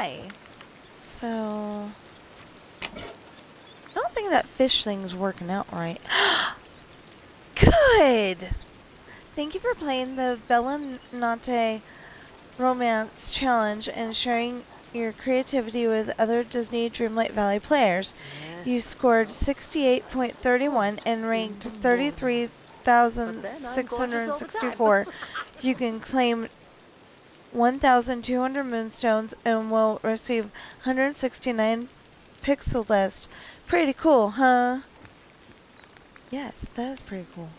die. So... I don't think that fish thing's working out right. Good! Thank you for playing the Bella Notte Romance Challenge and sharing your creativity with other Disney Dreamlight Valley players. Yes. You scored 68.31 and ranked 33,664. You can claim 1,200 moonstones and will receive 169 pixel dust. Pretty cool, huh? Yes, that is pretty cool.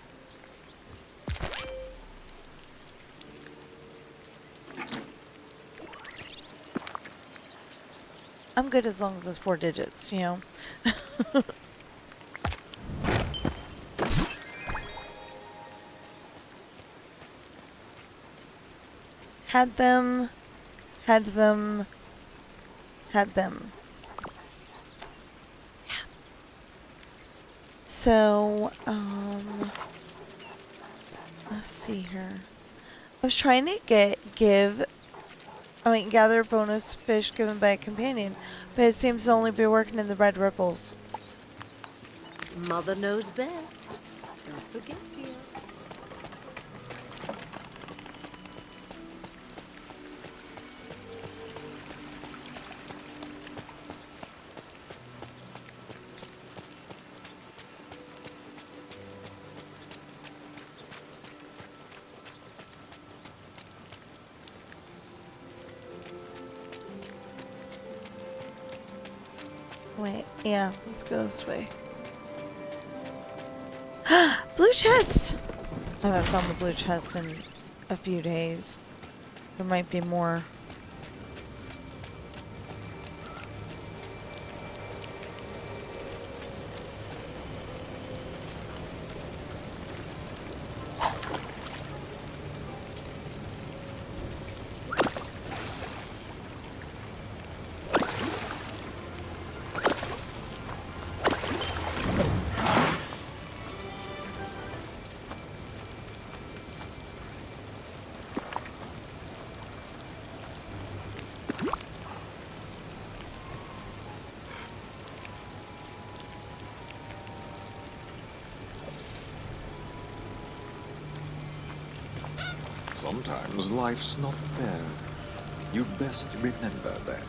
I'm good as long as it's 4 digits, you know. Had them. Yeah. So, let's see here. I was trying to gather bonus fish given by a companion, but it seems to only be working in the red ripples. Mother knows best. Don't forget, dear. Wait, yeah, let's go this way. Blue chest! I haven't found the blue chest in a few days. There might be more. Sometimes life's not fair. You'd best remember that.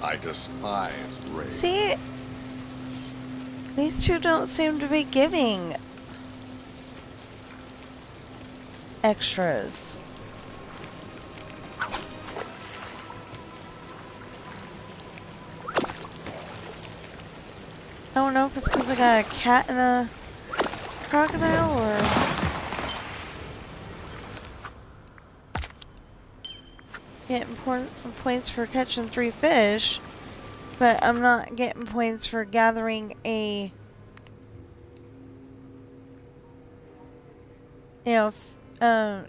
I despise rain. See? These two don't seem to be giving extras. I don't know if it's because I got a cat and a crocodile or... Getting points for catching 3 fish, but I'm not getting points for gathering a,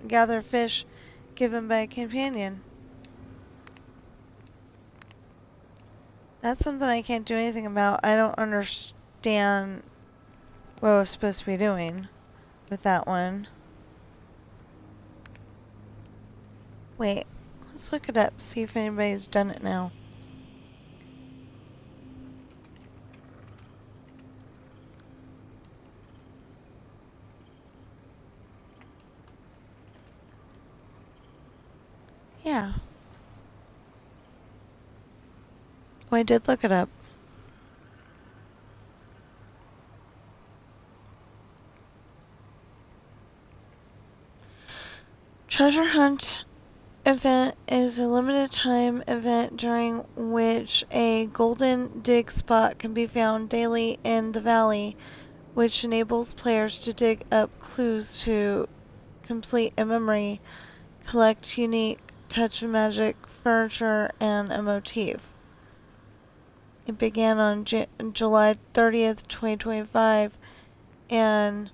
gather fish given by a companion. That's something I can't do anything about. I don't understand what I was supposed to be doing with that one. Wait. Let's look it up, see if anybody's done it now. Yeah. Oh, I did look it up. Treasure Hunt event is a limited time event during which a golden dig spot can be found daily in the valley, which enables players to dig up clues to complete a memory, collect unique touch magic furniture and a motif. It began on July 30th, 2025, and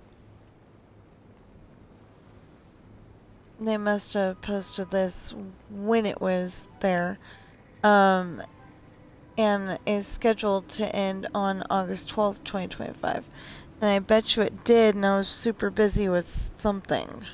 they must have posted this when it was there, and is scheduled to end on August 12th, 2025. And I bet you it did, and I was super busy with something.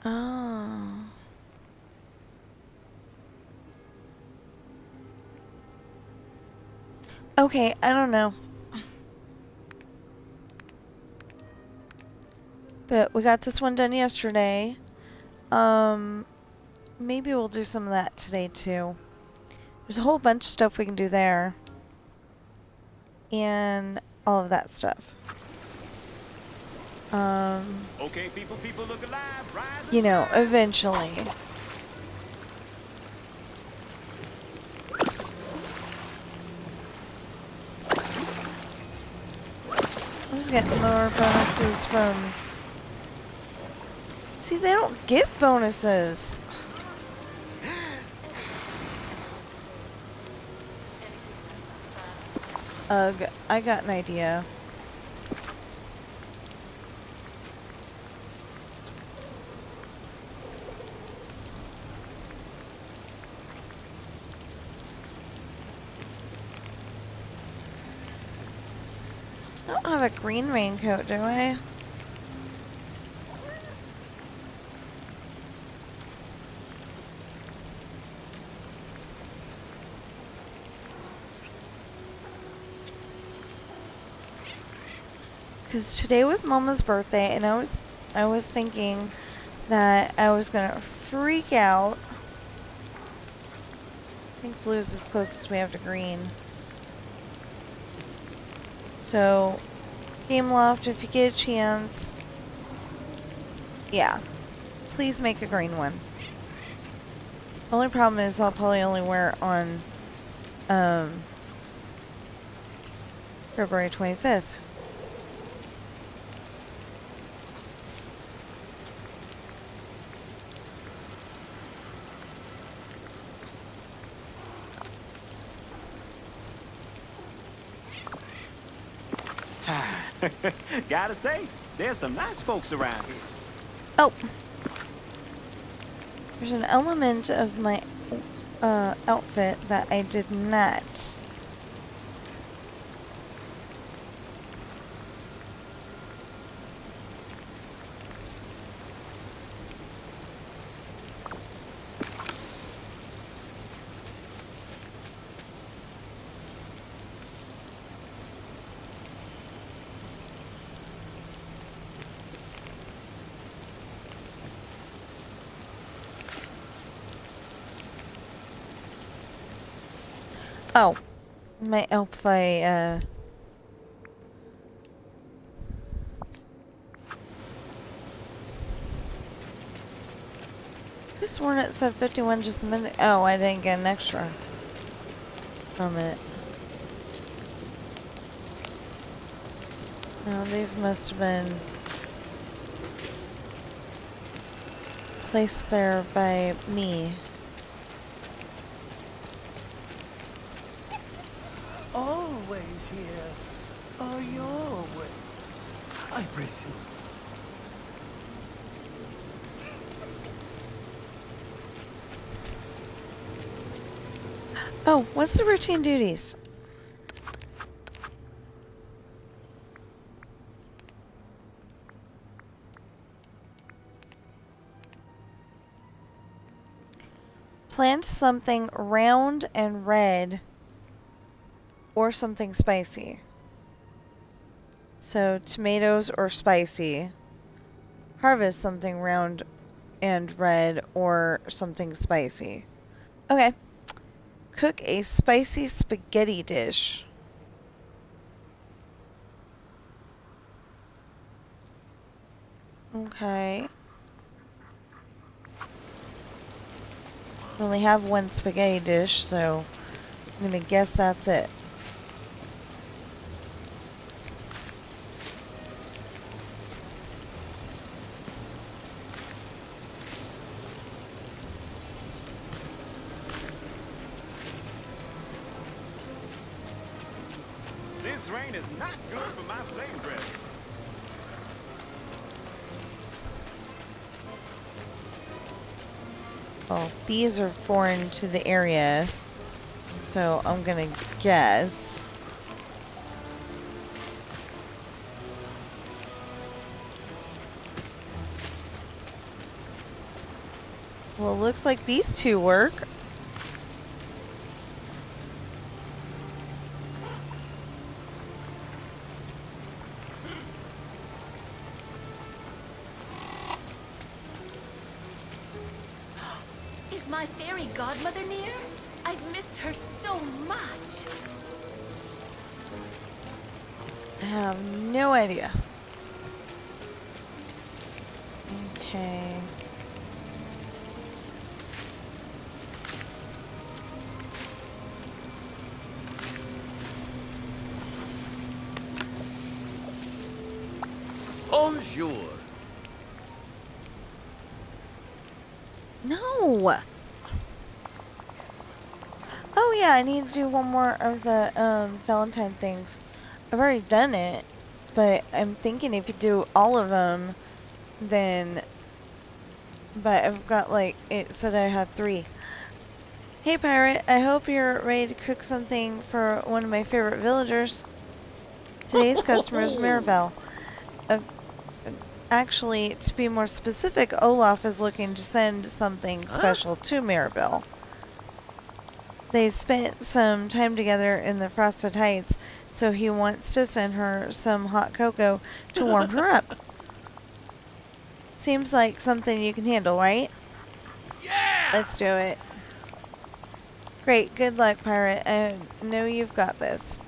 Oh. Okay, I don't know. But we got this one done yesterday. Maybe we'll do some of that today too. There's a whole bunch of stuff we can do there. And all of that stuff. Okay, people look alive. Rise You know, eventually. I'm just getting more bonuses from... See, they don't give bonuses. Ugh, I got an idea. I don't have a green raincoat, do I? Because today was Mama's birthday, and I was thinking that I was gonna freak out. I think blue is as close as we have to green. So, Game Loft, if you get a chance, yeah, please make a green one. Only problem is I'll probably only wear it on February 25th. Gotta say, there's some nice folks around here. Oh! There's an element of my outfit that I did not. Oh, my elf, I could have sworn it said 51 just a minute. Oh, I didn't get an extra from it. No, these must have been placed there by me. Always here are your ways, I presume. Oh, what's the routine duties? Plant something round and red or something spicy. So tomatoes or spicy. Harvest something round and red or something spicy. Okay. Cook a spicy spaghetti dish. Okay. We only have one spaghetti dish, so I'm gonna guess that's it. This rain is not good for my flame dress. Well, these are foreign to the area, so I'm gonna guess. Well, it looks like these two work. Is my fairy godmother near? I've missed her so much. I have no idea. Okay. Bonjour. No! Oh yeah, I need to do one more of the Valentine things. I've already done it, but I'm thinking if you do all of them, then... But I've got like, it said I had 3. Hey pirate, I hope you're ready to cook something for one of my favorite villagers. Today's customer is Mirabelle. Actually, to be more specific, Olaf is looking to send something special to Mirabelle. They spent some time together in the Frosted Heights, so he wants to send her some hot cocoa to warm her up. Seems like something you can handle, right? Yeah! Let's do it. Great, good luck, pirate. I know you've got this.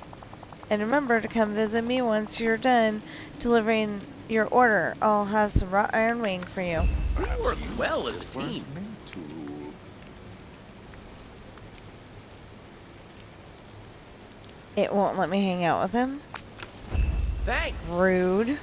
And remember to come visit me once you're done delivering your order. I'll have some wrought iron wing for you. We work well as a team. Weren't meant to. It won't let me hang out with him. Thanks. Rude.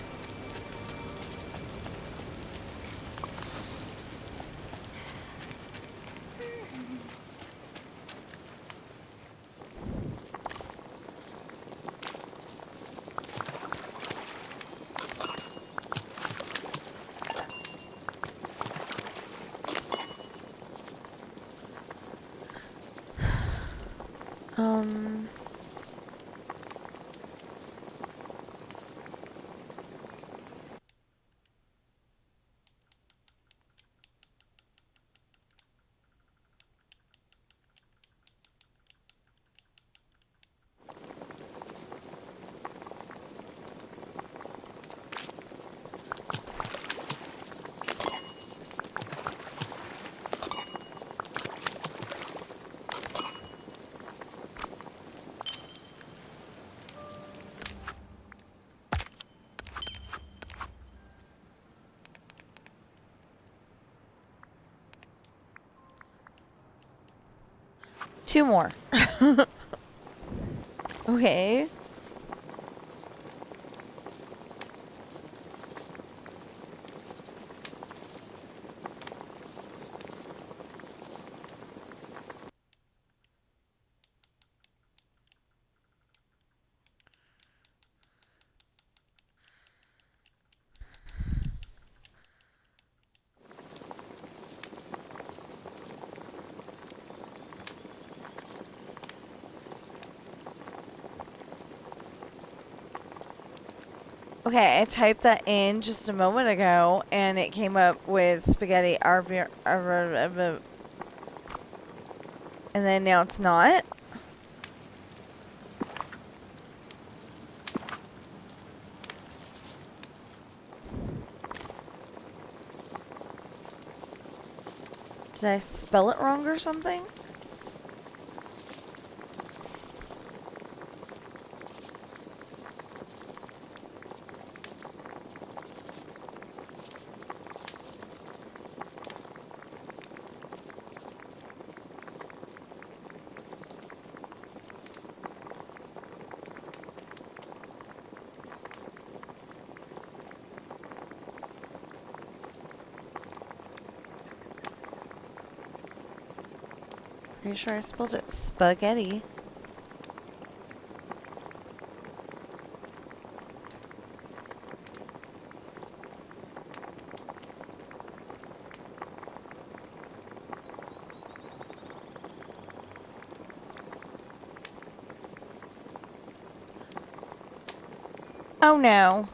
Um... Two more. Okay. Okay, I typed that in just a moment ago, and it came up with spaghetti And then now it's not. Did I spell it wrong or something? Pretty sure I spelled it spaghetti. Oh no.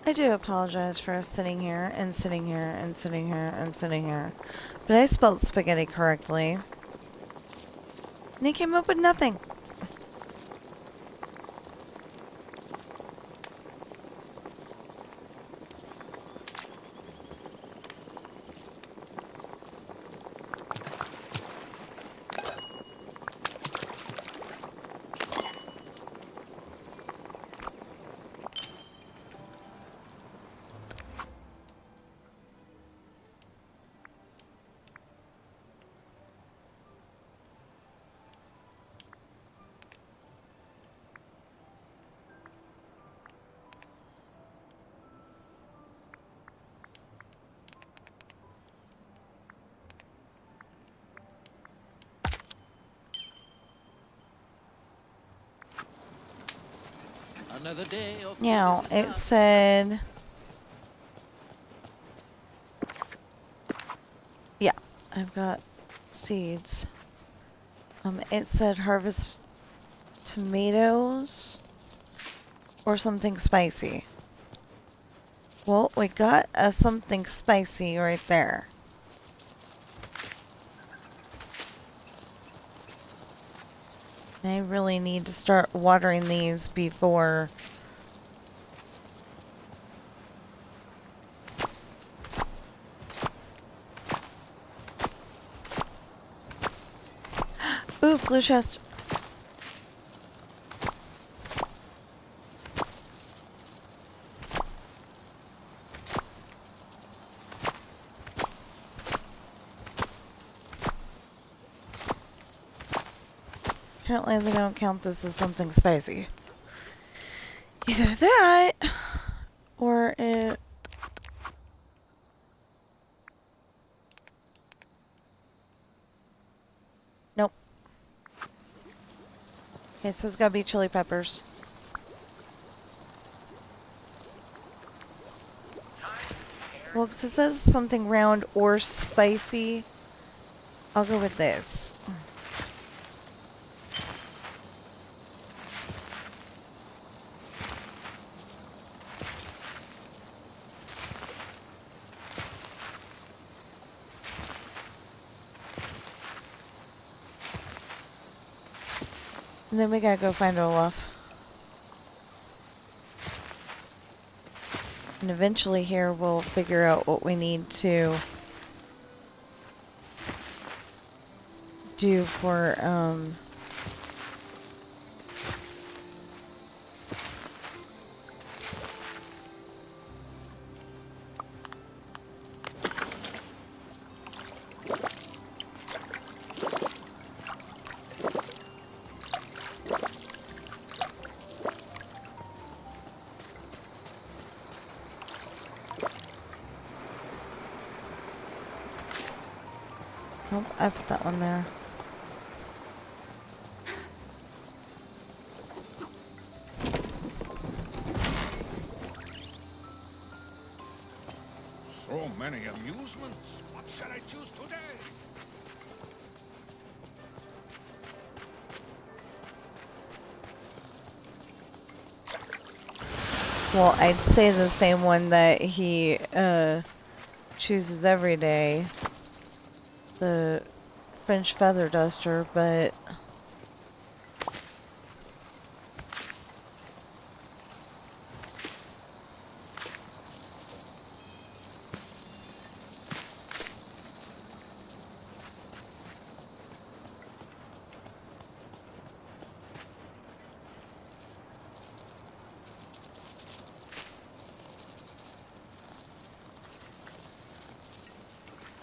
I do apologize for sitting here and sitting here and sitting here and sitting here. But I spelled spaghetti correctly. And he came up with nothing. Another day of Now, it said... Yeah, I've got seeds. It said harvest tomatoes or something spicy. Well, we got a something spicy right there. And I really need to start watering these before... Ooh, blue chest. Apparently they don't count this as something spicy. Either that, or it... Nope. Okay, so it's gotta be chili peppers. Well, because it says something round or spicy, I'll go with this. And then we gotta go find Olaf. And eventually here we'll figure out what we need to do for, Oh, I put that one there. So many amusements. What shall I choose today? Well, I'd say the same one that he chooses every day. The French feather duster, but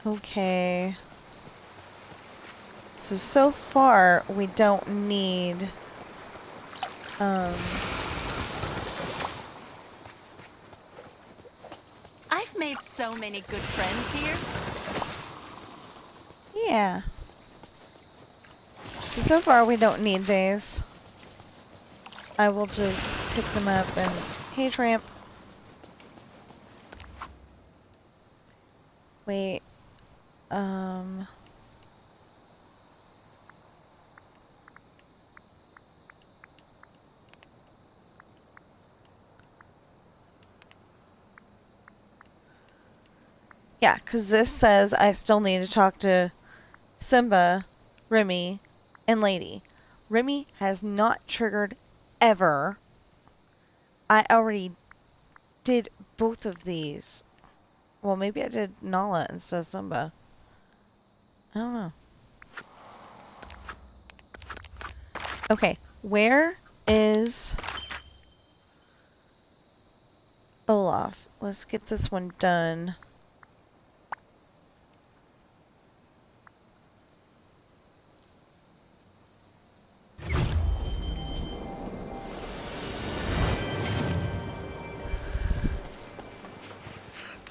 okay. So far we don't need I've made so many good friends here. yeah. So far we don't need these. I will just pick them up and hey tramp. Wait. Yeah, because this says I still need to talk to Simba, Remy, and Lady. Remy has not triggered ever. I already did both of these. Well, maybe I did Nala instead of Simba. I don't know. Okay, where is Olaf? Let's get this one done.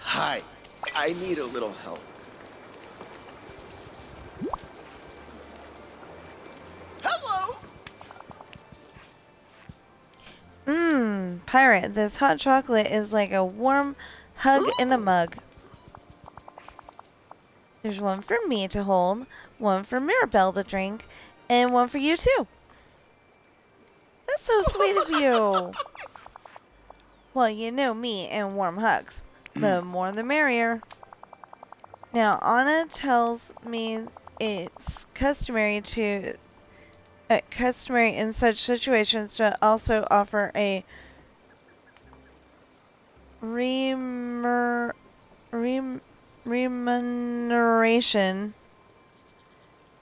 Hi, I need a little help. Hello! Pirate, this hot chocolate is like a warm hug in a mug. There's one for me to hold, one for Mirabelle to drink, and one for you too. That's so sweet of you. Well, you know me and warm hugs. The more the merrier. Now, Anna tells me it's customary in such situations to also offer a remuneration.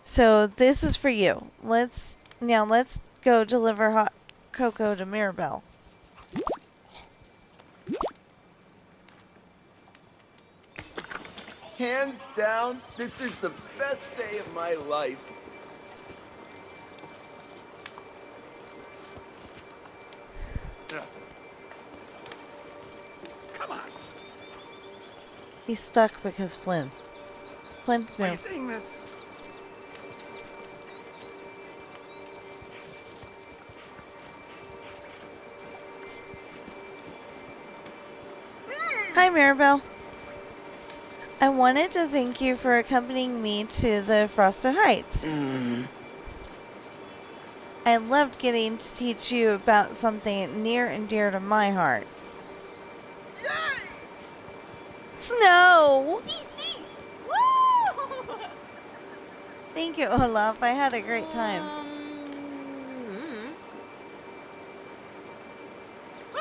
So this is for you. Let's go deliver hot cocoa to Mirabelle. Hands down, this is the best day of my life. Come on. He's stuck because Flynn. Flynn, Are no. you seeing this? Hi, Mirabelle. I wanted to thank you for accompanying me to the Frosted Heights. I loved getting to teach you about something near and dear to my heart. Yay! Snow! See! Woo! Thank you, Olaf. I had a great time.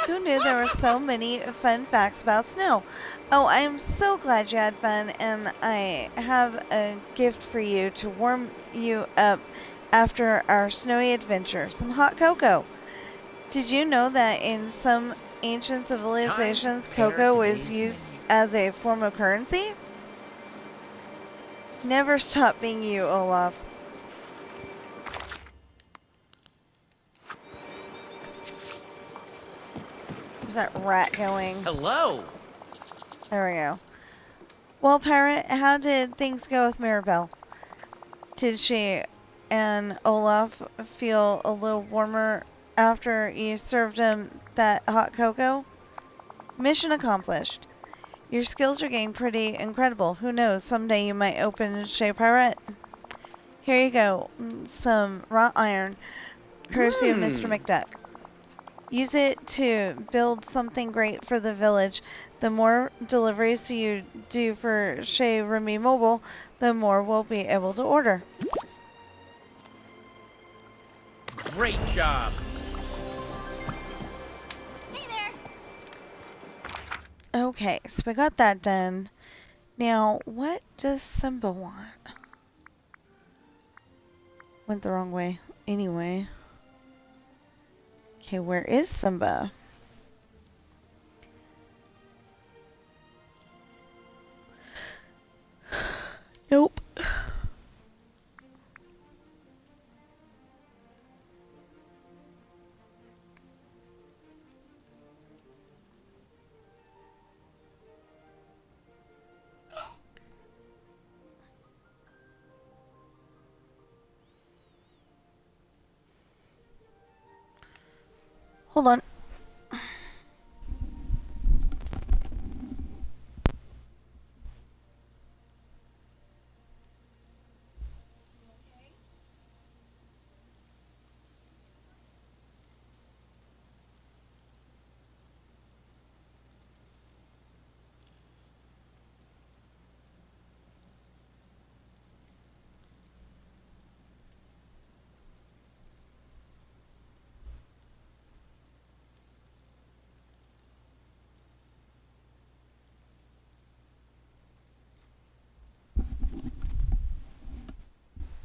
Who knew there were so many fun facts about snow? Oh, I am so glad you had fun, and I have a gift for you to warm you up after our snowy adventure. Some hot cocoa. Did you know that in some ancient civilizations, cocoa was used as a form of currency? Never stop being you, Olaf. Where's that rat going? Hello. There we go. Well, Pirate, how did things go with Mirabelle? Did she and Olaf feel a little warmer after you served him that hot cocoa? Mission accomplished. Your skills are getting pretty incredible. Who knows, someday you might open Shea Pirate. Here you go, some wrought iron, courtesy of Mr. McDuck. Use it to build something great for the village. The more deliveries you do for Shea Remy Mobile, the more we'll be able to order. Great job. Hey there. Okay, so we got that done. Now, what does Simba want? Went the wrong way. Anyway. Okay, where is Simba? Nope. Hold on.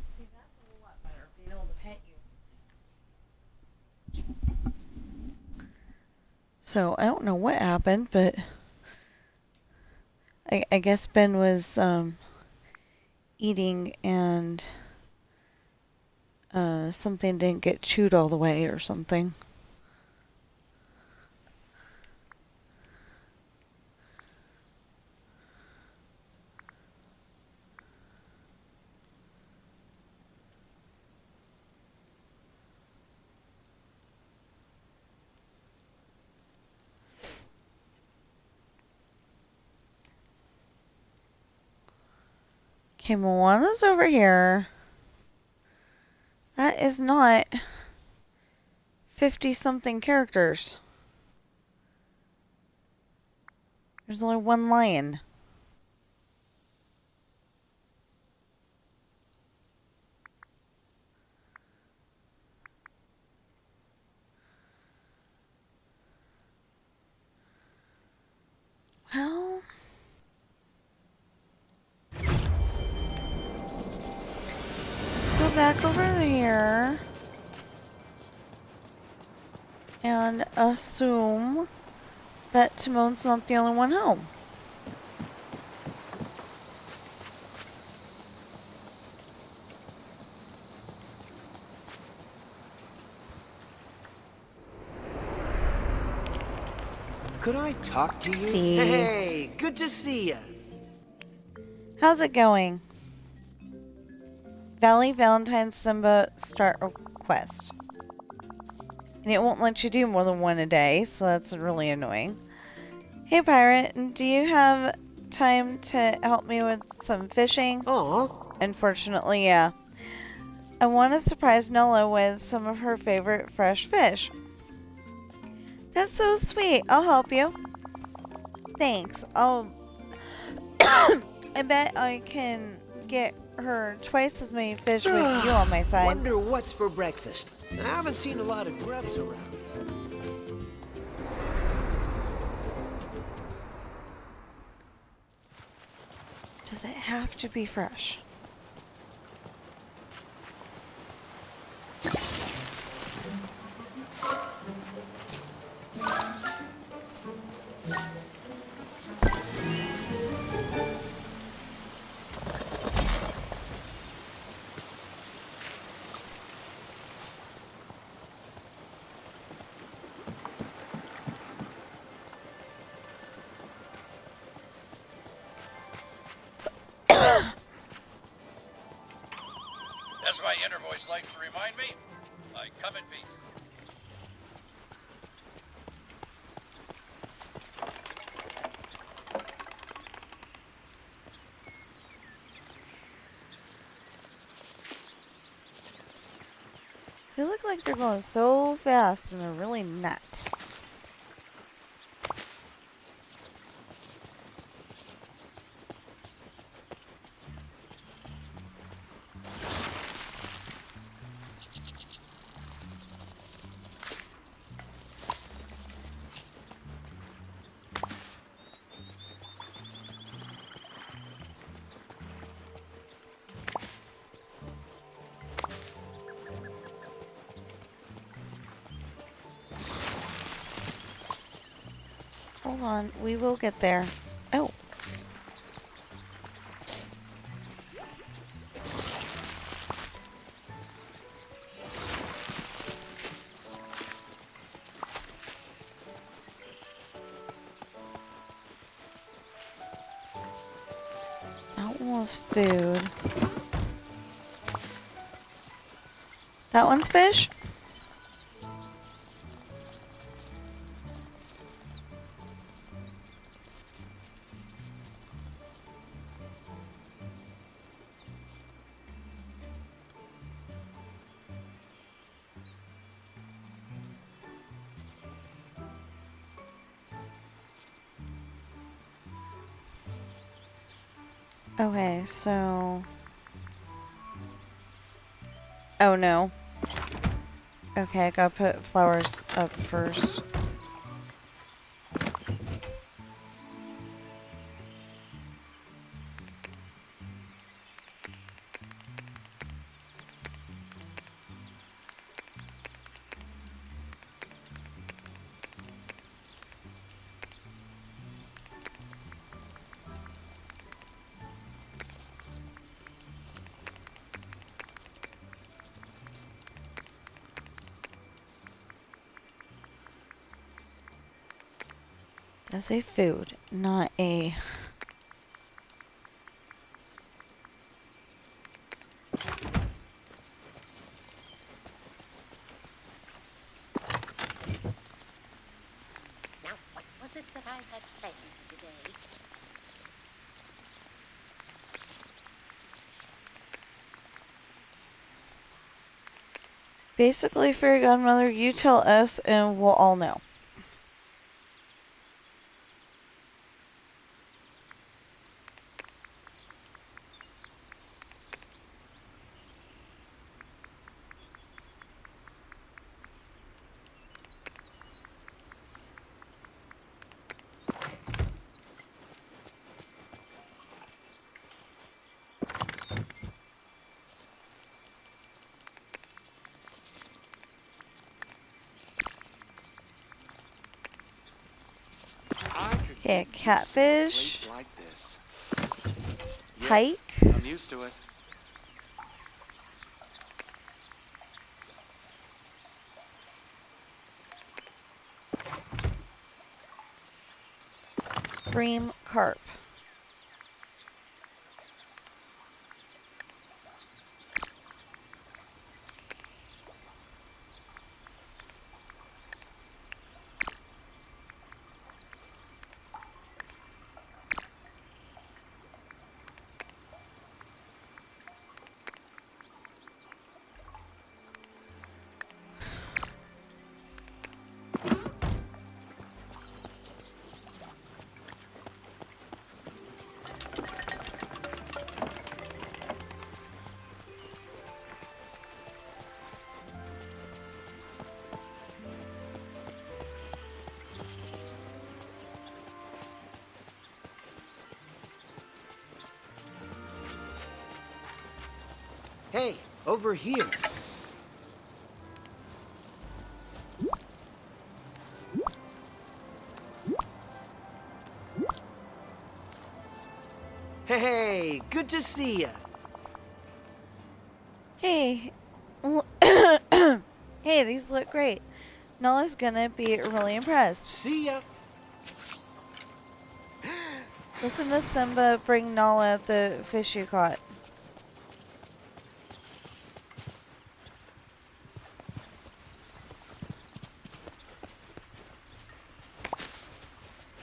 See, that's a whole lot better, being able to pet you. So, I don't know what happened, but I guess Ben was eating and something didn't get chewed all the way or something. Okay, Moana's over here. That is not 50-something characters. There's only one lion. Well, let's go back over here and assume that Timon's not the only one home. Could I talk to you? See. Hey, good to see you. How's it going? Valley Valentine Simba start a quest. And it won't let you do more than one a day, so that's really annoying. Hey Pirate, do you have time to help me with some fishing? Oh, Unfortunately, yeah. I want to surprise Nola with some of her favorite fresh fish. That's so sweet. I'll help you. Thanks. I bet I can get her twice as many fish with you on my side. wonder what's for breakfast. I haven't seen a lot of grubs around. Does it have to be fresh? like to remind me, I come in peace. They look like they're going so fast and they're really not. Hold on, we will get there. Oh. That one was food. That one's fish? Okay, so... Oh no. Okay, I gotta put flowers up first. That's a food, not a... Now, what was it that I had planned today? Basically, Fairy Godmother, you tell us and we'll all know. Okay, catfish. Like this. Hike. I'm used to it. Bream carp. Hey, over here. Hey, good to see ya. Hey. Hey, these look great. Nala's gonna be really impressed. See ya. Listen to Simba bring Nala the fish you caught.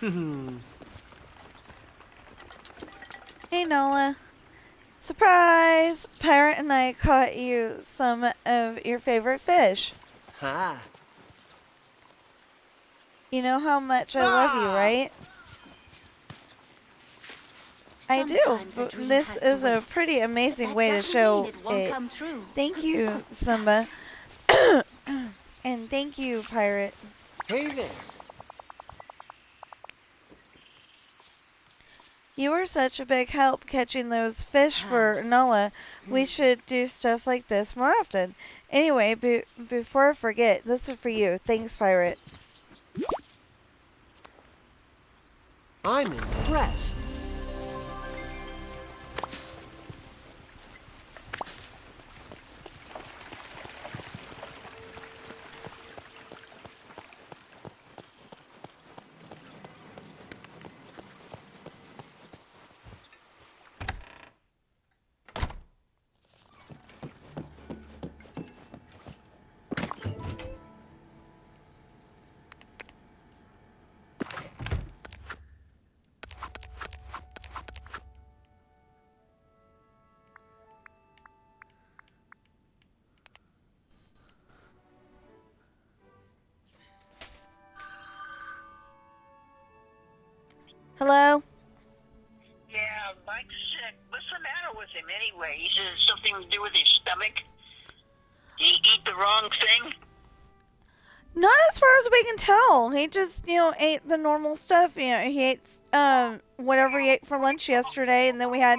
Hey, Nola. Surprise! Pirate and I caught you some of your favorite fish. Ah. You know how much I love you, right? I do. Sometimes a But dream this has to is a wait. pretty But amazing that way to doesn't show mean it won't it. come true. Thank you, Simba. And thank you, Pirate. Hey there. You were such a big help catching those fish for Nola. We should do stuff like this more often. Anyway, before I forget, this is for you. Thanks, Pirate. I'm impressed. Hello? Yeah, Mike's sick. What's the matter with him anyway? He says something to do with his stomach. Did he eat the wrong thing? Not as far as we can tell. He just, ate the normal stuff. He ate whatever he ate for lunch yesterday, and then we had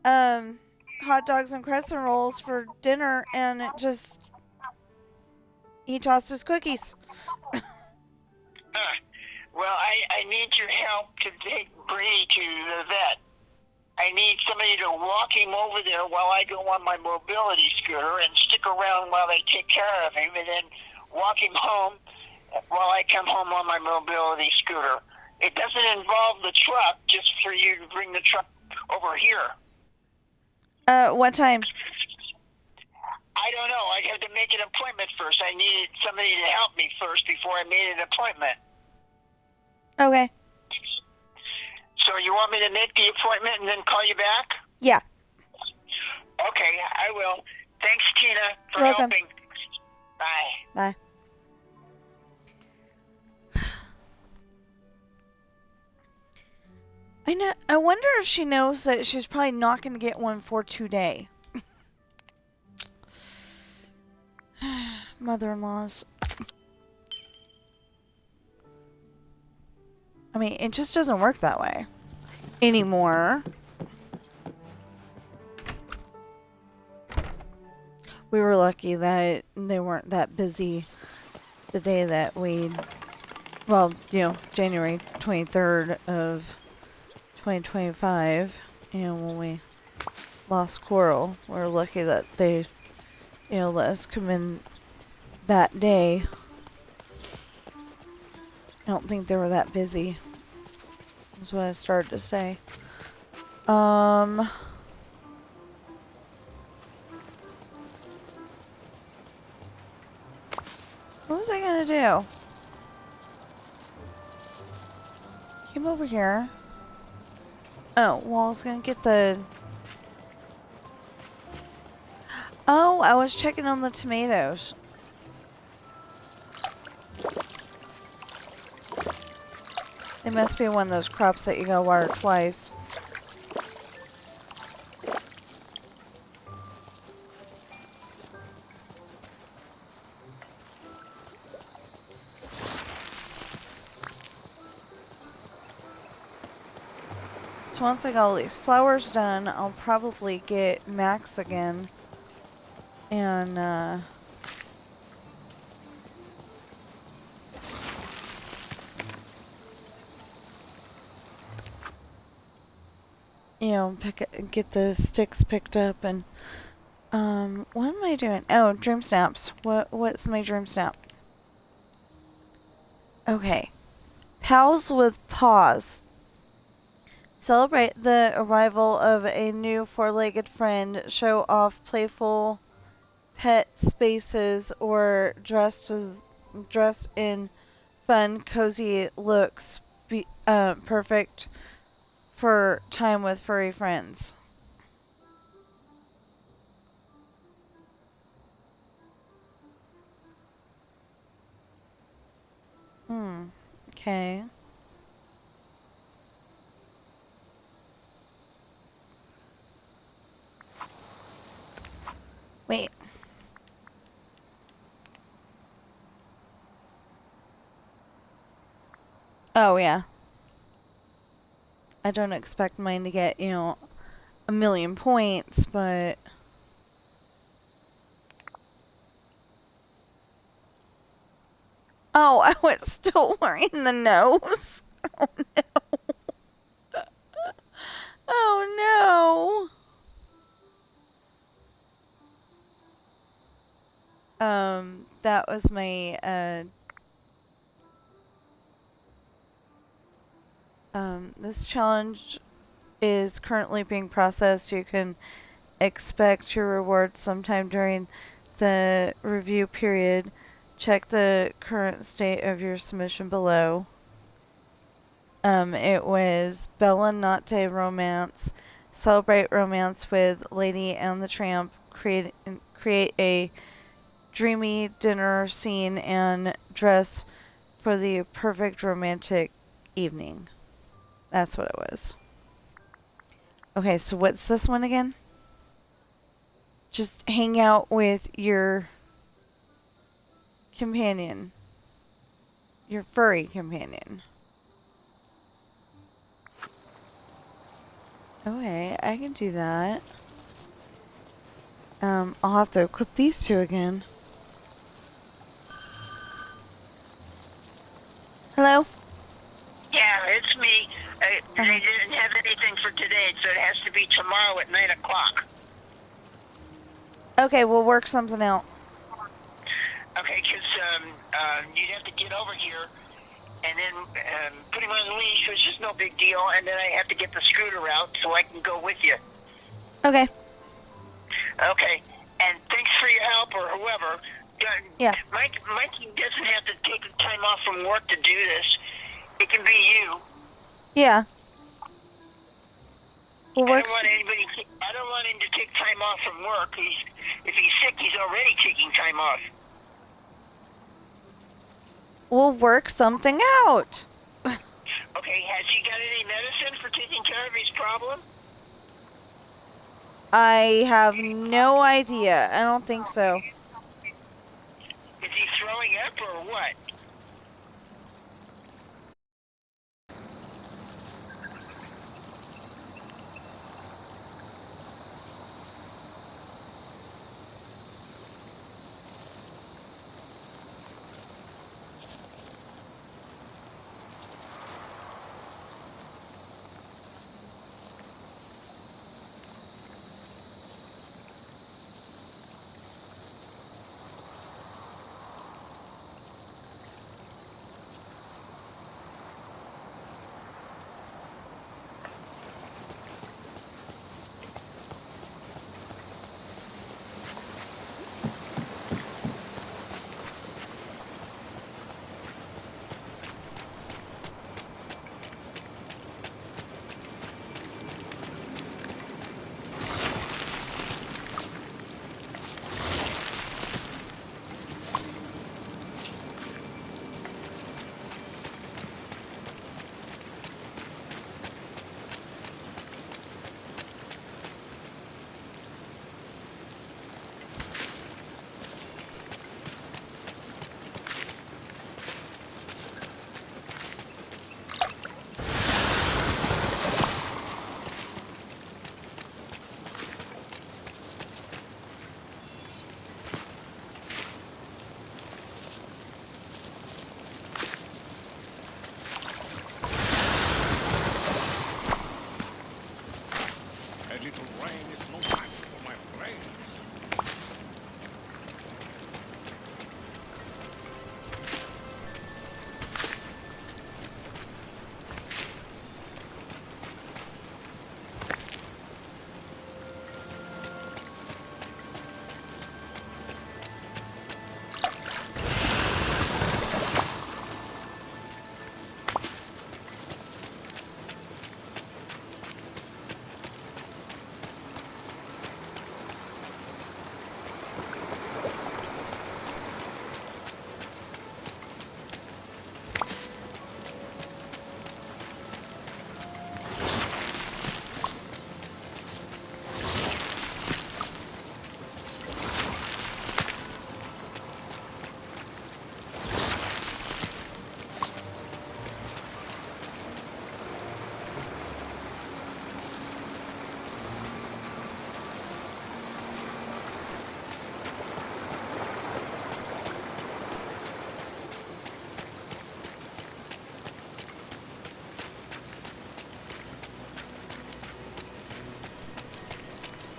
hot dogs and crescent rolls for dinner, and he tossed his cookies. Well, I need your help to take Brady to the vet. I need somebody to walk him over there while I go on my mobility scooter and stick around while they take care of him, and then walk him home while I come home on my mobility scooter. It doesn't involve the truck, just for you to bring the truck over here. What time? I don't know. I had to make an appointment first. I needed somebody to help me first before I made an appointment. Okay. So you want me to make the appointment and then call you back? Yeah. Okay, I will. Thanks, Tina, for Welcome. helping. Bye. Bye. I wonder if she knows that she's probably not going to get one for today. Mother-in-laws. I mean, it just doesn't work that way anymore. We were lucky that they weren't that busy the day that January 23rd of 2025, when we lost Coral. We were lucky that they, let us come in that day. I don't think they were that busy. That's what I started to say. What was I gonna do? Came over here. Oh, well, I was gonna get the... Oh, I was checking on the tomatoes. It must be one of those crops that you gotta water twice. So once I got all these flowers done, I'll probably get Max again. And, get the sticks picked up. And what am I doing? Oh, Dreamsnaps. What's my Dreamsnap? Okay. Pals with Paws. Celebrate the arrival of a new four-legged friend. Show off playful pet spaces or dressed in fun, cozy looks be perfect for time with furry friends. Okay. Wait. Oh, yeah. I don't expect mine to get, you know, 1,000,000 points, but... Oh, I was still wearing the nose. Oh, no. Oh, no. That was my, this challenge is currently being processed. You can expect your reward sometime during the review period. Check the current state of your submission below. It was Bella Notte romance. Celebrate romance with Lady and the Tramp. Create a dreamy dinner scene and dress for the perfect romantic evening. That's what it was. Okay, so what's this one again? Just hang out with your companion. Your furry companion. Okay, I can do that. I'll have to equip these two again. Hello? Yeah, it's me. They didn't have anything for today, so it has to be tomorrow at 9 o'clock. Okay, we'll work something out. Okay, because you'd have to get over here and then put him on the leash, which is no big deal, and then I have to get the scooter out so I can go with you. Okay. Okay, and thanks for your help, or whoever. Yeah. Mikey doesn't have to take the time off from work to do this. It can be you. Yeah. We'll work. I don't want him to take time off from work. If he's sick, he's already taking time off. We'll work something out. Okay, has he got any medicine for taking care of his problem? I have no idea. I don't think so. Is he throwing up or what?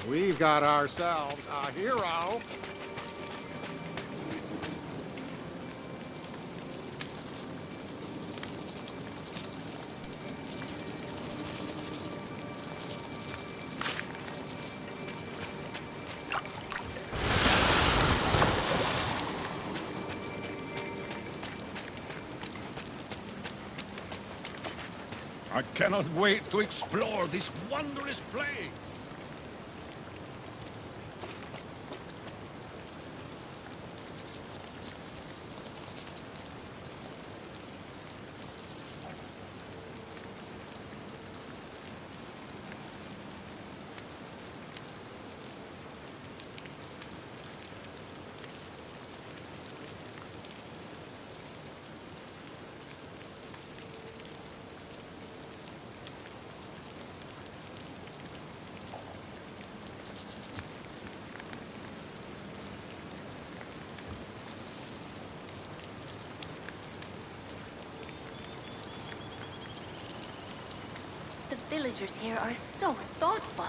We've got ourselves a hero. I cannot wait to explore this wondrous place. The villagers here are so thoughtful.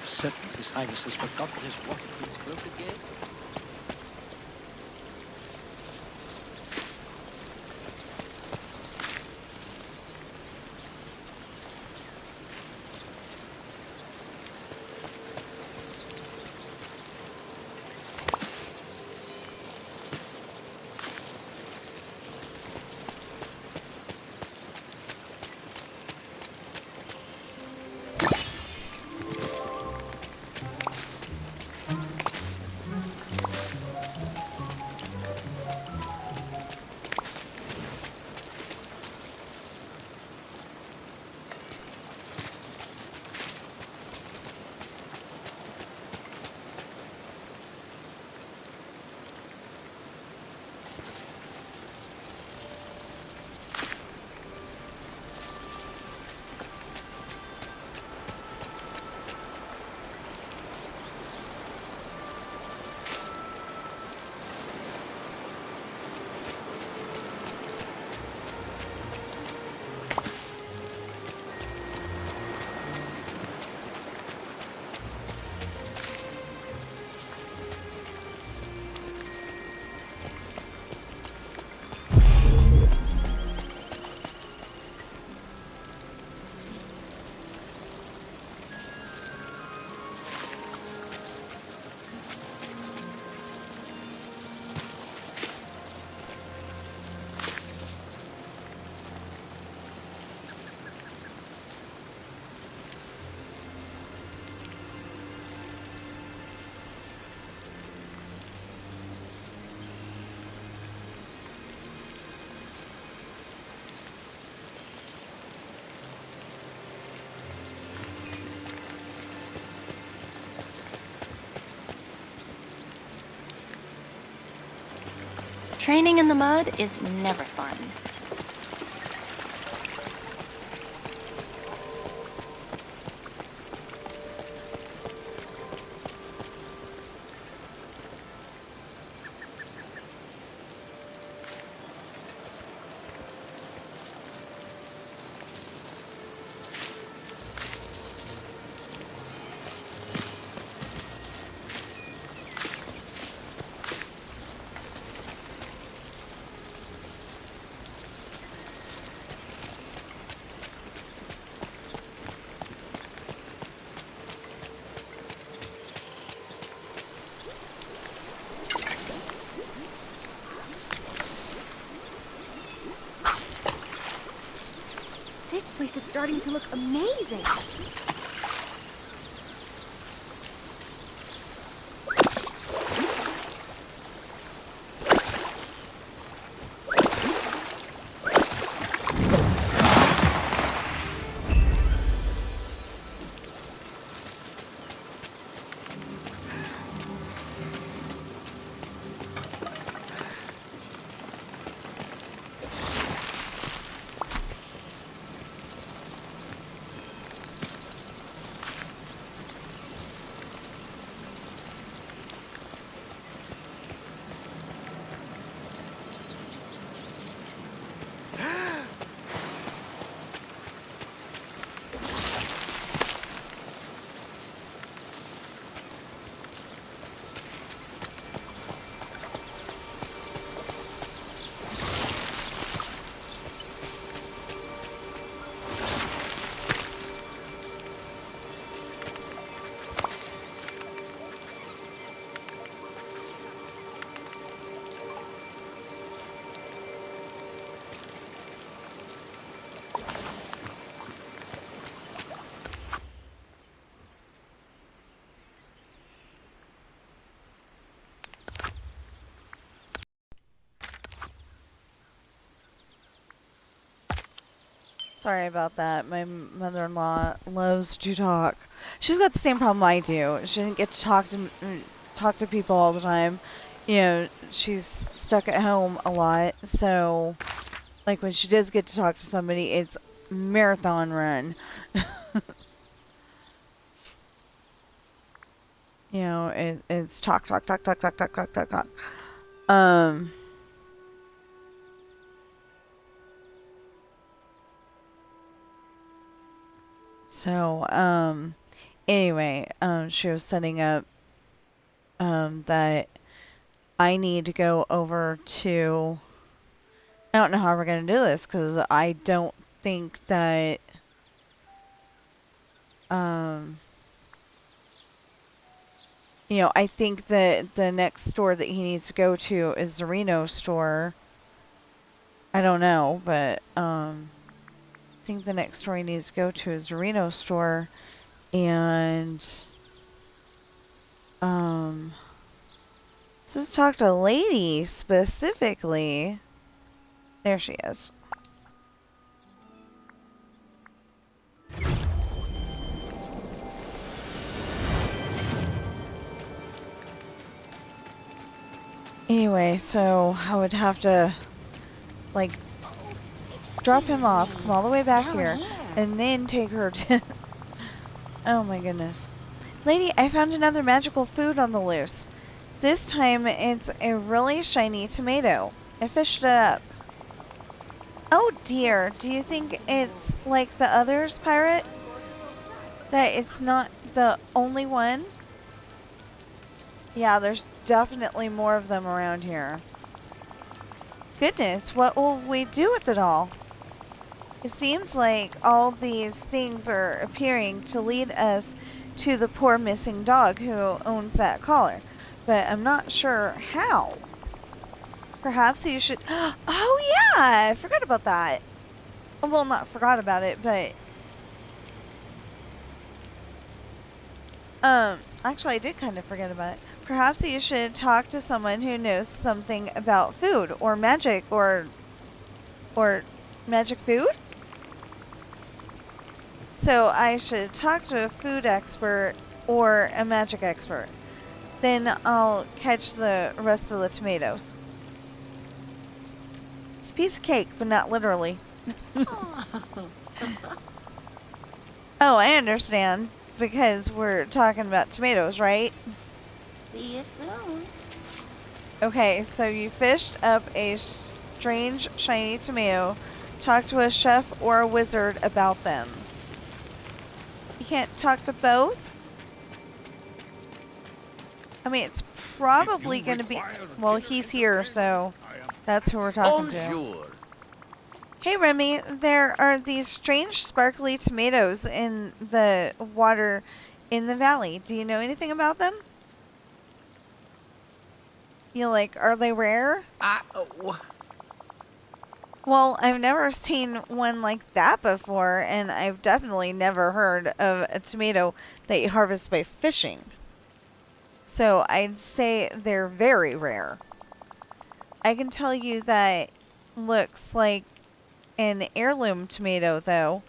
Certain His Highness has forgotten his waterproof cloak again? Training in the mud is never fun. This place is starting to look amazing. Sorry about that. My mother-in-law loves to talk. She's got the same problem I do. She doesn't get to talk to people all the time. You know, she's stuck at home a lot. So, like when she does get to talk to somebody, it's marathon run. You know, it's talk. Um. So, anyway, she was setting up, that I need to go over to, I don't know how we're going to do this, because I don't think that, you know, I think that the next store that he needs to go to is the Reno store. I don't know, but, I think the next store he needs to go to is the Reno store, and, let's talk to a lady specifically. There she is. Anyway, so I would have to, like, drop him off, come all the way back here, and then take her to... Oh my goodness. Lady, I found another magical food on the loose. This time it's a really shiny tomato. I fished it up. Oh dear, do you think it's like the others, Pirate? That it's not the only one? Yeah, there's definitely more of them around here. Goodness, what will we do with it all? It seems like all these things are appearing to lead us to the poor missing dog who owns that collar, but I'm not sure how. Perhaps you should... Oh yeah, I forgot about that. Well, not forgot about it, but... Actually I did kind of forget about it. Perhaps you should talk to someone who knows something about food, or magic, or magic food? So I should talk to a food expert or a magic expert. Then I'll catch the rest of the tomatoes. It's a piece of cake, but not literally. Oh, I understand. Because we're talking about tomatoes, right? See you soon. Okay, so you fished up a strange, shiny tomato. Talk to a chef or a wizard about them. You can't talk to both? I mean, it's probably going to be... Well, he's here, so that's who we're talking to. Hey, Remy, there are these strange sparkly tomatoes in the water in the valley. Do you know anything about them? You like, are they rare? Well, I've never seen one like that before, and I've definitely never heard of a tomato that you harvest by fishing. So I'd say they're very rare. I can tell you that looks like an heirloom tomato, though,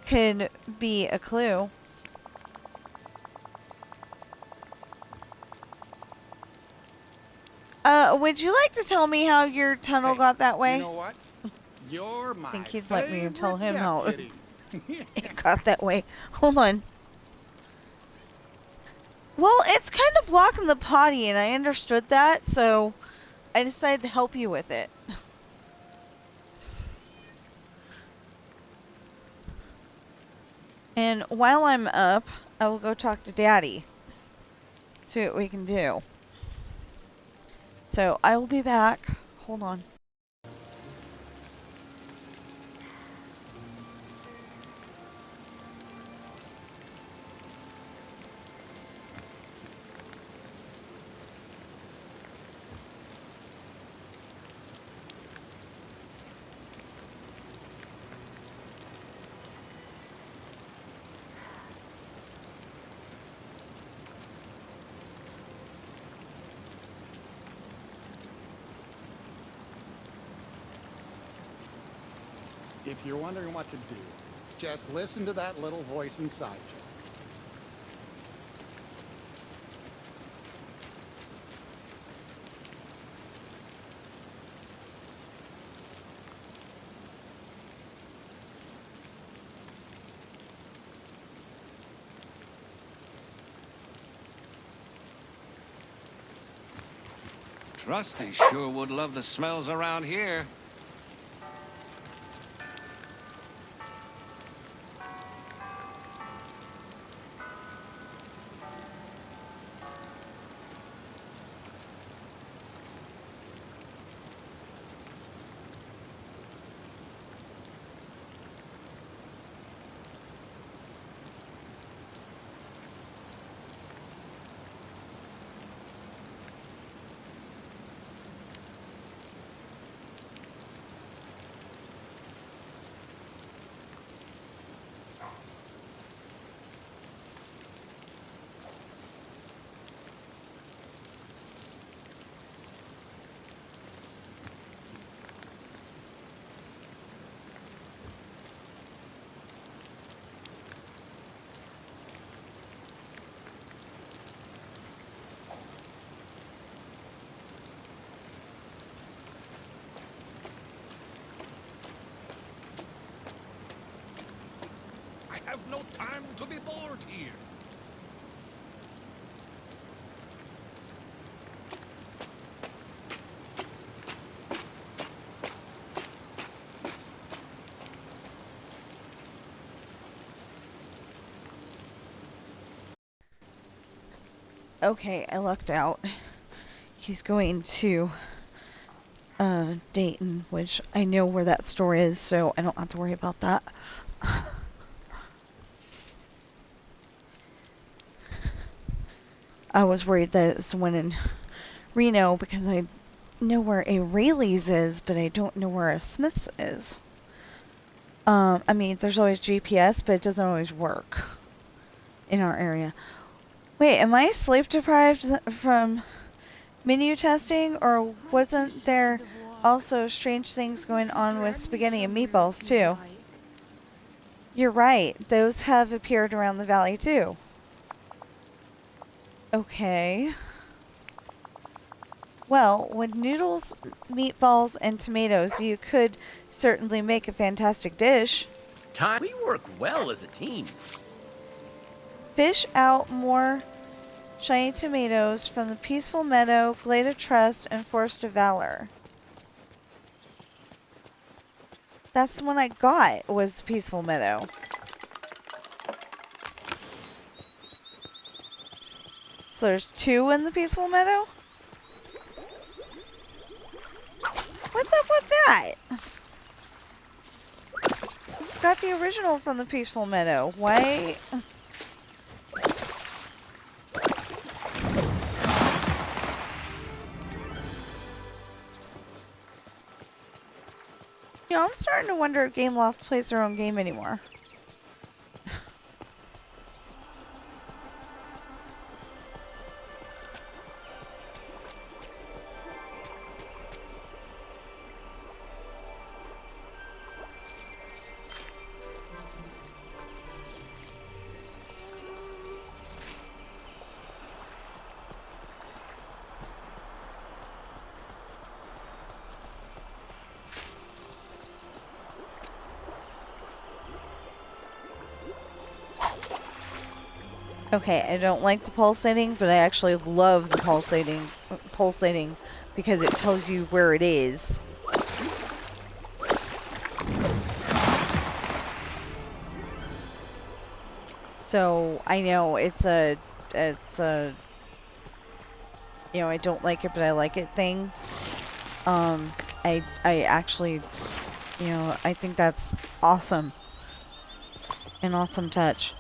could be a clue. Would you like to tell me how your tunnel got that way? You know what? You're my I think he'd let me tell him how deputy. it got that way. Hold on. Well, it's kind of blocking the potty, and I understood that, so I decided to help you with it. And while I'm up, I will go talk to Daddy. See what we can do. So I will be back. Hold on. If you're wondering what to do, just listen to that little voice inside you. Trusty sure would love the smells around here. I have no time to be bored here. Okay, I lucked out. He's going to Dayton, which I know where that store is, so I don't have to worry about that. I was worried that it's the one in Reno because I know where a Rayleigh's is, but I don't know where a Smith's is. I mean, there's always GPS, but it doesn't always work in our area. Wait, am I sleep deprived from menu testing, or wasn't there also strange things going on with spaghetti and meatballs too? You're right, those have appeared around the valley too. Okay. Well, with noodles, meatballs, and tomatoes, you could certainly make a fantastic dish. We work well as a team. Fish out more shiny tomatoes from the Peaceful Meadow, Glade of Trust, and Forest of Valor. That's the one I got, was Peaceful Meadow. So there's 2 in the Peaceful Meadow? What's up with that? Got the original from the Peaceful Meadow. Why? You know, I'm starting to wonder if Gameloft plays their own game anymore. Okay, I don't like the pulsating, but I actually love the pulsating because it tells you where it is. So I know it's a, you know, I don't like it, but I like it thing. I actually, you know, I think that's awesome. An awesome touch.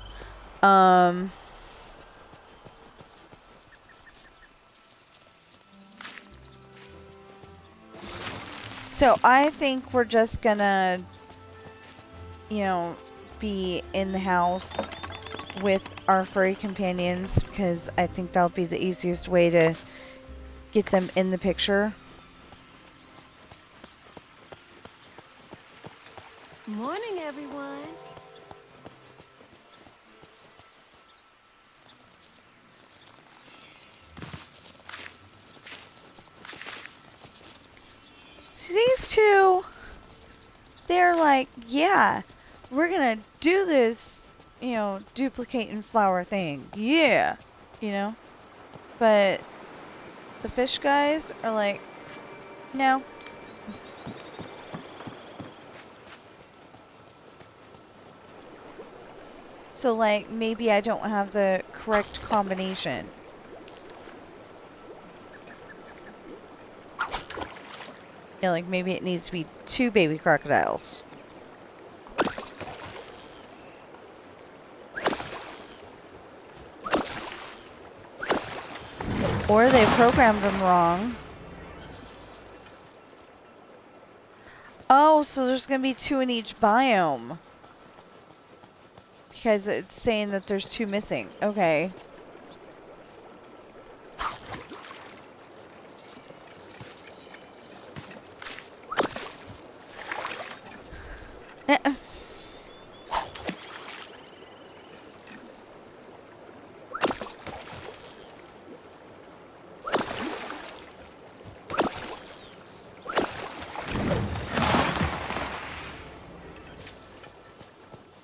So I think we're just gonna, you know, be in the house with our furry companions because I think that'll be the easiest way to get them in the picture. Morning, everyone. See, these two, they're like, yeah, we're gonna do this, you know, duplicate and flower thing. Yeah, you know? But the fish guys are like, no. So, like, maybe I don't have the correct combination. Yeah, like, maybe it needs to be 2 baby crocodiles. Or they programmed them wrong. Oh, so there's going to be 2 in each biome. Because it's saying that there's 2 missing. Okay.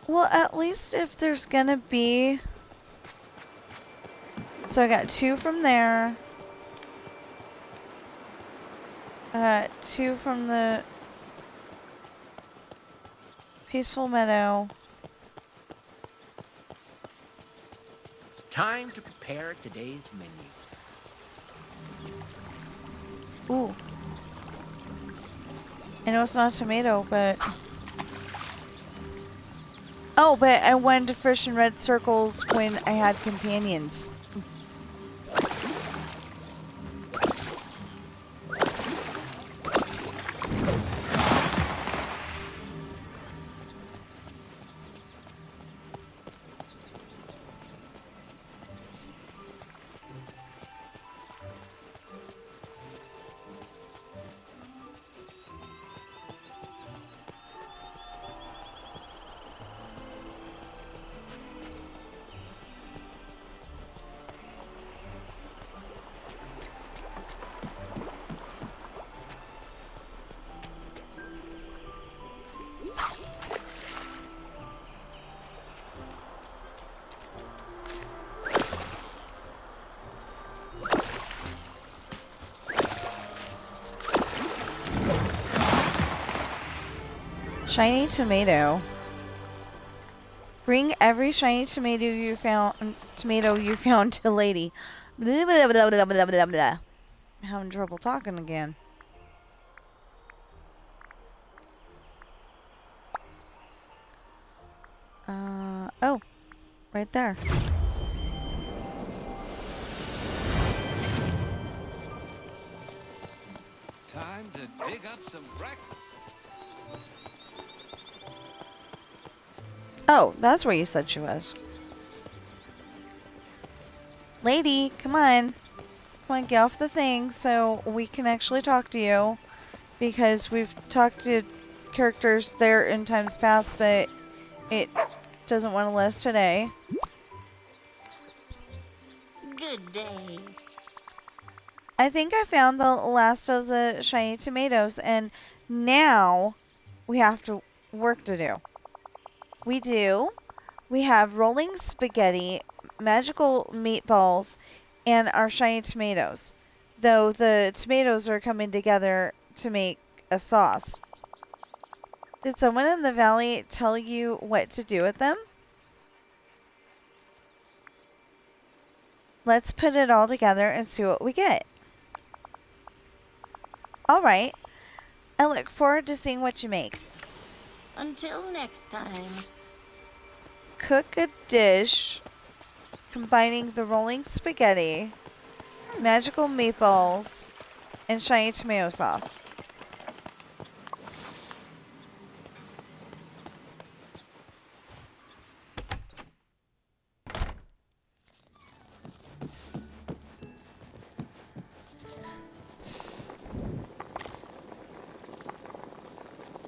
Well, at least if there's gonna be... So I got 2 from there. I got 2 from the Peaceful Meadow. Time to prepare today's menu. Ooh. I know it's not a tomato, but... Oh, but I wanted to fish in red circles when I had companions. Shiny tomato. Bring every shiny tomato you found to Lady. Blah, blah, blah, blah, blah, blah, blah. I'm having trouble talking again. Oh, right there. Time to dig up some breakfast. Oh, that's where you said she was. Lady, come on. Come on, get off the thing so we can actually talk to you. Because we've talked to characters there in times past, but it doesn't want to let us today. Good day. I think I found the last of the shiny tomatoes, and now we have work to do. We do. We have rolling spaghetti, magical meatballs, and our shiny tomatoes. Though the tomatoes are coming together to make a sauce. Did someone in the valley tell you what to do with them? Let's put it all together and see what we get. Alright. I look forward to seeing what you make. Until next time. Cook a dish combining the rolling spaghetti, magical meatballs, and shiny tomato sauce.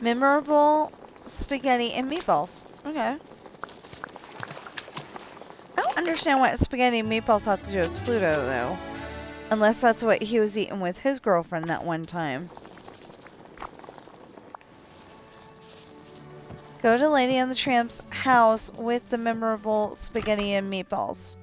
Memorable spaghetti and meatballs. Okay. I don't understand what spaghetti and meatballs have to do with Pluto, though. Unless that's what he was eating with his girlfriend that one time. Go to Lady and the Tramp's house with the memorable spaghetti and meatballs.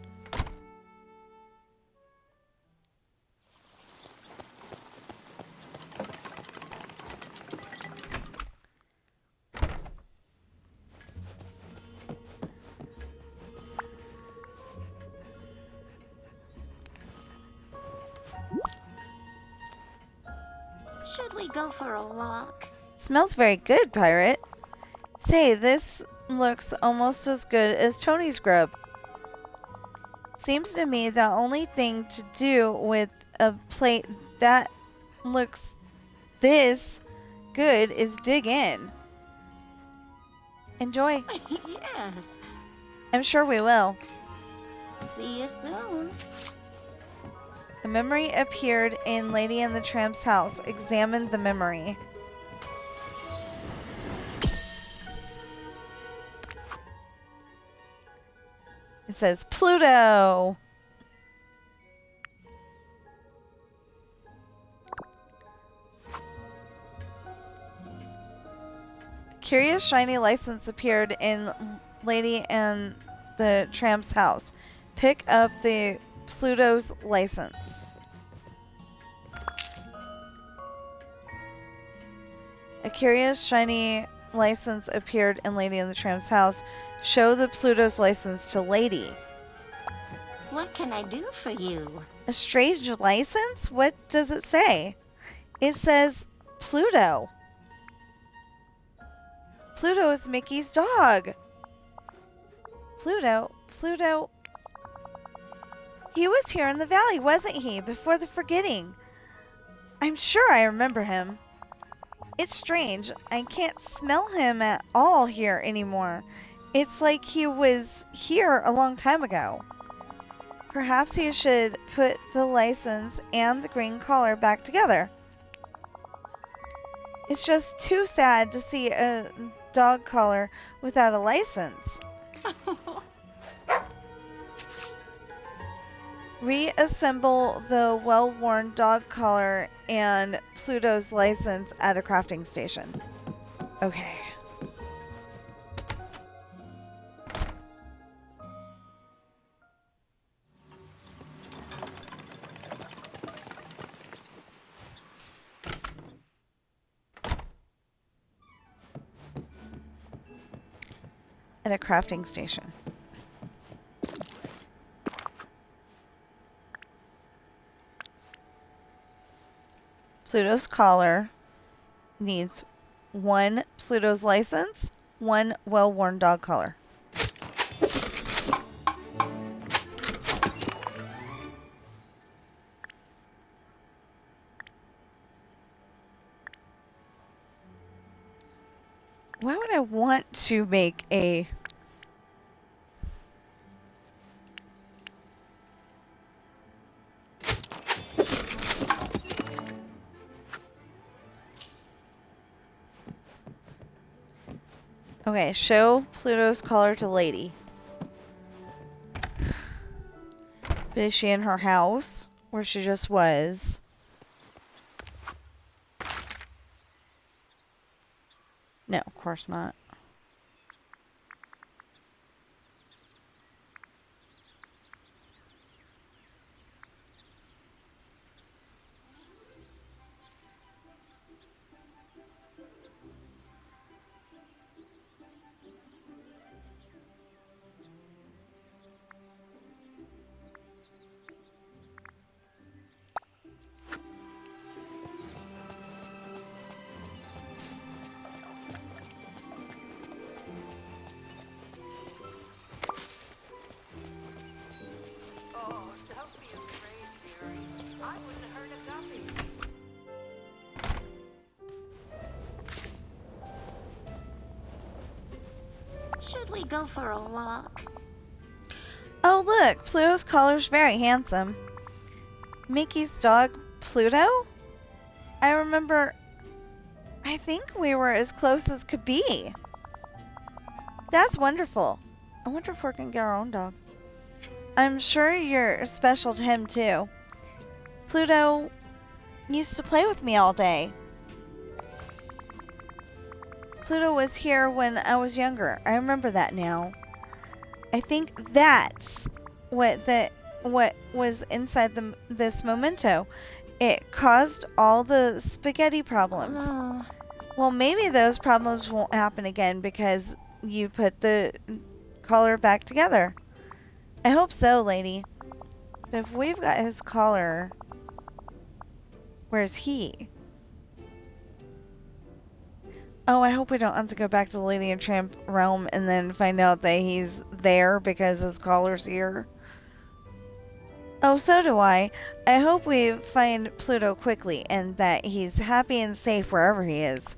Should we go for a walk? Smells very good, Pirate. Say, this looks almost as good as Tony's grub. Seems to me the only thing to do with a plate that looks this good is dig in. Enjoy. Yes. I'm sure we will. See you soon. A memory appeared in Lady and the Tramp's house. Examine the memory. It says Pluto. Curious shiny license appeared in Lady and the Tramp's house. Pick up the Pluto's license. A curious shiny license appeared in Lady and the Tramp's house. Show the Pluto's license to Lady. What can I do for you? A strange license? What does it say? It says Pluto. Pluto is Mickey's dog. Pluto. He was here in the valley, wasn't he? Before the forgetting. I'm sure I remember him. It's strange. I can't smell him at all here anymore. It's like he was here a long time ago. Perhaps he should put the license and the green collar back together. It's just too sad to see a dog collar without a license. Reassemble the well-worn dog collar and Pluto's license at a crafting station. Okay. At a crafting station. Pluto's collar needs 1 Pluto's license, 1 well-worn dog collar. Why would I want to make a... Okay, show Pluto's collar to Lady. But is she in her house? Where she just was? No, of course not. Should we go for a walk? Oh look, Pluto's collar's very handsome. Mickey's dog, Pluto? I remember... I think we were as close as could be. That's wonderful. I wonder if we're going to get our own dog. I'm sure you're special to him, too. Pluto used to play with me all day. Pluto was here when I was younger. I remember that now. I think that's what was inside this memento. It caused all the spaghetti problems. Well, maybe those problems won't happen again because you put the collar back together. I hope so, lady. But if we've got his collar, where's he? Oh, I hope we don't have to go back to the Lady and Tramp realm and then find out that he's there because his collar's here. Oh, so do I. I hope we find Pluto quickly and that he's happy and safe wherever he is.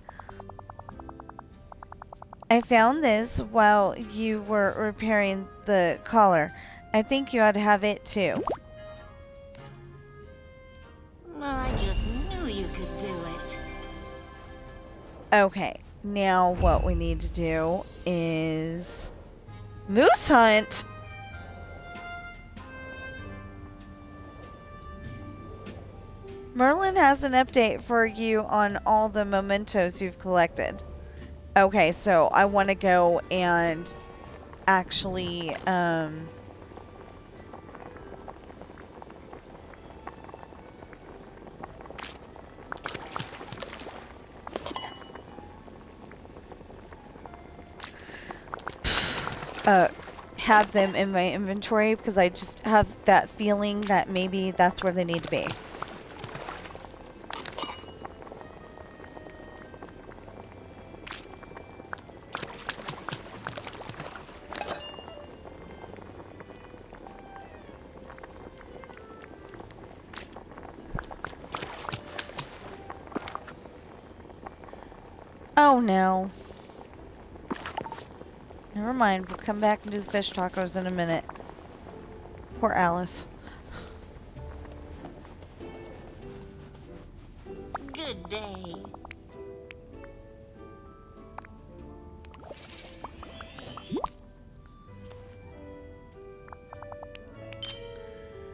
I found this while you were repairing the collar. I think you ought to have it too. Well, I just knew you could do it. Okay, now what we need to do is moose hunt. Merlin has an update for you on all the mementos you've collected. Okay, so I want to go and actually have them in my inventory because I just have that feeling that maybe that's where they need to be. Oh no. Never mind, we'll come back and do the fish tacos in a minute. Poor Alice. Good day.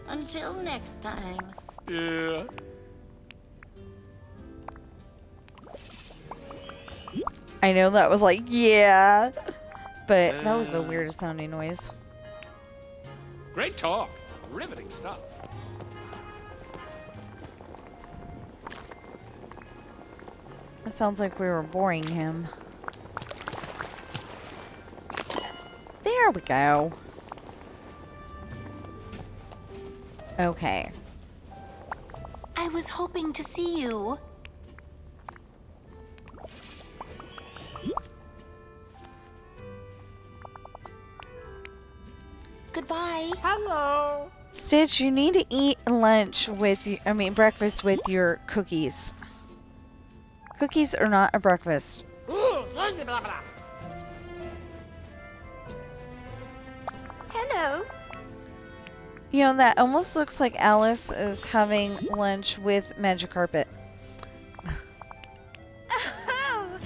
Until next time. Yeah. I know that was like, yeah. But that was the weirdest sounding noise. Great talk. Riveting stuff. It sounds like we were boring him. There we go. Okay. I was hoping to see you. Goodbye. Hello. Stitch, you need to eat lunch with, breakfast with your cookies. Cookies are not a breakfast. Hello. You know, that almost looks like Alice is having lunch with Magic Carpet. Oh.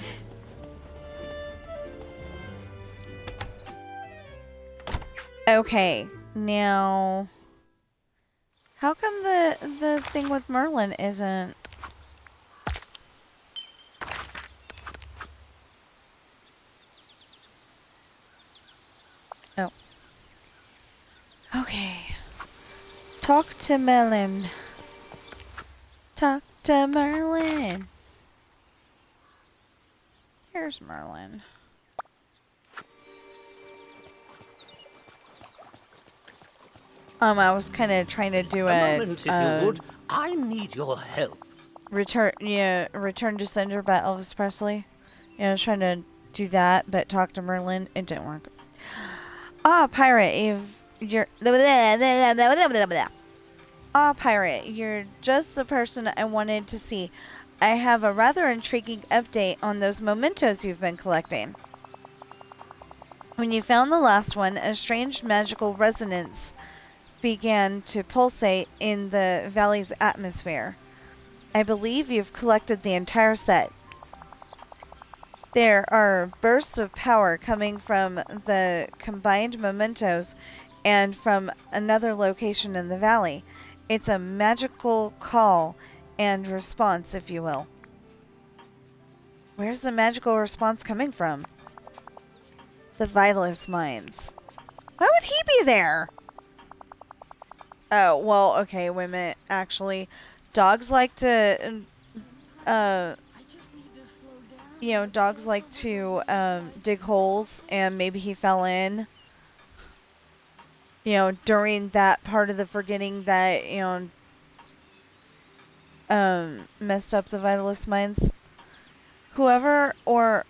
Okay, now how come the thing with Merlin isn't? Oh. Okay. Talk to Merlin. Talk to Merlin. Here's Merlin. I was kind of trying to do a moment, if you would. I need your help. Return to sender by Elvis Presley. Yeah, I was trying to do that, but talk to Merlin. It didn't work. Pirate, you're Pirate, you're just the person I wanted to see. I have a rather intriguing update on those mementos you've been collecting. When you found the last one, a strange magical resonance began to pulsate in the valley's atmosphere. I believe you've collected the entire set. There are bursts of power coming from the combined mementos and from another location in the valley. It's a magical call and response, if you will. Where's the magical response coming from? The Vitalist Mines. Why would he be there? Oh, well, okay, wait a minute. Actually, dogs like to, dogs like to dig holes, and maybe he fell in, during that part of the forgetting that, messed up the Vitalist Mines. Whoever or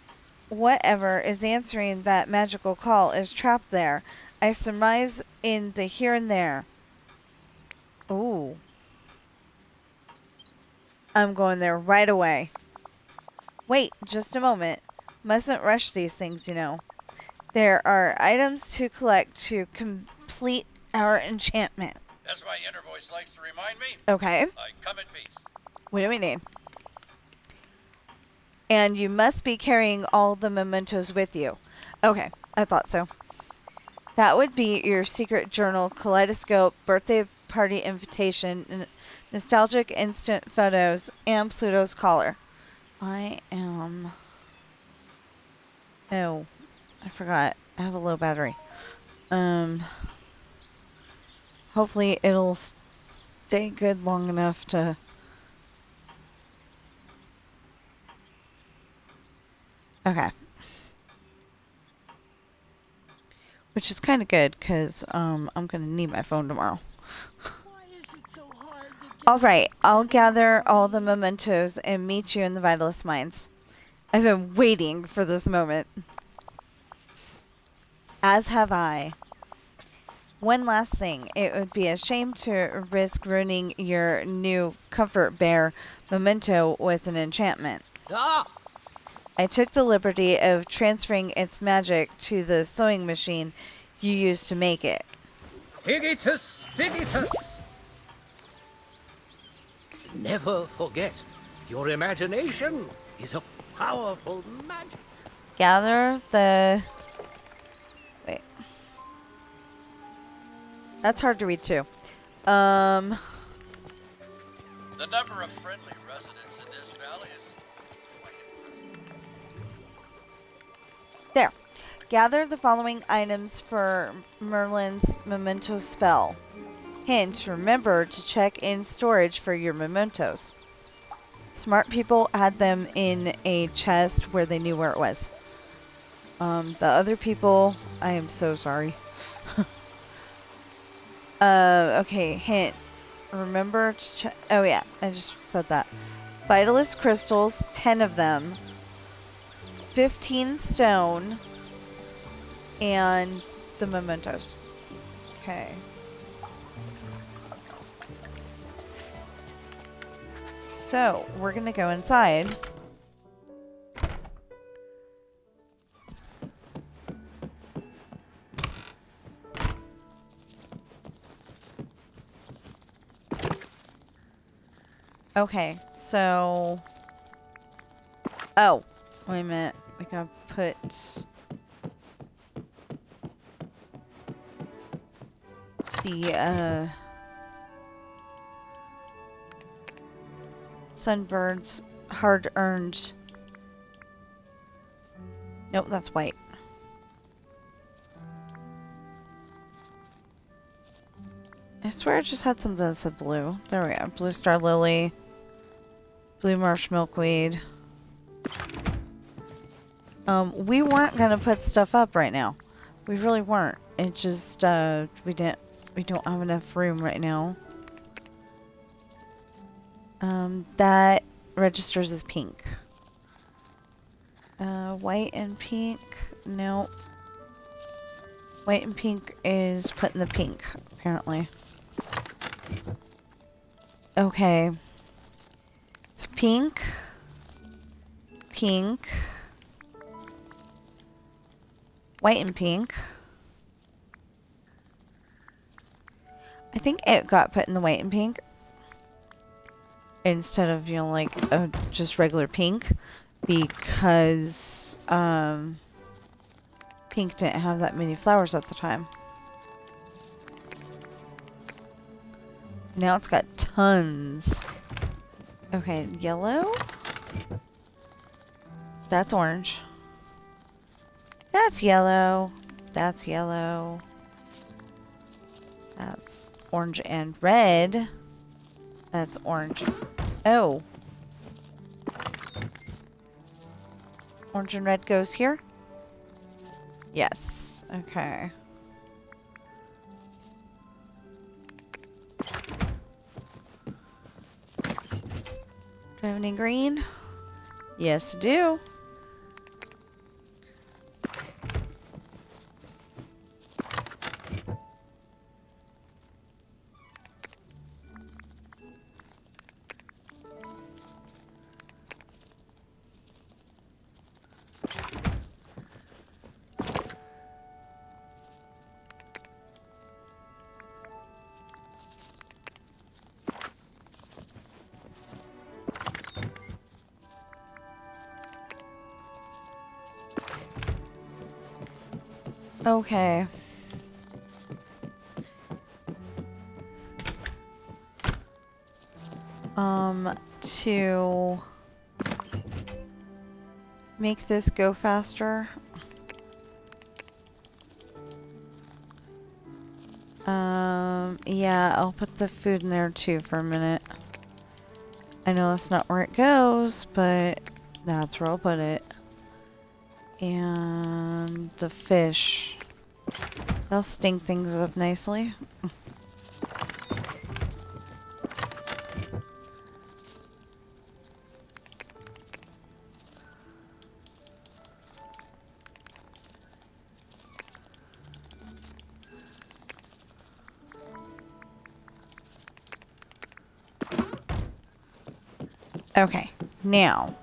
whatever is answering that magical call is trapped there. I surmise in the here and there. Ooh. I'm going there right away. Wait, just a moment. Mustn't rush these things, There are items to collect to complete our enchantment. That's my inner voice likes to remind me. Okay. I come in peace. What do we need? And you must be carrying all the mementos with you. Okay, I thought so. That would be your secret journal, kaleidoscope, birthday party invitation, nostalgic instant photos, and Pluto's collar. I am... Oh, I forgot. I have a low battery. Hopefully it'll stay good long enough to... Okay. Which is kind of good, because I'm going to need my phone tomorrow. Alright, I'll gather all the mementos and meet you in the Vitalist Mines. I've been waiting for this moment. As have I. One last thing. It would be a shame to risk ruining your new Comfort Bear memento with an enchantment. Ah! I took the liberty of transferring its magic to the sewing machine you used to make it. Figitus, figitus! Never forget, your imagination is a powerful magic. Gather the... Wait. That's hard to read too. The number of friendly residents in this valley is quite impressive. There. Gather the following items for Merlin's memento spell. Hint, remember to check in storage for your mementos. Smart people had them in a chest where they knew where it was. The other people, I am so sorry. Okay, hint. Remember to check. Oh yeah, I just said that. Vitalist crystals, 10 of them. 15 stone. And the mementos. Okay. So, we're gonna go inside. Okay, so... Oh, wait a minute. We gotta put... the, Sunbird's hard-earned... Nope, that's white. I swear I just had something that said blue. There we go. Blue Star Lily. Blue Marsh Milkweed. We weren't gonna put stuff up right now. We really weren't. It just, we don't have enough room right now. That registers as pink. White and pink. Nope. White and pink is put in the pink, apparently. Okay. It's pink. Pink. White and pink. I think it got put in the white and pink. Instead of, like, just regular pink. because pink didn't have that many flowers at the time. Now it's got tons. Okay, yellow. That's orange. That's yellow. That's yellow. That's orange and red. That's orange. Oh. Orange and red goes here? Yes. Okay. Do I have any green? Yes, I do. Okay. To make this go faster, yeah, I'll put the food in there too for a minute. I know that's not where it goes, but that's where I'll put it. And the fish. They'll stink things up nicely. Okay, now.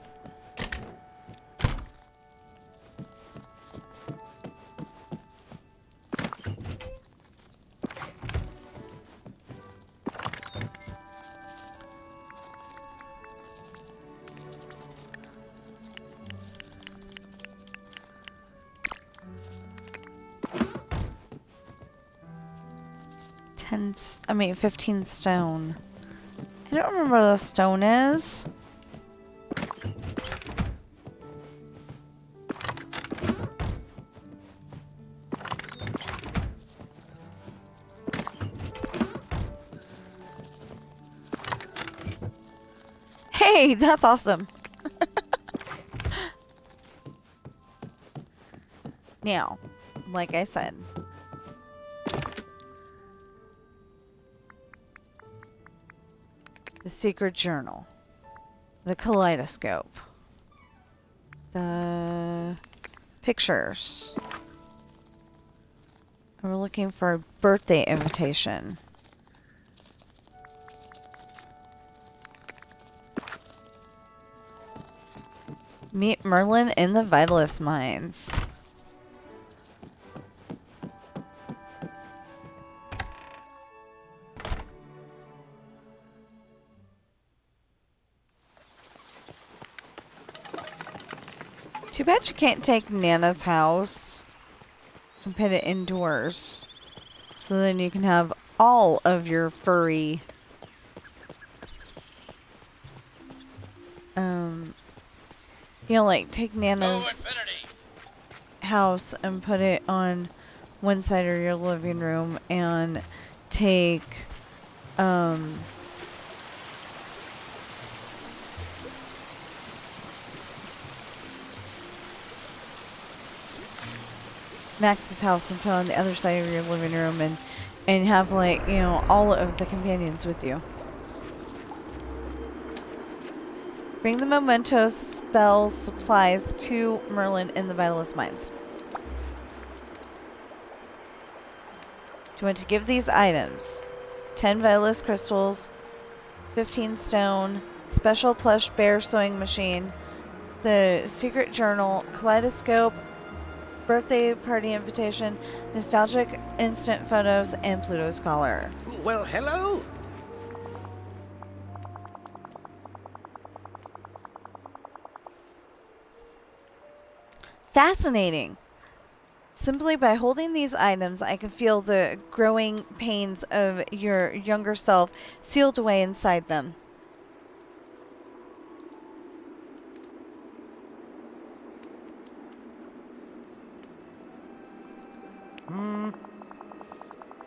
I mean 15 stone. I don't remember what the stone is. Hey, that's awesome. Now, like I said, the secret journal, the kaleidoscope, the pictures. And we're looking for a birthday invitation. Meet Merlin in the Vitalist Mines. Too bad you can't take Nana's house and put it indoors. So then you can have all of your furry you know, like take Nana's house and put it on one side of your living room, and take Max's house and put it on the other side of your living room, and have, like, you know, all of the companions with you. Bring the memento spell supplies to Merlin in the Vitalist Mines. Do you want to give these items? 10 Vitalist crystals, 15 stone, special plush bear sewing machine, the secret journal, kaleidoscope, birthday party invitation, nostalgic instant photos, and Pluto's collar. Well, hello. Fascinating. Simply by holding these items, I can feel the growing pains of your younger self sealed away inside them.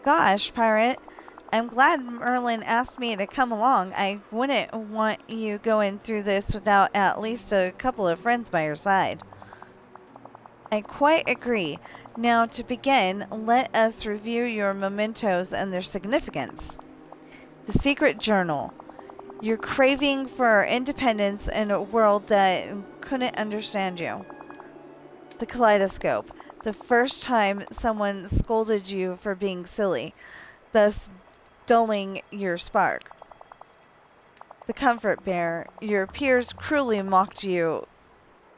Gosh, Pirate, I'm glad Merlin asked me to come along. I wouldn't want you going through this without at least a couple of friends by your side. I quite agree. Now, to begin, let us review your mementos and their significance. The secret journal. Your craving for independence in a world that couldn't understand you. The kaleidoscope. The first time someone scolded you for being silly, thus dulling your spark. The comfort bear. Your peers cruelly mocked you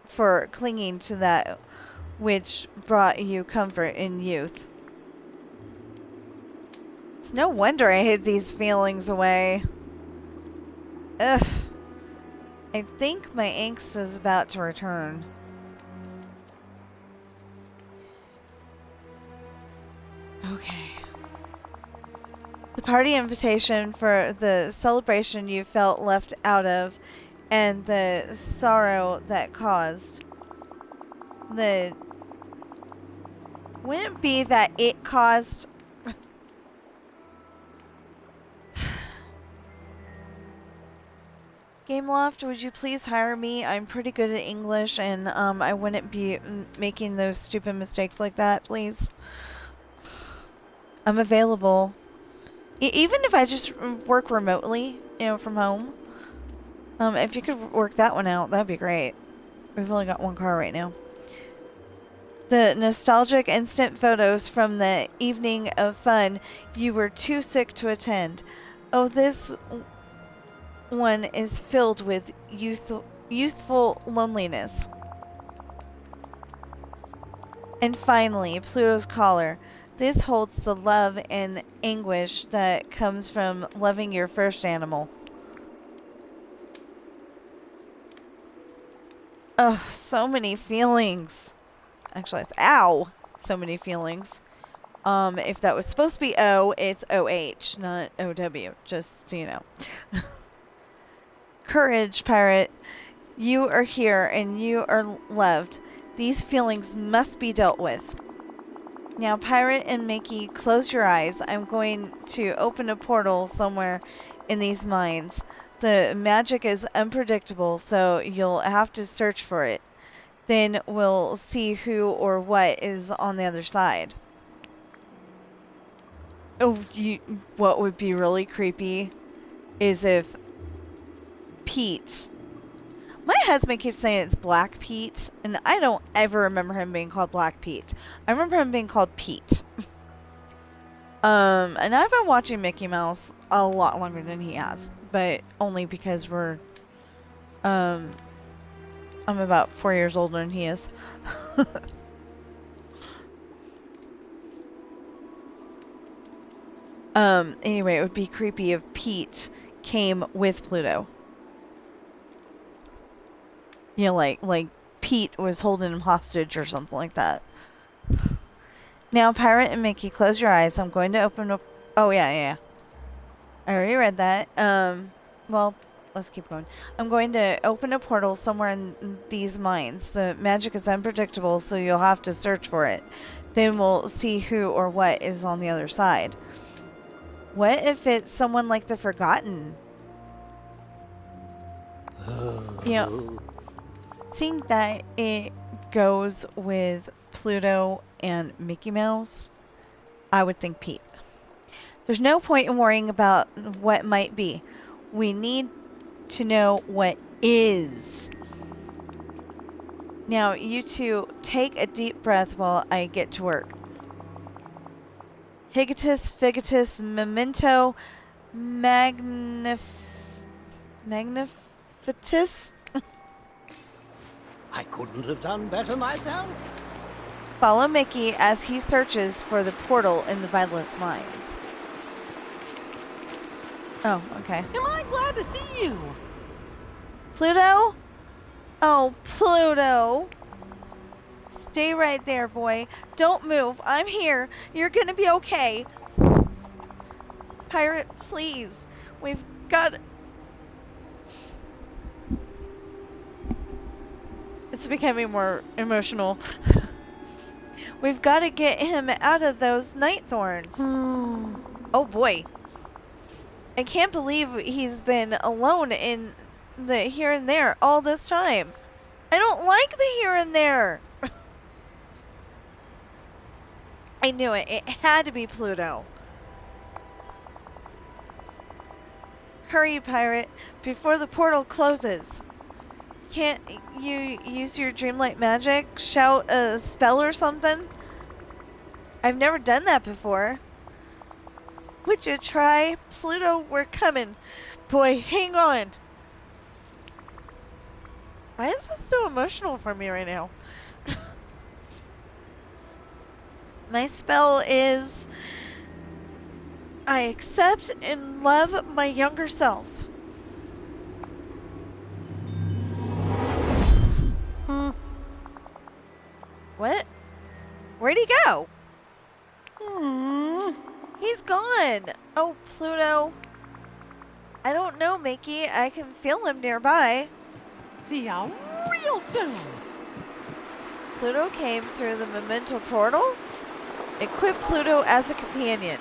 for clinging to that which brought you comfort in youth. It's no wonder I hid these feelings away. Ugh. I think my angst is about to return. Okay. The party invitation for the celebration you felt left out of, and the sorrow that caused. Wouldn't it be that it caused... Gameloft, would you please hire me? I'm pretty good at English, and I wouldn't be making those stupid mistakes like that, please. I'm available. Even if I just work remotely, from home. If you could work that one out, that'd be great. We've only got one car right now. The nostalgic instant photos from the evening of fun you were too sick to attend. Oh, this one is filled with youthful loneliness. And finally, Pluto's collar. This holds the love and anguish that comes from loving your first animal. Oh, so many feelings. Actually, it's ow. So many feelings. If that was supposed to be O, it's OH, not OW. Just so you know. Courage, Pirate. You are here and you are loved. These feelings must be dealt with. Now, Pirate and Mickey, close your eyes. I'm going to open a portal somewhere in these mines. The magic is unpredictable, so you'll have to search for it. Then we'll see who or what is on the other side. Oh, what would be really creepy is if Pete... My husband keeps saying it's Black Pete, and I don't ever remember him being called Black Pete. I remember him being called Pete. And I've been watching Mickey Mouse a lot longer than he has, but only because we're... I'm about 4 years older than he is. Anyway, it would be creepy if Pete came with Pluto. You know, like Pete was holding him hostage or something like that. Now, Pirate and Mickey, close your eyes. I'm going to open up... Oh, yeah. I already read that. Well, let's keep going. I'm going to open a portal somewhere in these mines. The magic is unpredictable, so you'll have to search for it. Then we'll see who or what is on the other side. What if it's someone like the Forgotten? You know, seeing that it goes with Pluto and Mickey Mouse, I would think Pete. There's no point in worrying about what might be. We need to know what is. Now, you two, take a deep breath while I get to work. Higatus, Figatus, Memento, Magnifitus? I couldn't have done better myself. Follow Mickey as he searches for the portal in the Vitalist Mines. Oh, okay. Am I glad to see you? Pluto? Oh, Pluto. Stay right there, boy. Don't move. I'm here. You're gonna be okay. Pirate, please. We've got... It's becoming more emotional. We've got to get him out of those night thorns. Oh boy. I can't believe he's been alone in the here and there all this time. I don't like the here and there. I knew it. It had to be Pluto. Hurry, pirate, before the portal closes. Can't you use your Dreamlight magic? Shout a spell or something? I've never done that before. Would you try? Pluto, we're coming. Boy, hang on. Why is this so emotional for me right now? My spell is... I accept and love my younger self. What? Where'd he go? He's gone. Oh, Pluto. I don't know, Mickey. I can feel him nearby. See ya real soon. Pluto came through the memento portal. Equip Pluto as a companion.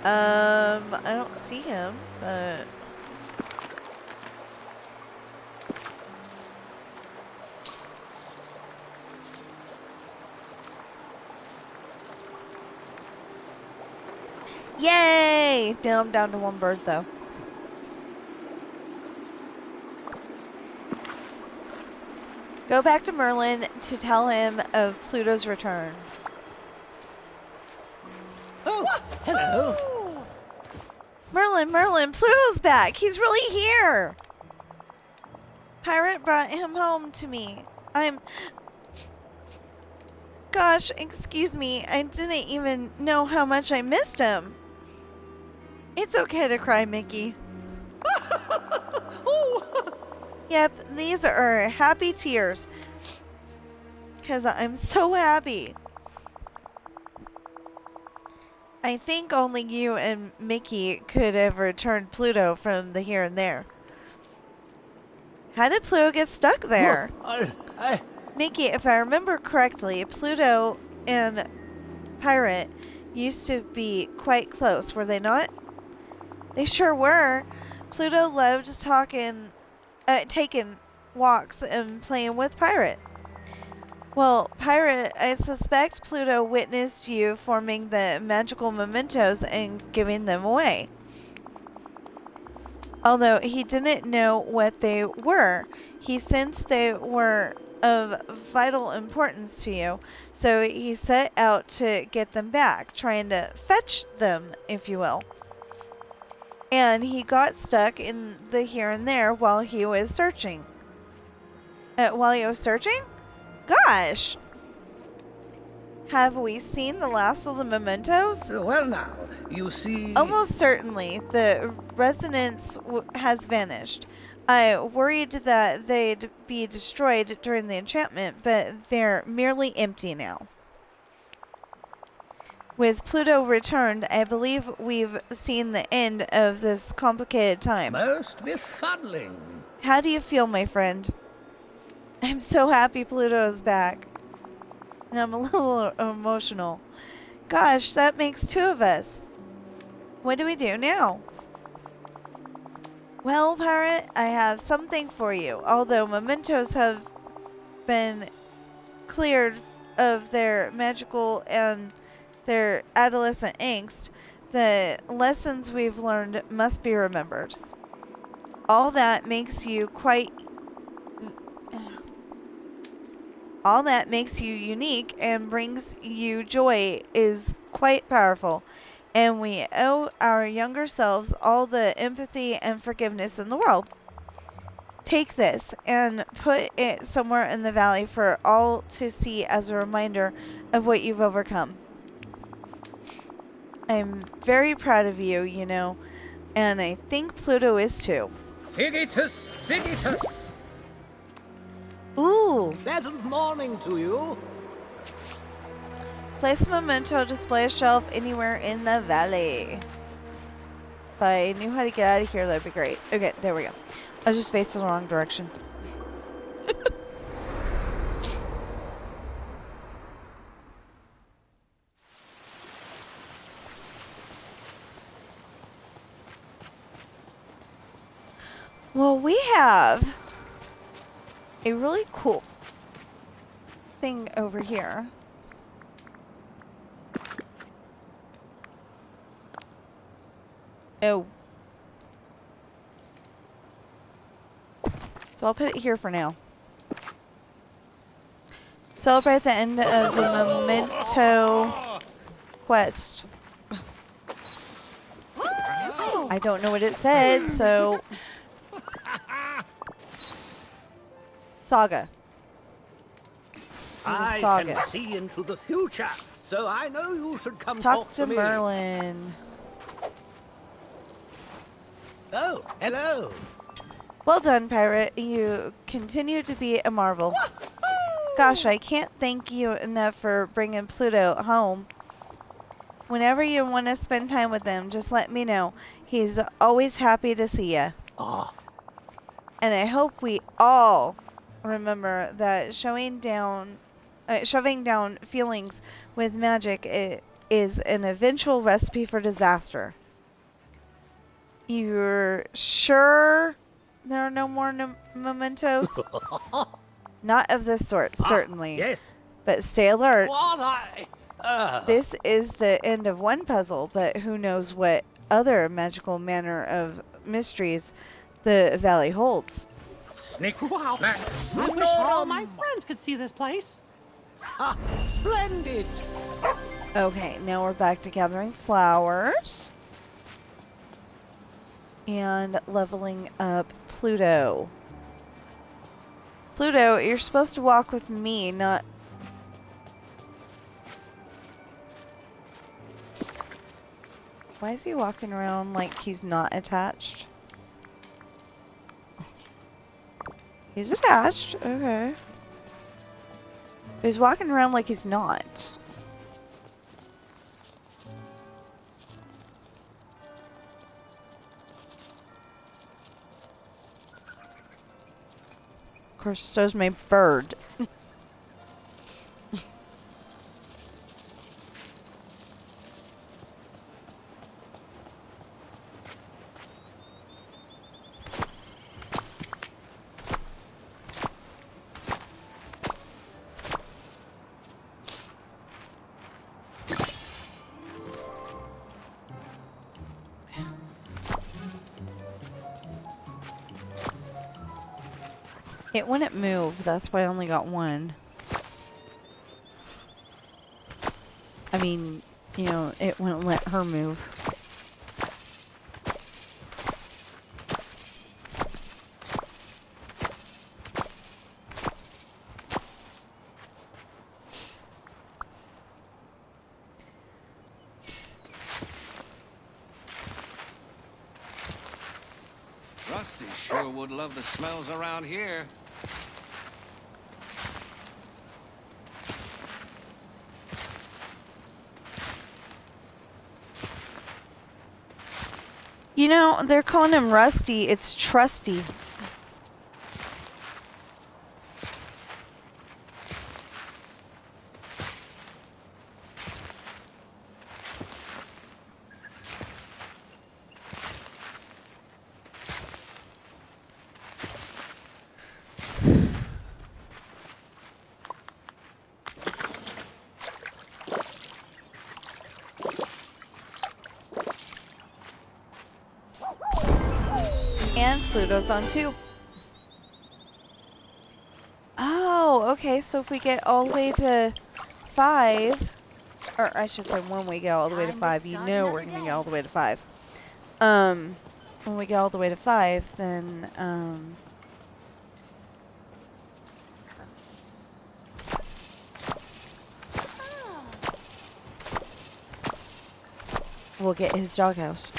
I don't see him, but... Yay! Now I'm down to one bird, though. Go back to Merlin to tell him of Pluto's return. Oh, hello. Merlin, Pluto's back. He's really here. Pirate brought him home to me. Gosh, excuse me. I didn't even know how much I missed him. It's okay to cry, Mickey. Yep, these are happy tears. 'Cause I'm so happy. I think only you and Mickey could have returned Pluto from the here and there. How did Pluto get stuck there? Mickey, if I remember correctly, Pluto and Pirate used to be quite close, were they not? They sure were. Pluto loved taking walks and playing with Pirate. Well, Pirate, I suspect Pluto witnessed you forming the magical mementos and giving them away. Although he didn't know what they were, he sensed they were of vital importance to you, so he set out to get them back, trying to fetch them, if you will. And he got stuck in the here and there while he was searching. Gosh! Have we seen the last of the mementos? Well now, you see... Almost certainly. The resonance has vanished. I worried that they'd be destroyed during the enchantment, but they're merely empty now. With Pluto returned, I believe we've seen the end of this complicated time. Most befuddling. How do you feel, my friend? I'm so happy Pluto is back. And I'm a little emotional. Gosh, that makes two of us. What do we do now? Well, Pirate, I have something for you. Although mementos have been cleared of their magical and their adolescent angst, the lessons we've learned must be remembered. All that makes you unique and brings you joy is quite powerful, and we owe our younger selves all the empathy and forgiveness in the world. Take this and put it somewhere in the valley for all to see as a reminder of what you've overcome. I'm very proud of you, you know, and I think Pluto is too. Figitus, figitus! Ooh! Pleasant morning to you. Place a memento, display a shelf anywhere in the valley. If I knew how to get out of here, that'd be great. Okay, there we go. I was just facing the wrong direction. Well, we have a really cool thing over here. Oh. So I'll put it here for now. Celebrate the end of the memento quest. I don't know what it said, so... Saga. I Saga. can see into the future, so I know you should come Talk to me. Merlin. Oh, hello. Well done, pirate. You continue to be a marvel. Gosh, I can't thank you enough for bringing Pluto home. Whenever you want to spend time with him, just let me know. He's always happy to see you. Ah. And I hope we all remember that shoving down feelings with magic is an eventual recipe for disaster. You're sure there are no more mementos? Not of this sort, certainly. Yes. But stay alert. What This is the end of one puzzle, but who knows what other magical manner of mysteries the valley holds. Snick, wow. snack, I wish all my friends could see this place. ha, splendid. Okay, now we're back to gathering flowers. And leveling up Pluto. Pluto, you're supposed to walk with me, not... Why is he walking around like he's not attached? He's attached, okay. He's walking around like he's not. Of course, so's my bird. It wouldn't move, that's why I only got one. I mean, you know, it wouldn't let her move. Rusty sure would love the smells around here. You know, they're calling him Rusty. It's Trusty. And Pluto's on 2. Oh, okay, so if we get all the way to 5, or I should say when we get all the way to 5, you know we're going to get all the way to 5. When we get all the way to 5, then, we'll get his doghouse.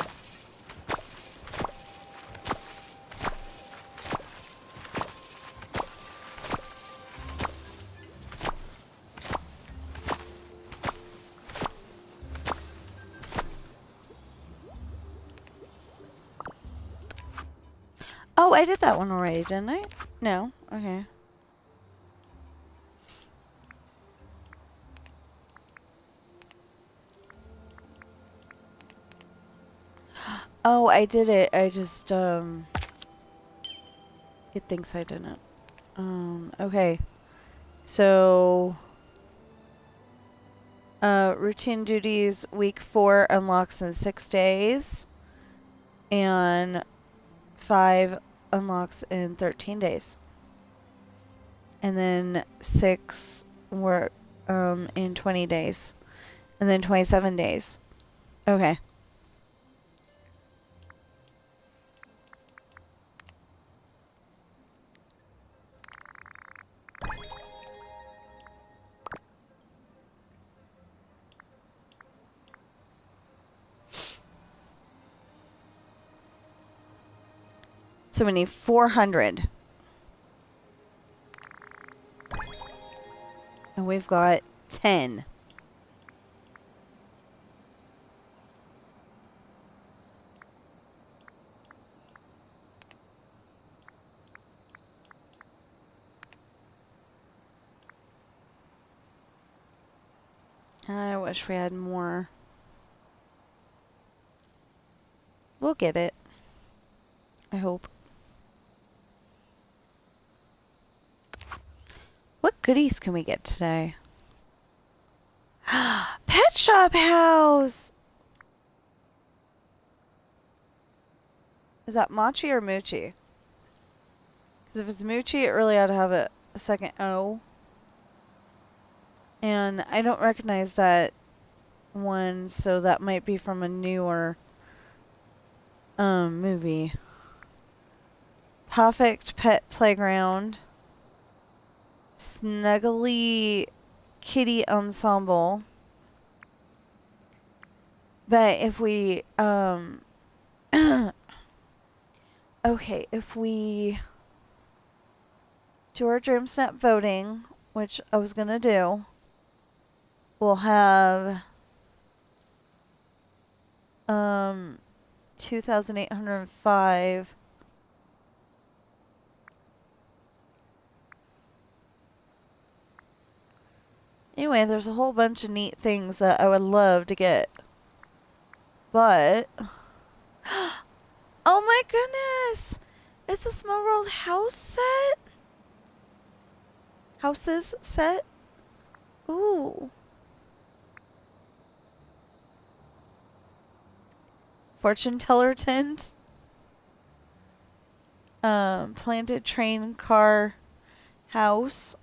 Oh, I did that one already, didn't I? No? Okay. Oh, I did it. I just, it thinks I didn't. Okay. So, routine duties, week 4 unlocks in 6 days. And 5 unlocks in 13 days. And then 6 work, in 20 days. And then 27 days. Okay. So we need 400. And we've got 10. I wish we had more. We'll get it. I hope. What goodies can we get today? Pet shop house! Is that Machi or Moochie? Because if it's Moochie, it really ought to have a second O. And I don't recognize that one, so that might be from a newer movie. Perfect Pet Playground. Snuggly Kitty Ensemble. But if we, okay, if we do our Dreamsnap voting, which I was gonna do, we'll have, 2,805. Anyway, there's a whole bunch of neat things that I would love to get. But, oh my goodness! It's a Small World house set? Houses set? Ooh. Fortune teller tent. Planted train car house.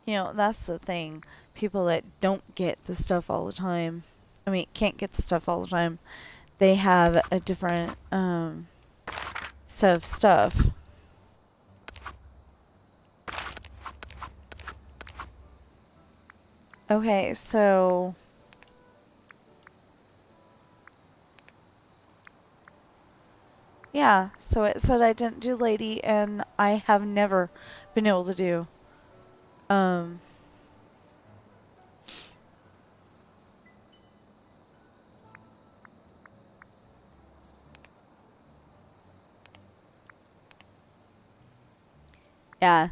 You know, that's the thing. People that don't get the stuff all the time, I mean, can't get the stuff all the time, they have a different, set of stuff. Okay, so yeah, so it said I didn't do lady, and I have never been able to do yeah,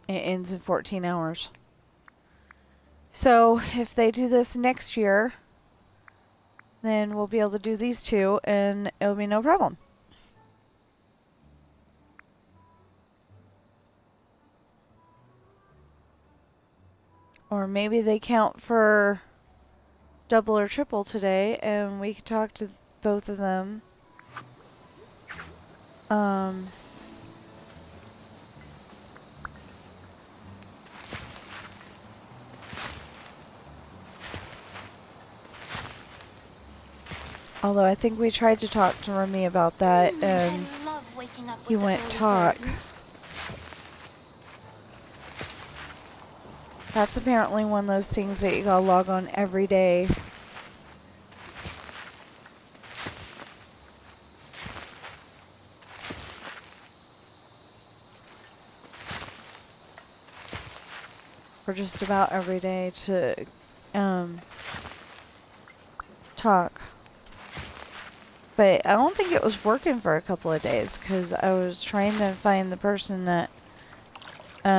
it ends in 14 hours. So if they do this next year, then we'll be able to do these two, and it'll be no problem. Or maybe they count for double or triple today, and we can talk to both of them. Although I think we tried to talk to Remy about that, and he wouldn't talk. That's apparently one of those things that you gotta log on every day. Or just about every day to talk. But I don't think it was working for a couple of days because I was trying to find the person that you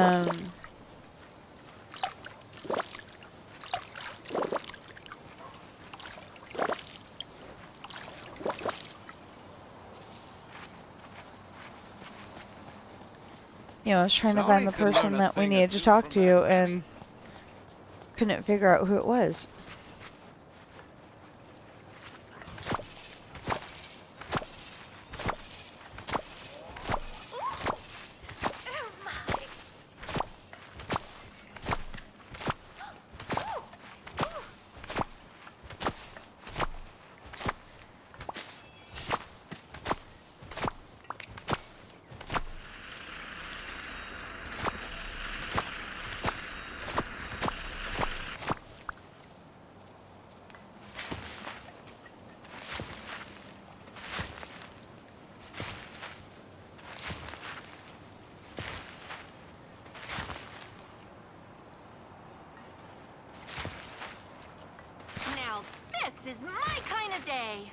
know, I was trying to find the person that we needed to talk to and couldn't figure out who it was. Now this is my kind of day.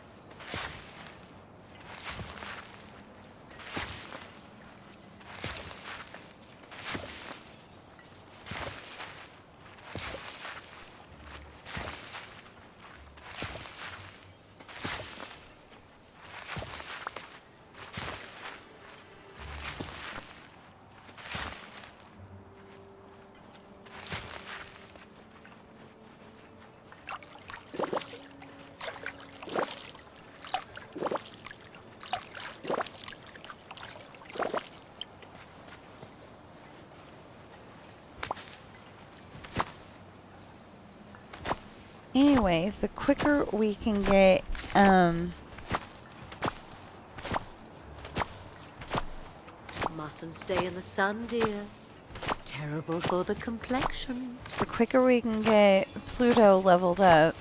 Anyway, the quicker we can get, Mustn't stay in the sun, dear. Terrible for the complexion. the quicker we can get Pluto leveled up,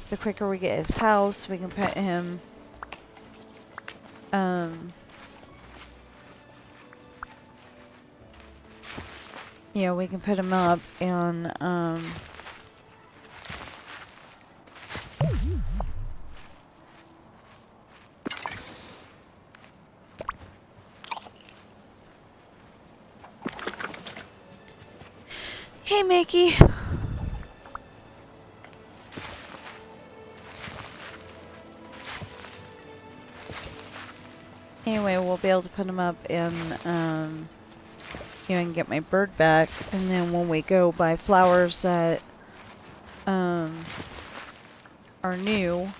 the quicker we get his house, we can put him, you know, we can put him up and, hey, Mickey. Anyway, we'll be able to put him up and, you know, and get my bird back. And then when we go buy flowers that, are new,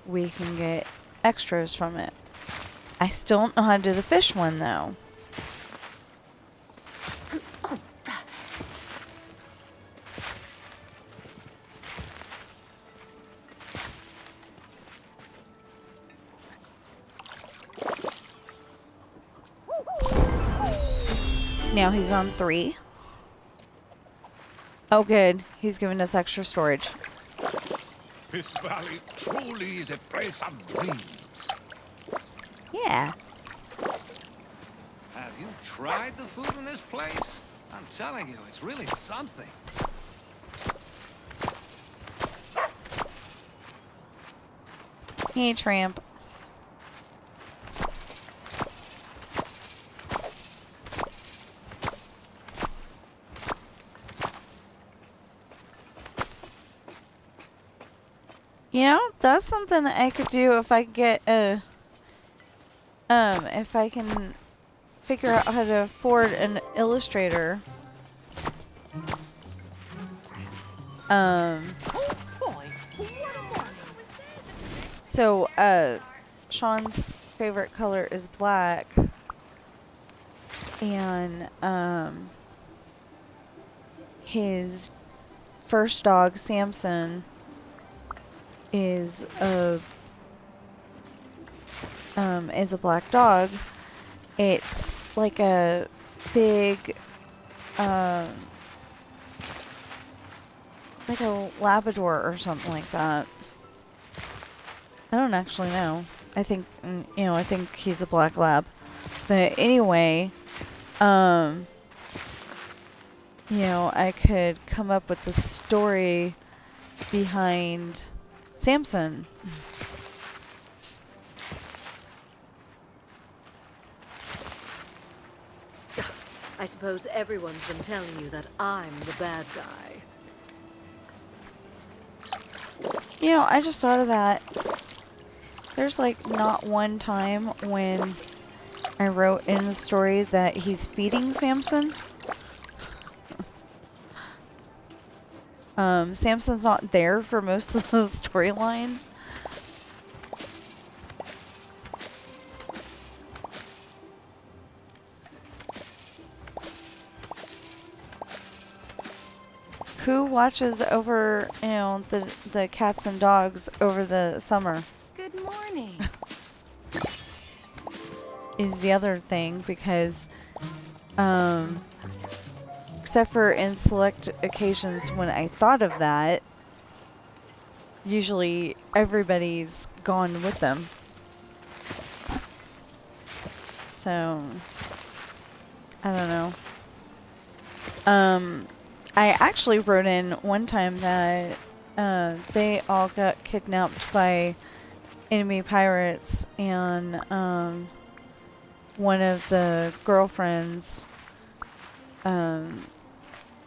we can get extras from it. I still don't know how to do the fish one, though. Now he's on 3. Oh, good. He's giving us extra storage. This valley truly is a place of dreams. Yeah. Have you tried the food in this place? I'm telling you, it's really something. Hey, tramp. You know, that's something that I could do if I get a, if I can figure out how to afford an illustrator. So, Sean's favorite color is black. And, his first dog, Samson, is a black dog. It's like a big, like a Labrador or something like that. I don't actually know. I think, you know, I think he's a black lab. But anyway, you know, I could come up with the story behind Samson. I suppose everyone's been telling you that I'm the bad guy. You know, I just thought of that. There's like not one time when I wrote in the story that he's feeding Samson. Samson's not there for most of the storyline. Who watches over, you know, the cats and dogs over the summer? Good morning. Is the other thing, because except for in select occasions when I thought of that, usually everybody's gone with them. So I don't know. I actually wrote in one time that they all got kidnapped by enemy pirates, and one of the girlfriends,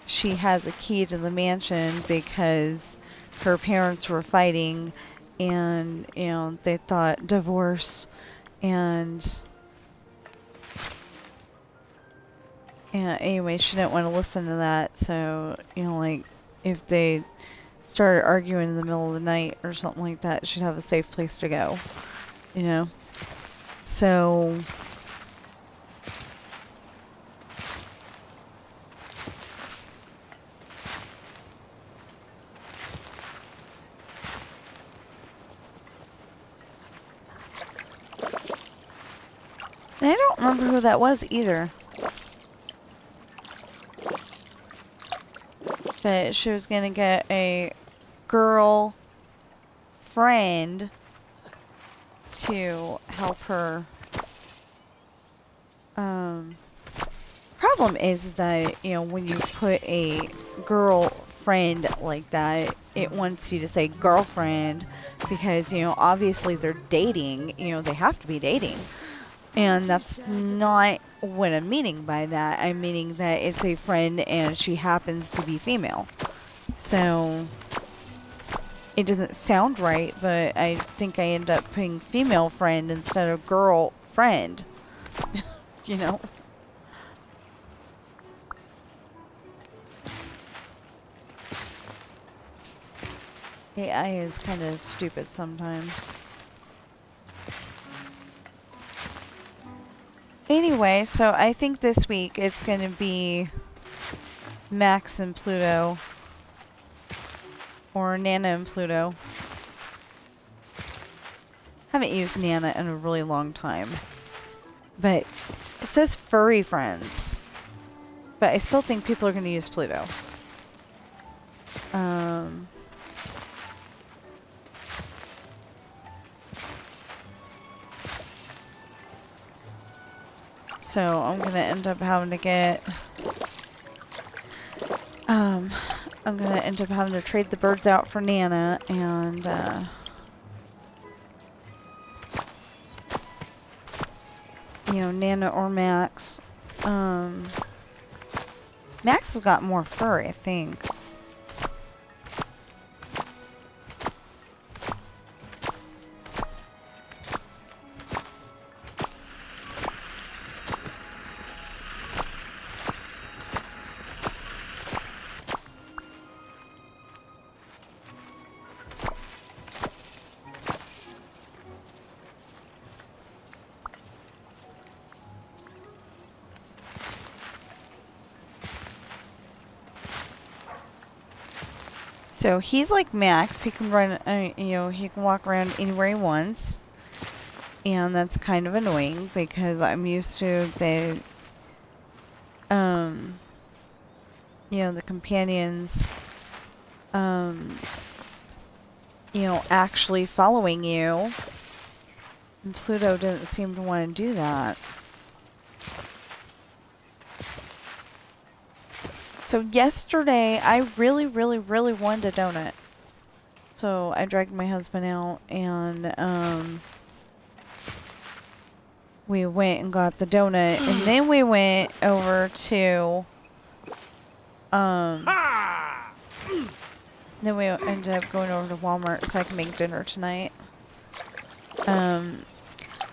she has a key to the mansion because her parents were fighting, and you know, they thought divorce, and anyway, she didn't want to listen to that. So, you know, like, if they started arguing in the middle of the night or something like that, she'd have a safe place to go, you know? So and I don't remember who that was either. But she was going to get a girl friend to help her. Problem is that, you know, when you put a girlfriend like that, it wants you to say girlfriend because, you know, obviously they're dating. You know, they have to be dating. And that's not what I'm meaning by that. I'm meaning that it's a friend and she happens to be female. So it doesn't sound right, but I think I end up putting female friend instead of girl friend. You know? AI is kind of stupid sometimes. Anyway, so I think this week it's going to be Max and Pluto. Or Nana and Pluto. Haven't used Nana in a really long time. But it says furry friends. But I still think people are going to use Pluto. So I'm going to end up having to get... I'm going to end up having to trade the birds out for Nana, and, you know, Nana or Max. Max has got more fur, I think. So he's like Max. He can run, you know, he can walk around anywhere he wants. And that's kind of annoying because I'm used to the, you know, the companions, you know, actually following you. And Pluto doesn't seem to want to do that. So yesterday, I really wanted a donut. So I dragged my husband out and we went and got the donut, and then we went over to, then we ended up going over to Walmart so I can make dinner tonight. I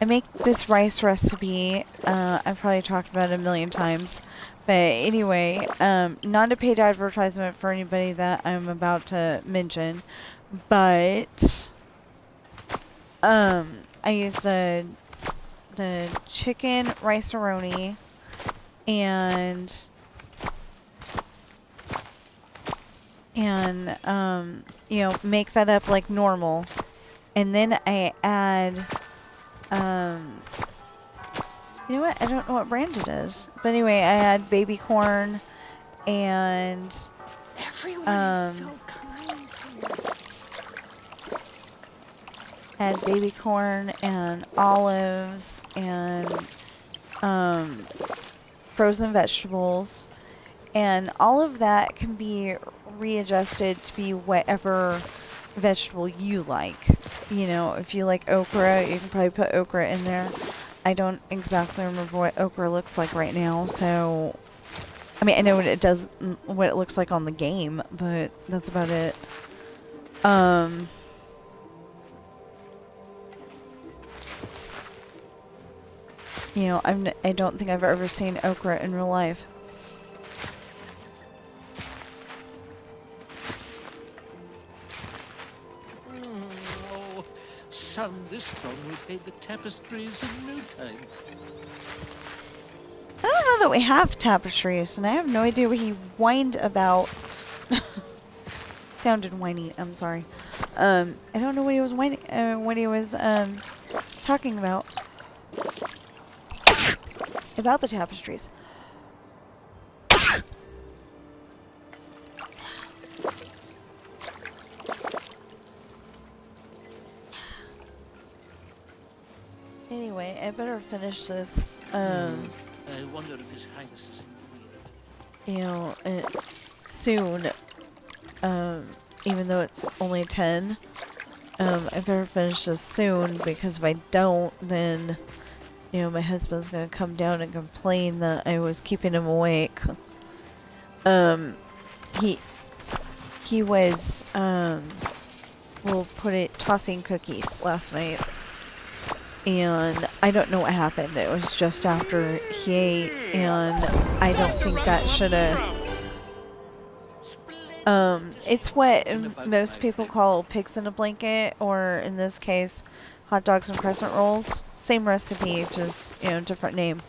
make this rice recipe, I've probably talked about it a million times, but anyway, not a paid advertisement for anybody that I'm about to mention, but, I used the chicken rice-a-roni and, you know, make that up like normal, and then I add, you know what? I don't know what brand it is. But anyway, I add baby corn and Everyone is so kind. add baby corn and olives and frozen vegetables. And all of that can be readjusted to be whatever vegetable you like. You know, if you like okra, you can probably put okra in there. I don't exactly remember what okra looks like right now, so I mean, I know what it does, what it looks like on the game, but that's about it. You know, I don't think I've ever seen okra in real life. Oh, sun this strong will fade the tapestries in no time. I don't know that we have tapestries, and I have no idea what he whined about. Sounded whiny, I'm sorry. I don't know what he was whining, what he was, talking about. About the tapestries. Anyway, I better finish this, I wonder if His Highness is you know, soon, even though it's only 10, I better finish this soon, because if I don't, then, you know, my husband's gonna come down and complain that I was keeping him awake. He was, we'll put it, tossing cookies last night. And I don't know what happened. It was just after he ate, and I don't think that should have... it's what most people call pigs in a blanket, or in this case, hot dogs and crescent rolls. Same recipe, just, you know, different name.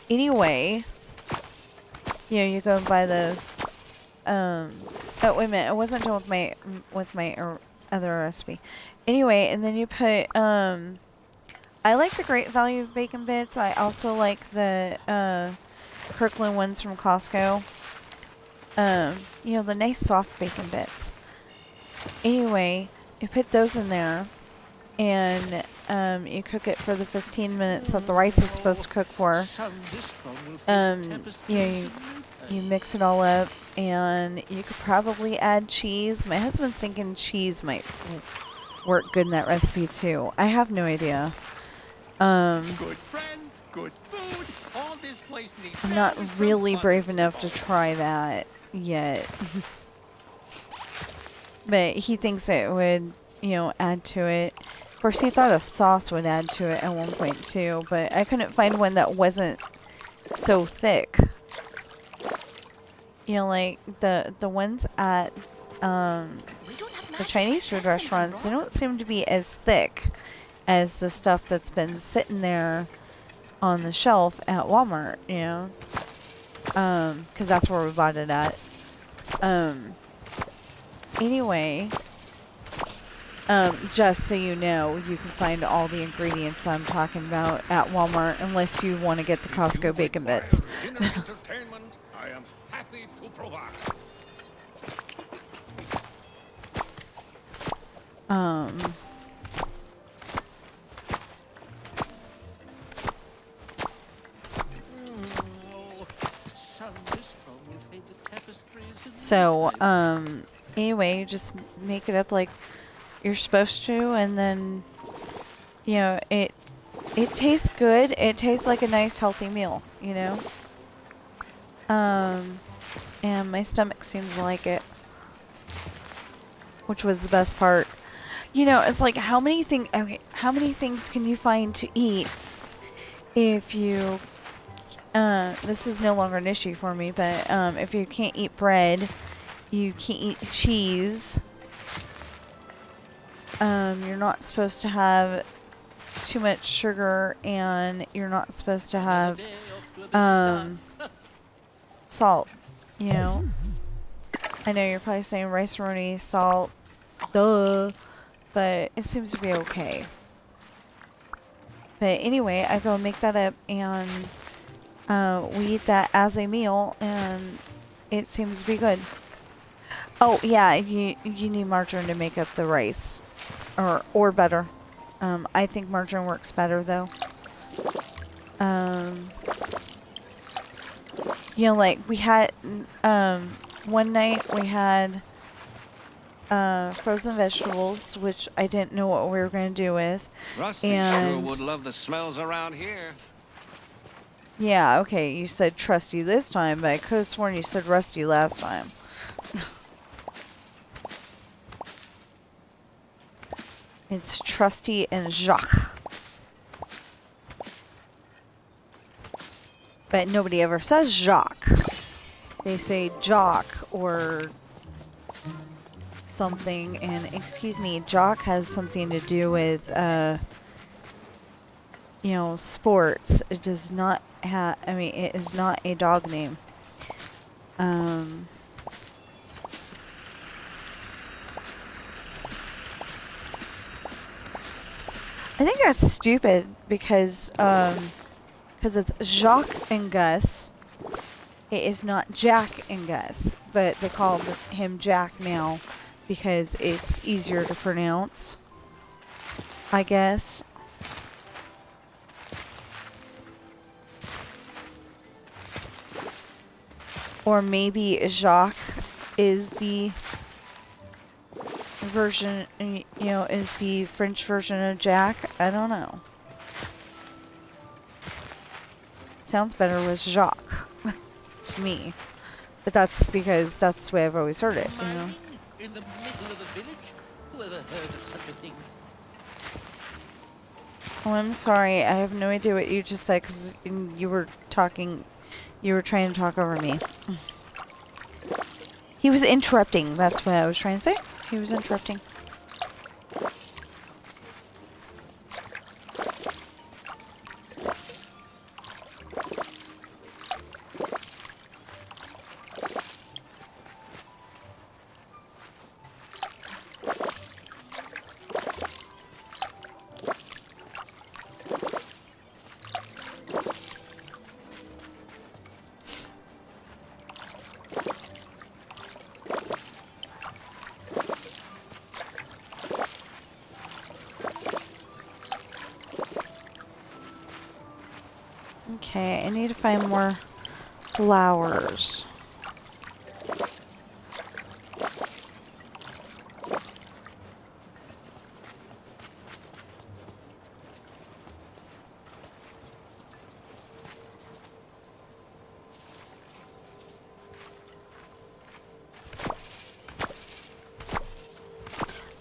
Anyway, you know, you go and buy the, oh, wait a minute, I wasn't done with my other recipe. Anyway, and then you put, I like the Great Value Bacon Bits. I also like the, Kirkland ones from Costco. You know, the nice soft bacon bits. Anyway, you put those in there, and, you cook it for the 15 minutes that the rice is supposed to cook for. You mix it all up, and you could probably add cheese. My husband's thinking cheese might work good in that recipe too. I have no idea. Good friends, good food. All this place needs. I'm not really brave enough to try that yet. But he thinks it would, you know, add to it. Of course, he thought a sauce would add to it at one point too, but I couldn't find one that wasn't so thick. You know, like the ones at the Chinese food restaurants, they don't seem to be as thick as the stuff that's been sitting there on the shelf at Walmart, you know, because that's where we bought it at. Anyway, just so you know, you can find all the ingredients I'm talking about at Walmart, unless you want to get the Costco bacon bits. Entertainment, I am happy to provide. So, anyway, you just make it up like you're supposed to, and then you know, it tastes good. It tastes like a nice healthy meal, you know? And my stomach seems to like it, which was the best part. You know, it's like how many things can you find to eat if you this is no longer an issue for me, but if you can't eat bread, you can't eat cheese. You're not supposed to have too much sugar, and you're not supposed to have salt, you know. I know you're probably saying rice-a-roni, salt, duh, but it seems to be okay. But anyway, I go make that up, and we eat that as a meal, and it seems to be good. Oh yeah, you need margarine to make up the rice, or butter. I think margarine works better though. You know, like we had one night we had frozen vegetables, which I didn't know what we were going to do with. Rusty sure would love the smells around here. Yeah, okay, you said trusty this time, but I could have sworn you said rusty last time. It's Trusty and Jacques. But nobody ever says Jacques. They say Jock or something, and excuse me, Jock has something to do with, you know, sports. It does not have, I mean, it is not a dog name. I think that's stupid because it's Jacques and Gus. It is not Jack and Gus, but they call him Jack now because it's easier to pronounce, I guess. Or maybe Jacques is the version, you know, is the French version of Jack. I don't know. Sounds better with Jacques to me, but that's because that's the way I've always heard it, you know. In the middle of the village? Whoever heard of such a thing? Oh, I'm sorry. I have no idea what you just said because you were talking. You were trying to talk over me. He was interrupting. That's what I was trying to say. He was interrupting. Okay, I need to find more flowers.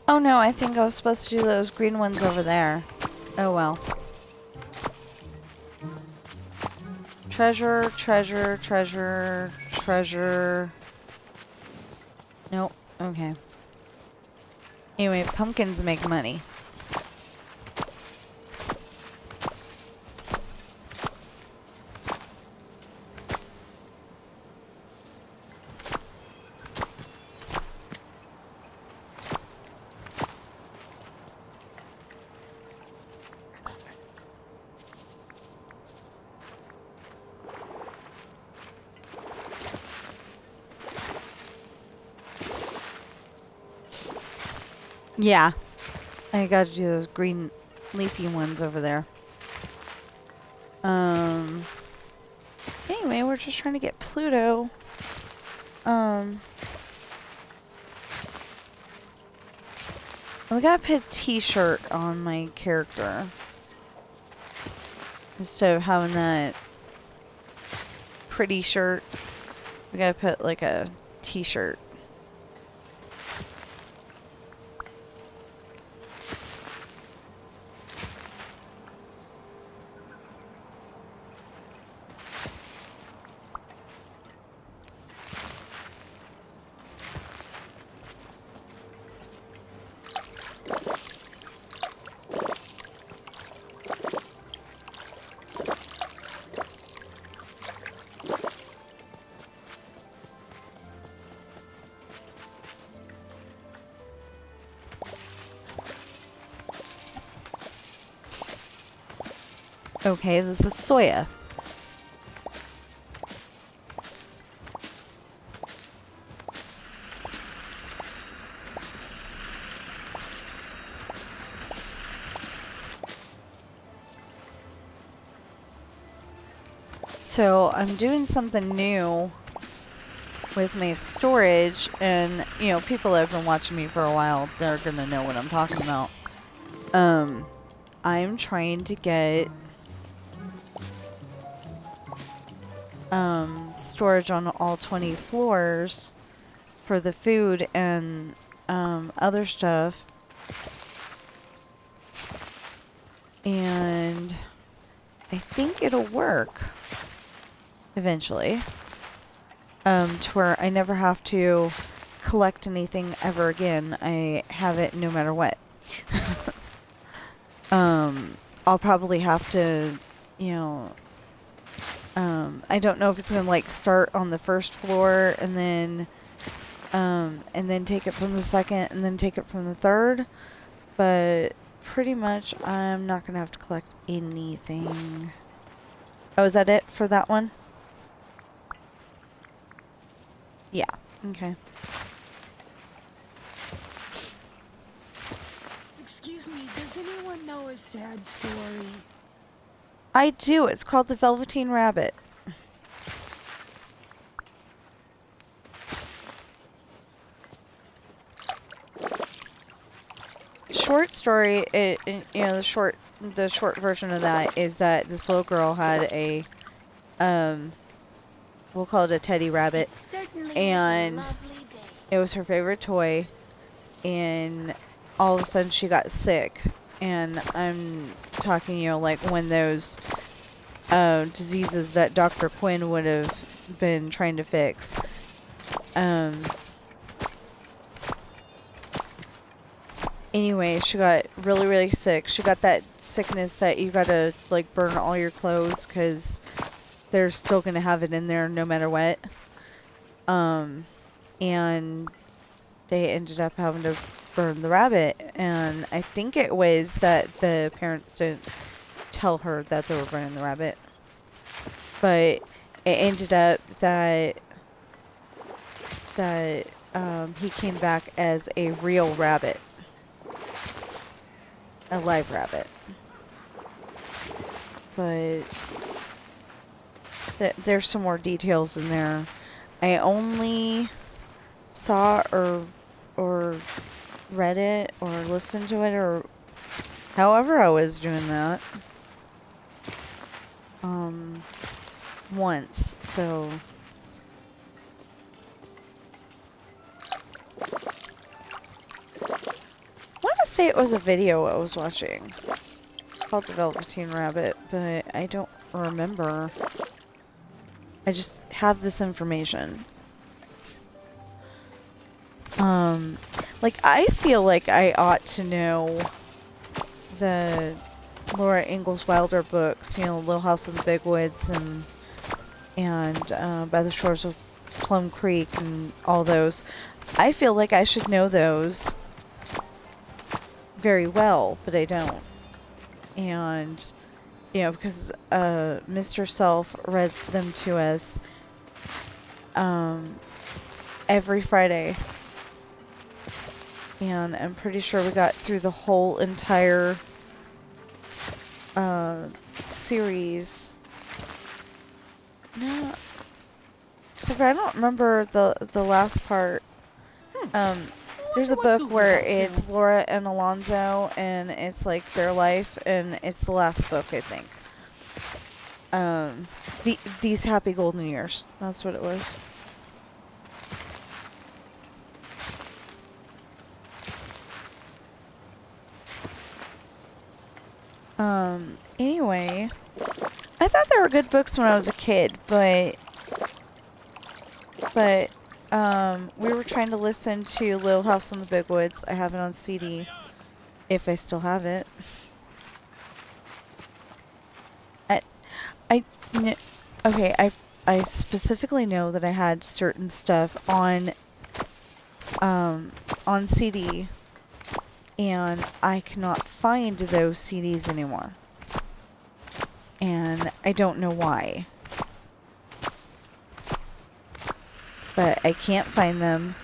Oh no, I think I was supposed to do those green ones over there. Oh well. Treasure, treasure, treasure, treasure. Nope. Okay. Anyway, pumpkins make money. Yeah. I gotta do those green leafy ones over there. Anyway, we're just trying to get Pluto. We gotta put a t-shirt on my character. Instead of having that pretty shirt, we gotta put like a t-shirt. Okay, this is soya. So I'm doing something new with my storage, and you know, people that have been watching me for a while, they're gonna know what I'm talking about. I'm trying to get storage on all 20 floors for the food and other stuff, and I think it'll work eventually, to where I never have to collect anything ever again. I have it no matter what. I'll probably have to, you know, I don't know if it's gonna like start on the first floor and then take it from the second and then take it from the third, but pretty much I'm not gonna have to collect anything. Oh, is that it for that one? Yeah, okay. Excuse me, does anyone know a sad story? I do. It's called The Velveteen Rabbit. Short story, you know, the short version of that is that this little girl had a, we'll call it a teddy rabbit, and it was her favorite toy, and all of a sudden she got sick, and I'm talking, you know, like when those diseases that Dr. Quinn would have been trying to fix. Anyway, she got really, really sick. She got that sickness that you gotta, like, burn all your clothes because they're still gonna have it in there no matter what. And they ended up having to burn the rabbit. And I think it was that the parents didn't tell her that they were burning the rabbit. But it ended up that he came back as a real rabbit. A live rabbit. But there's some more details in there. I only saw or read it or listened to it or however I was doing that once, so I want to say it was a video I was watching called The Velveteen Rabbit, but I don't remember. I just have this information. Like, I feel like I ought to know the Laura Ingalls Wilder books, you know, Little House in the Big Woods and By the Shores of Plum Creek and all those. I feel like I should know those very well, but I don't. And, you know, because Mr. Self read them to us every Friday. And I'm pretty sure we got through the whole entire series. No, except for I don't remember the last part. There's a book where it's Laura and Alonzo, and it's like their life, and it's the last book, I think. These happy golden years. That's what it was. Anyway, I thought they were good books when I was a kid, but we were trying to listen to Little House on the Big Woods. I have it on CD, if I still have it. Okay, I specifically know that I had certain stuff on CD, and I cannot find those CDs anymore. And I don't know why. But I can't find them,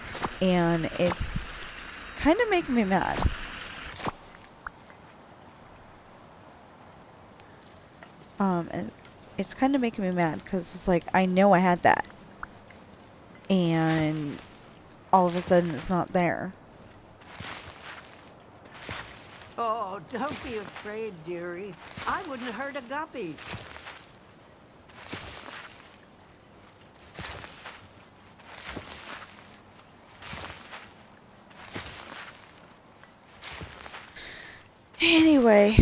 and it's kind of making me mad. And it's kind of making me mad because it's like, I know I had that. And all of a sudden it's not there. Oh, don't be afraid, dearie. I wouldn't hurt a guppy. Anyway.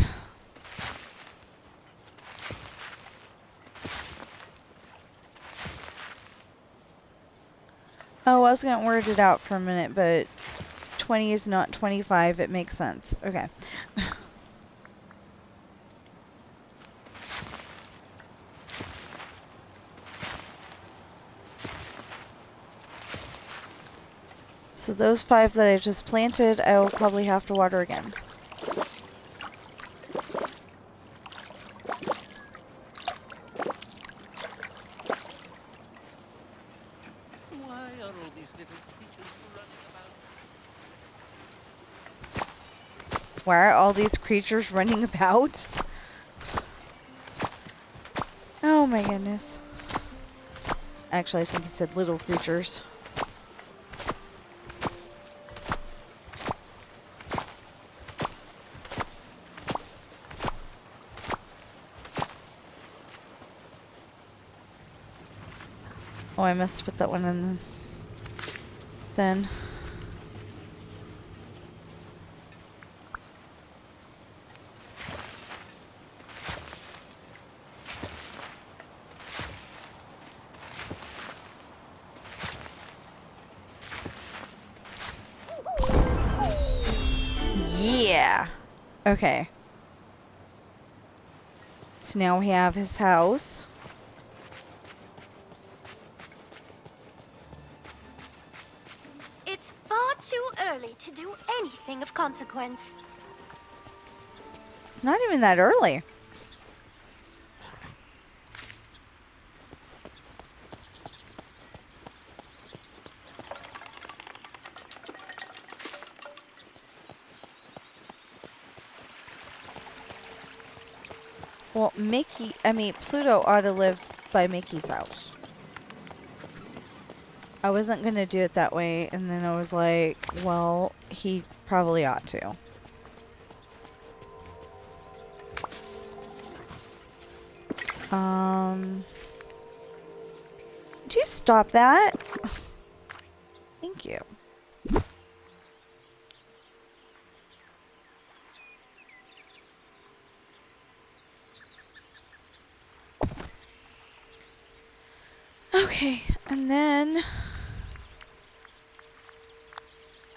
Oh, I was going to word it out for a minute, but 20 is not 25. It makes sense. Okay. So those 5 that I just planted, I will probably have to water again. Why are all these little creatures running about? Why are all these creatures running about? Oh my goodness. Actually, I think he said little creatures. Oh, I must put that one in then. Yeah. Okay. So now we have his house. It's far too early to do anything of consequence. It's not even that early. Well, Pluto ought to live by Mickey's house. I wasn't going to do it that way, and then I was like, well, he probably ought to. Would you stop that? Thank you. Okay, and then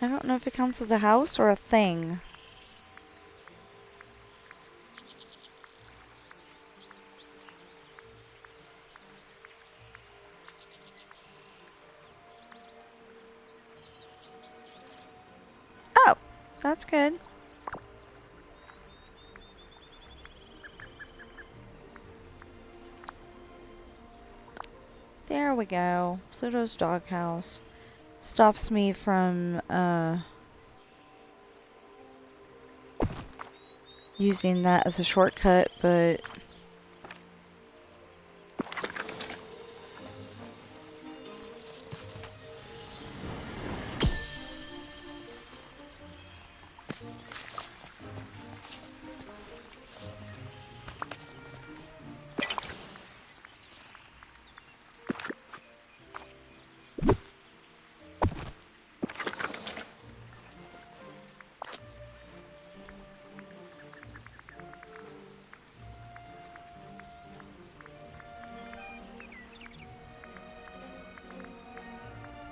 I don't know if it counts as a house or a thing. Oh, that's good. There we go. Pluto's doghouse. Stops me from, using that as a shortcut, but...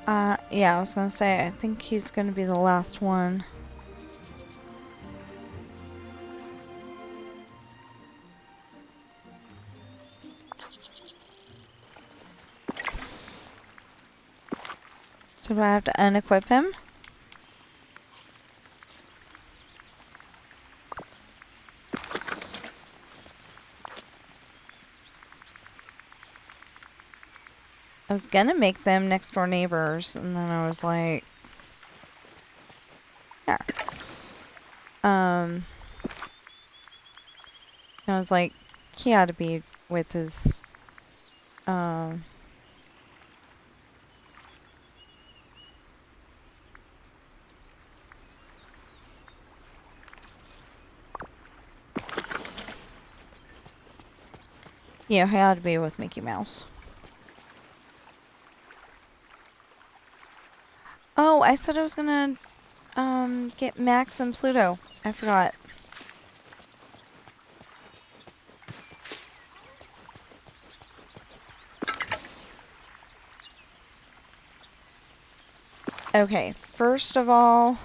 Yeah, I was gonna say, I think he's gonna be the last one. So do I have to unequip him? I was gonna make them next door neighbors, and then I was like, yeah. I was like, he ought to be with his, yeah, he ought to be with Mickey Mouse. Oh, I said I was gonna, get Max and Pluto. I forgot. Okay, first of all,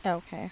okay.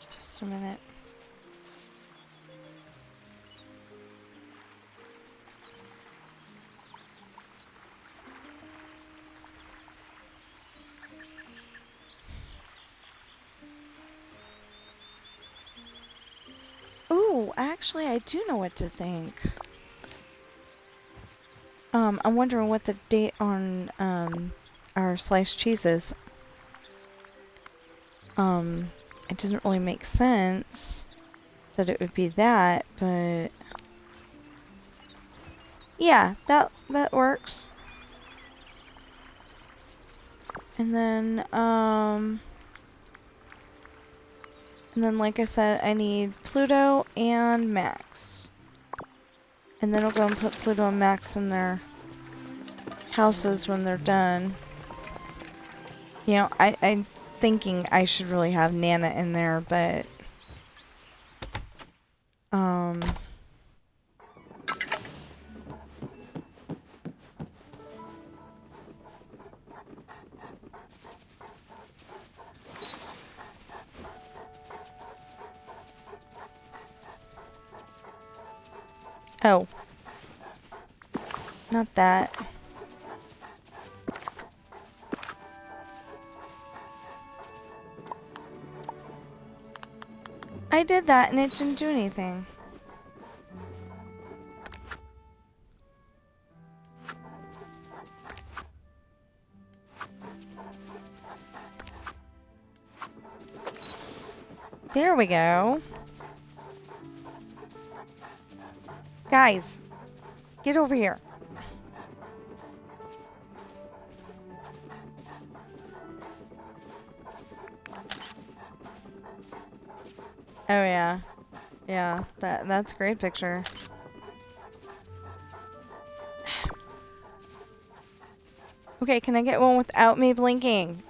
Just a minute. Ooh, actually, I do know what to think. I'm wondering what the date on, our sliced cheese is. It doesn't really make sense that it would be that, but yeah, that works. And then like I said, I need Pluto and Max. And then I'll go and put Pluto and Max in their houses when they're done. You know, I'm thinking I should really have Nana in there, but oh. Not that. I did that and it didn't do anything. There we go. Guys, get over here. Oh yeah. Yeah, that's a great picture. Okay, can I get one without me blinking?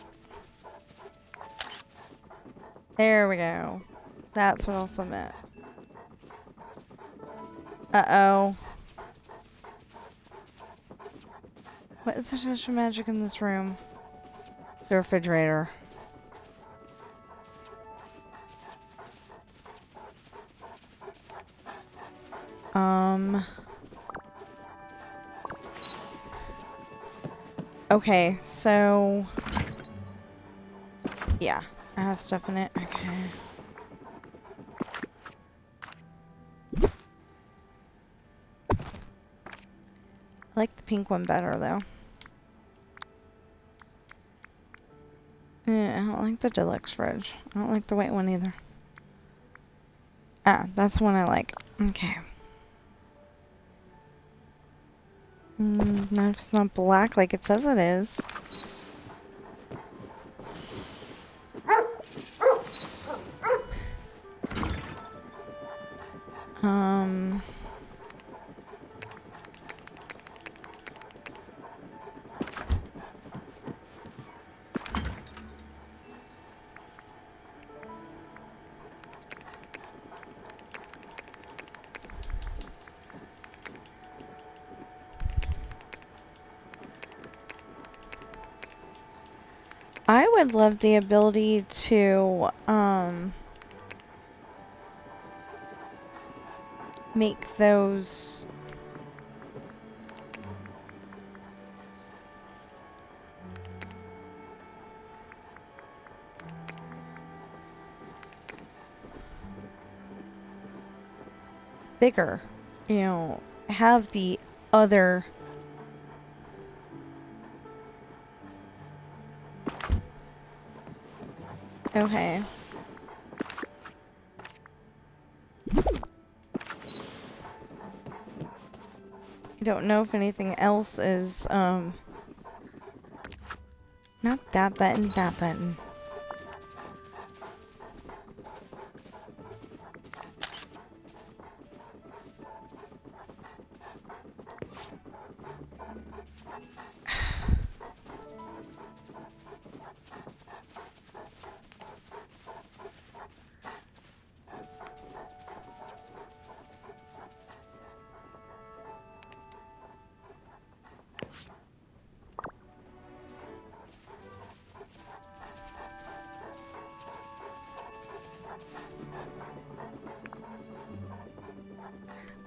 There we go. That's what also meant. Uh-oh. What is the touch of magic in this room? The refrigerator. Okay, so... yeah, I have stuff in it. Okay. I like the pink one better, though. Yeah, I don't like the deluxe fridge. I don't like the white one either. Ah, that's the one I like. Okay. Not if it's not black like it says it is. I would love the ability to, make those... bigger. You know, have the other... okay. I don't know if anything else is, not that button, that button.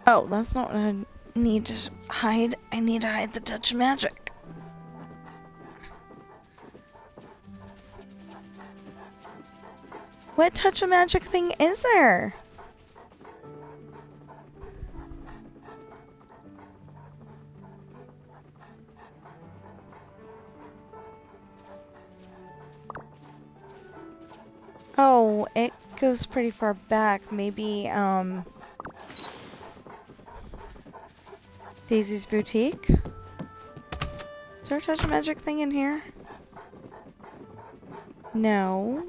Oh, that's not what I need to hide. I need to hide the touch of magic. What touch of magic thing is there? Oh, it goes pretty far back. Maybe, Daisy's Boutique? Is there a touch of magic thing in here? No.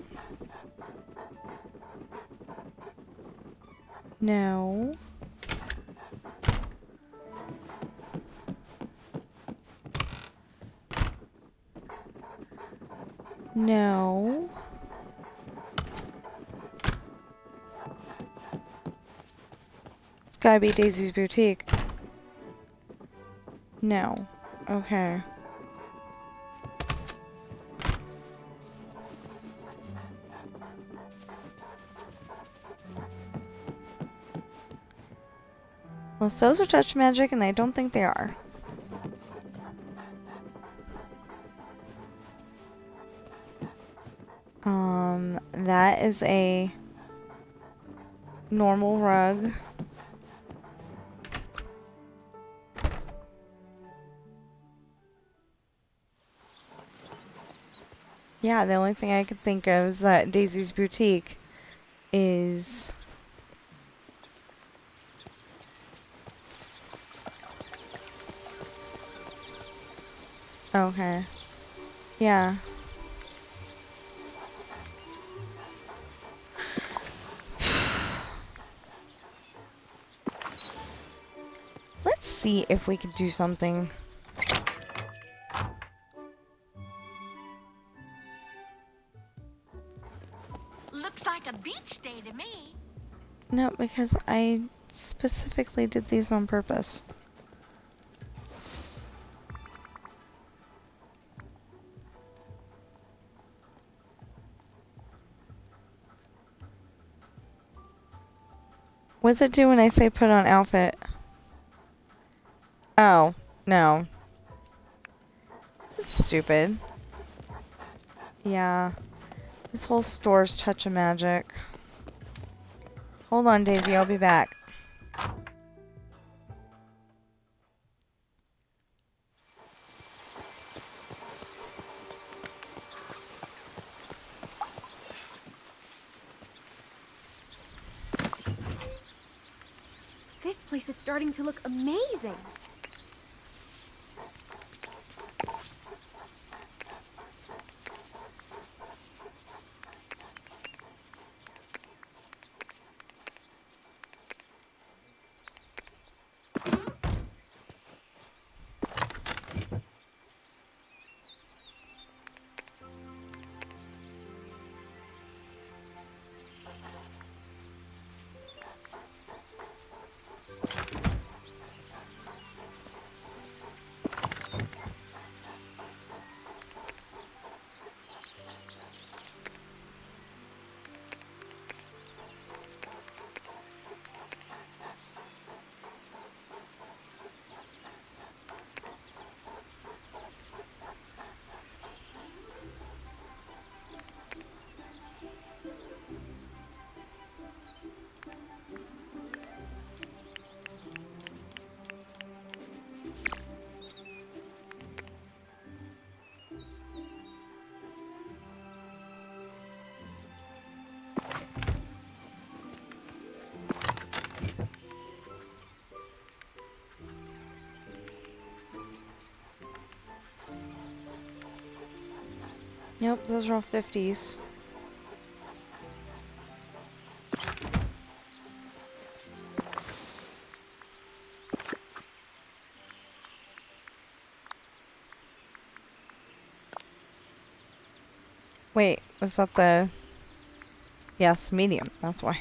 No. No. It's gotta be Daisy's Boutique. No. Okay. Well, those are touch magic, and I don't think they are. That is a... normal rug. Yeah, the only thing I could think of is that Daisy's Boutique is... Okay. Yeah. Let's see if we could do something. Looks like a beach day to me. No, because I specifically did these on purpose. What's it do when I say put on outfit? Oh, no. That's stupid. Yeah. This whole store's touch of magic. Hold on, Daisy, I'll be back. This place is starting to look amazing. Nope, those are all 50s. Wait, was that the... Yes, medium, that's why.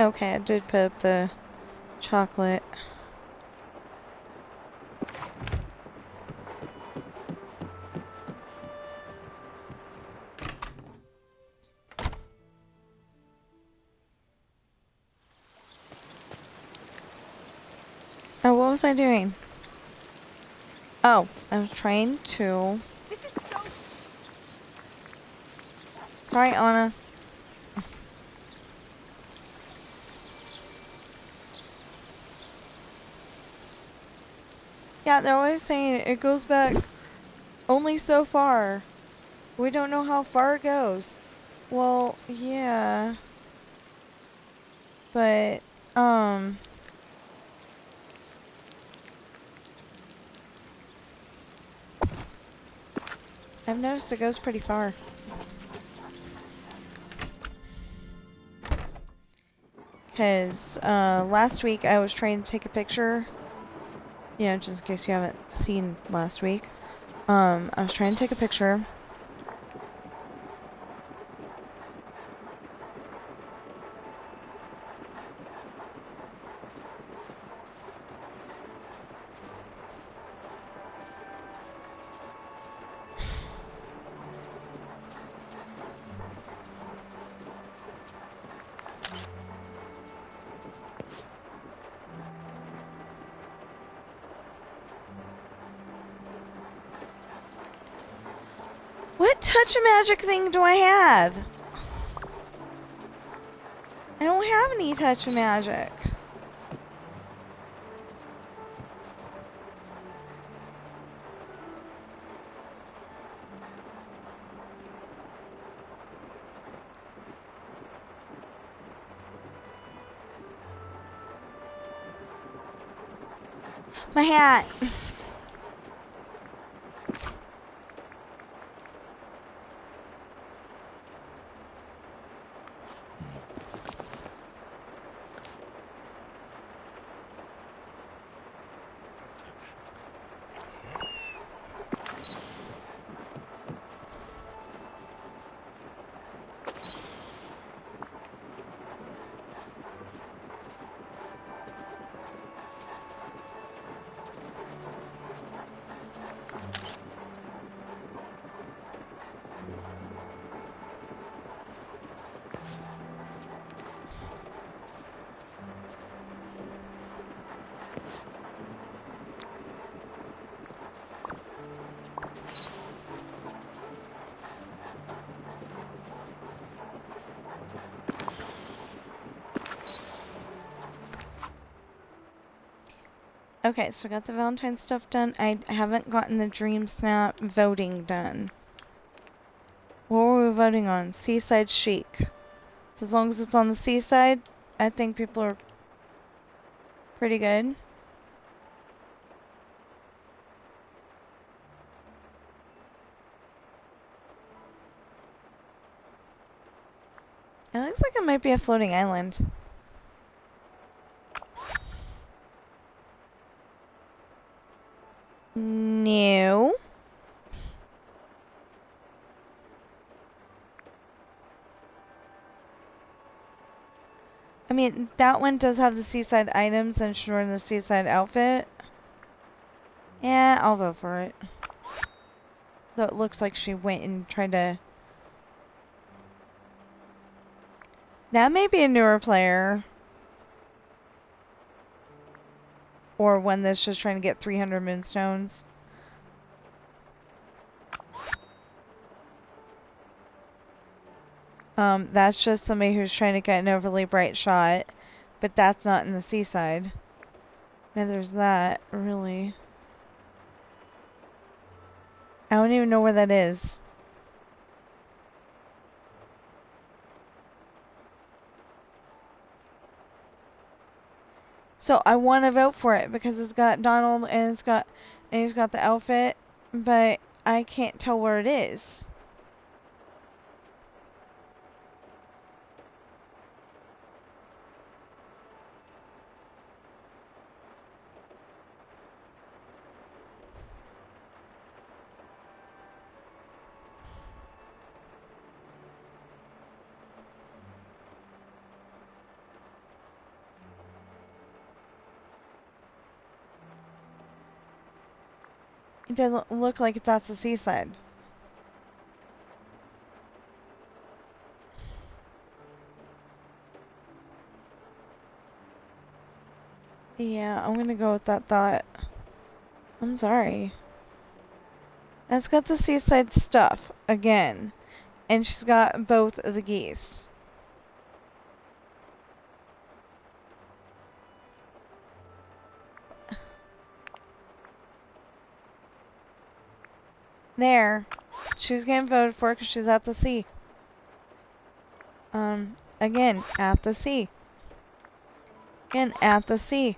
Okay, I did put up the chocolate. Oh, what was I doing? Oh, I was trying to... This is so... Sorry, Anna. Yeah, they're always saying it goes back only so far. We don't know how far it goes. Well, yeah. But, I've noticed it goes pretty far. Because, last week I was trying to take a picture. Yeah, just in case you haven't seen last week. I was trying to take a picture. What touch of magic thing do I have? I don't have any touch of magic. My hat. Okay, so I got the Valentine stuff done. I haven't gotten the Dreamsnap voting done. What were we voting on? Seaside Chic. So as long as it's on the seaside, I think people are pretty good. It looks like it might be a floating island. No. I mean, that one does have the seaside items and she's wearing the seaside outfit. Yeah, I'll vote for it. Though it looks like she went and tried to... That may be a newer player. Or one that's just trying to get 300 moonstones. That's just somebody who's trying to get an overly bright shot. But that's not in the seaside. And there's that, really. I don't even know where that is. So I want to vote for it because it's got Donald and he's got the outfit, but I can't tell where it is. It doesn't look like it's at the seaside. Yeah, I'm gonna go with that thought. I'm sorry. That's got the seaside stuff again. And she's got both of the geese. There. She's getting voted for because she's at the sea. Again, at the sea. Again, at the sea.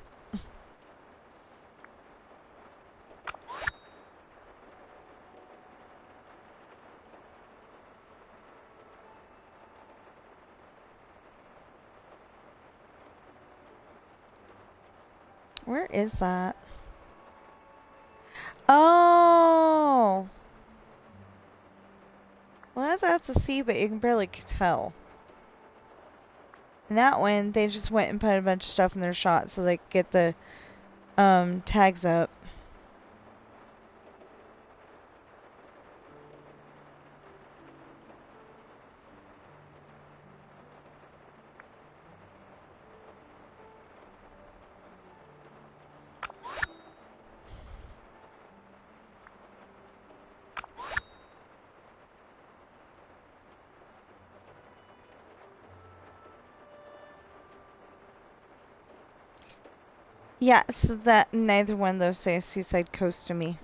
Where is that? Oh! Well, that's the sea, but you can barely tell. And that one, they just went and put a bunch of stuff in their shot so they could get the tags up. Yeah, so that neither one of those say seaside coast to me.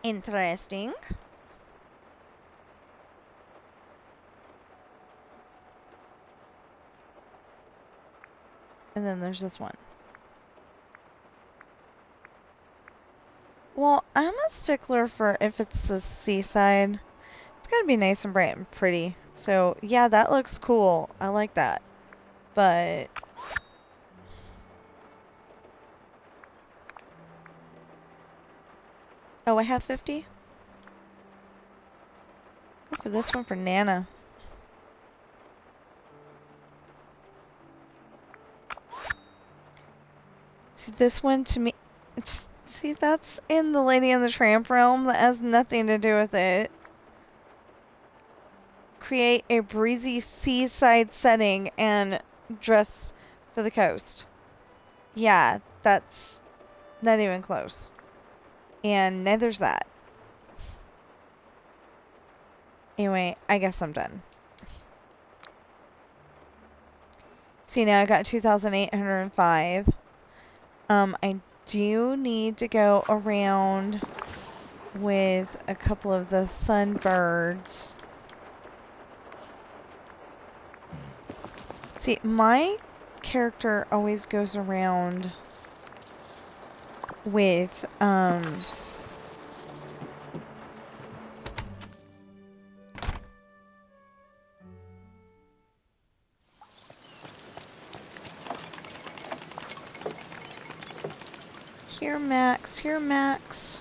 Interesting. And then there's this one. Well, I'm a stickler for if it's the seaside. It's gotta be nice and bright and pretty. So, yeah, that looks cool. I like that. But... oh, I have 50? Go for this one for Nana. See, this one to me... see, that's in the Lady and the Tramp realm. That has nothing to do with it. Create a breezy seaside setting and dress for the coast. Yeah, that's not even close. And neither's that. Anyway, I guess I'm done. See, now I got 2,805. I do need to go around with a couple of the sunbirds. See, my character always goes around with, here, Max. Here, Max.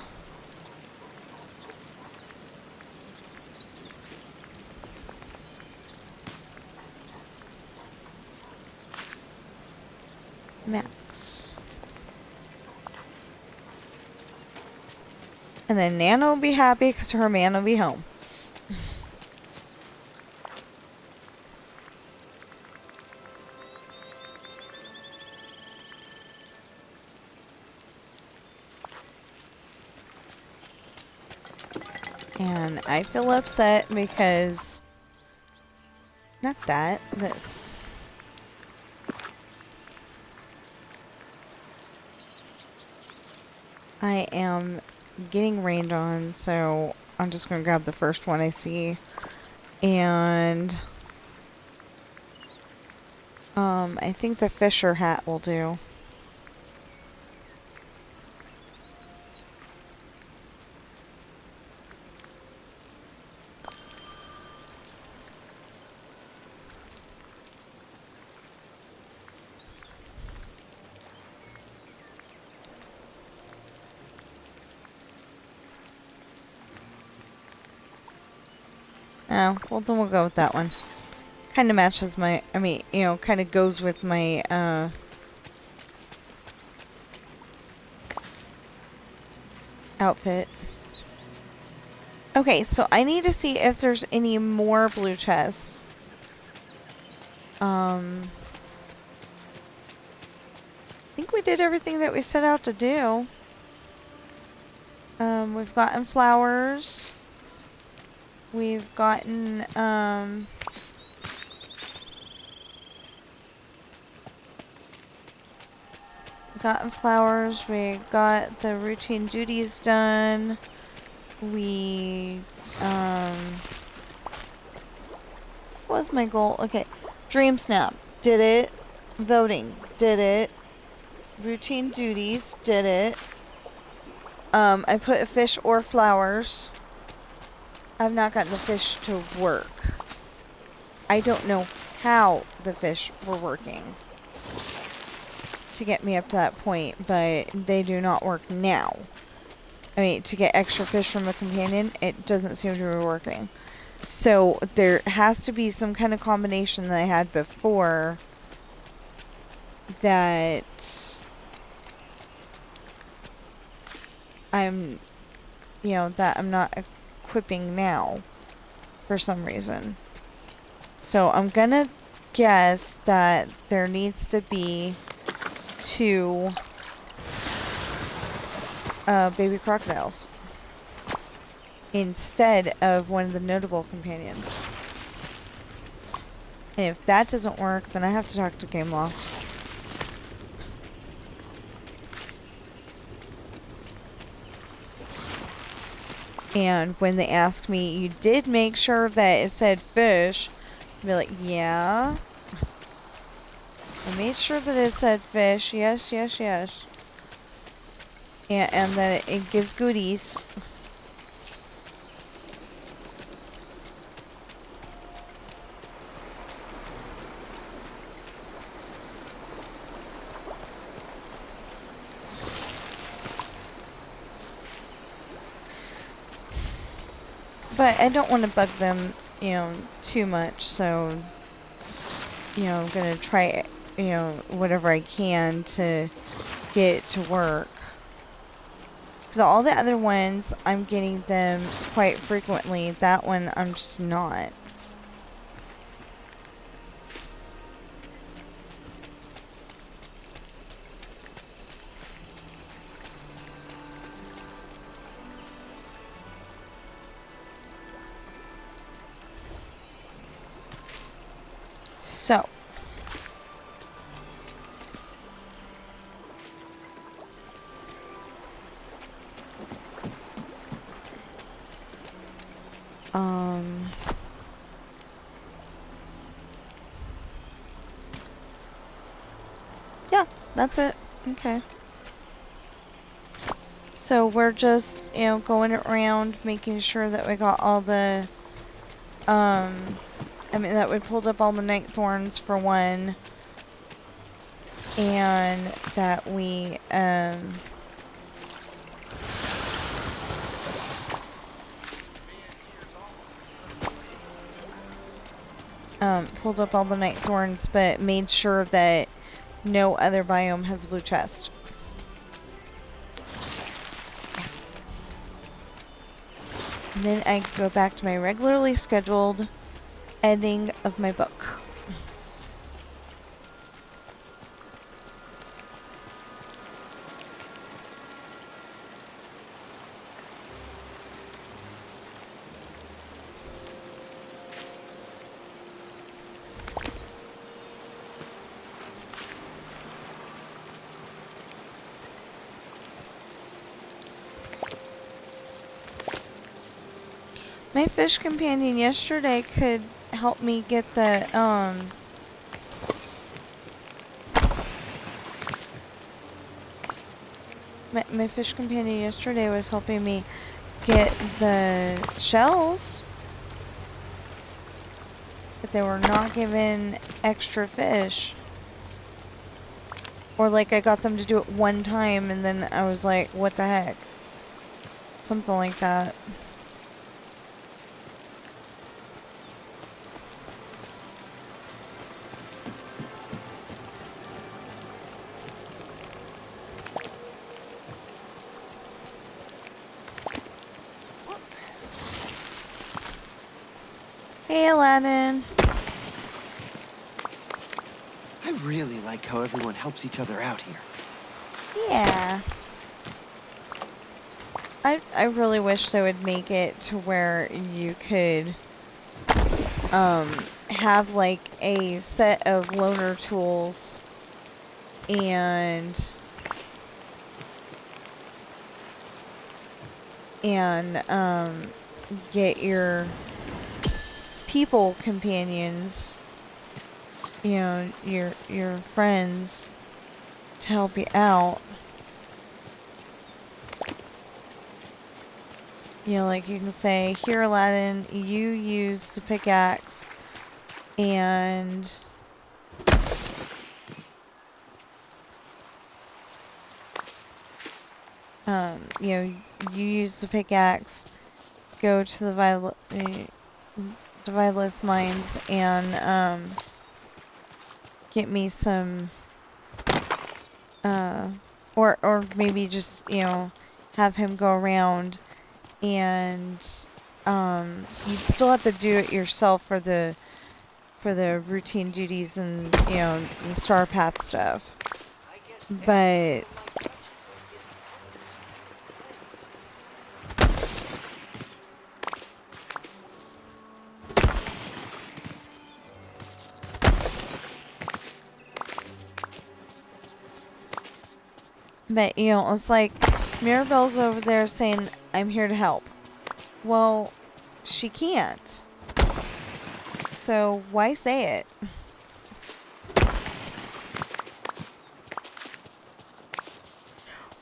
Max. And then Nana will be happy because her man will be home. And I feel upset because... not that, this. I am getting rained on, so I'm just going to grab the first one I see. And... I think the Fisher hat will do. Oh, well then we'll go with that one. Kind of matches my, I mean, you know, kind of goes with my, outfit. Okay, so I need to see if there's any more blue chests. I think we did everything that we set out to do. We've gotten flowers. We've gotten, flowers. We got the routine duties done. We, what was my goal? Okay. Dreamsnap. Did it. Voting. Did it. Routine duties. Did it. I put a fish or flowers. I've not gotten the fish to work. I don't know how the fish were working to get me up to that point, but they do not work now. I mean, to get extra fish from a companion, it doesn't seem to be working. So there has to be some kind of combination that I had before that I'm, you know, that I'm not equipping now for some reason. So I'm gonna guess that there needs to be 2 baby crocodiles instead of one of the notable companions. And if that doesn't work, then I have to talk to Gameloft. And when they ask me, you did make sure that it said fish, I'll be like, yeah. I made sure that it said fish. Yes, yes, yes. And that it gives goodies. But I don't want to bug them, you know, too much, so, you know, I'm going to try, you know, whatever I can to get it to work. Because all the other ones, I'm getting them quite frequently. That one, I'm just not. So. Yeah, that's it. Okay. So we're just, you know, going around making sure that we got all the, I mean, that we pulled up all the night thorns for one, and that we, pulled up all the night thorns, but made sure that no other biome has a blue chest. And then I go back to my regularly scheduled editing of my book. My fish companion yesterday could help me get the, my fish companion yesterday was helping me get the shells, but they were not given extra fish. Or like I got them to do it one time and then I was like, what the heck? Something like that. Hey, Aladdin. I really like how everyone helps each other out here. Yeah. I really wish they would make it to where you could have like a set of loner tools and get your people companions, you know, your friends to help you out. You know, like you can say, here, Aladdin, you use the pickaxe, and you know, you use the pickaxe, go to the Violet's mines, and get me some, or maybe just, you know, have him go around. And you'd still have to do it yourself for the routine duties and, you know, the star path stuff. But you know, it's like Mirabelle's over there saying, I'm here to help. Well, she can't. So why say it?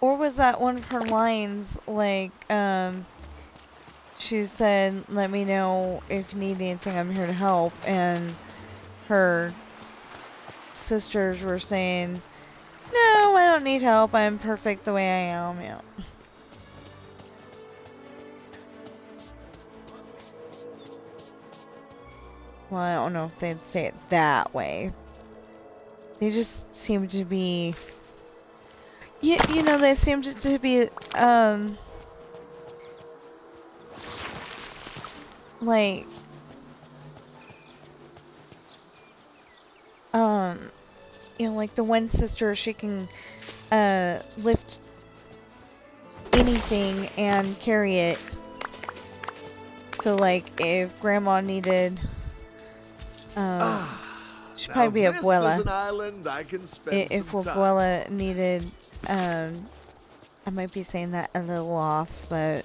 Or was that one of her lines, like, she said, let me know if you need anything, I'm here to help, and her sisters were saying, no, I don't need help, I'm perfect the way I am, yeah. Well, I don't know if they'd say it that way. They just seem to be... You know, they seem to be, like... You know, like the one sister, she can, lift anything and carry it. So, like, if Grandma needed... she'd probably be Abuela. An island I can spend If some time. Abuela needed, I might be saying that a little off, but,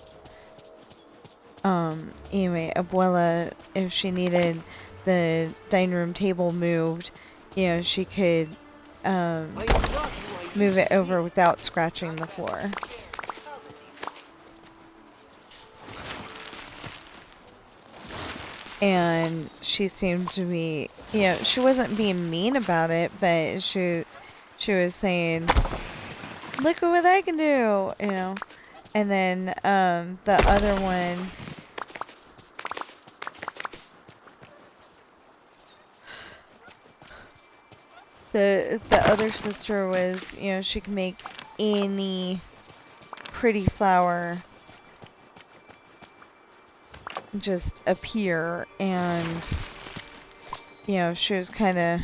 anyway, Abuela, if she needed the dining room table moved, you know, she could, move it over without scratching the floor. And she seemed to be, you know, she wasn't being mean about it, but she was saying, look at what I can do, you know. And then, the other one, the other sister was, you know, she can make any pretty flower just appear, and, you know, she was kind of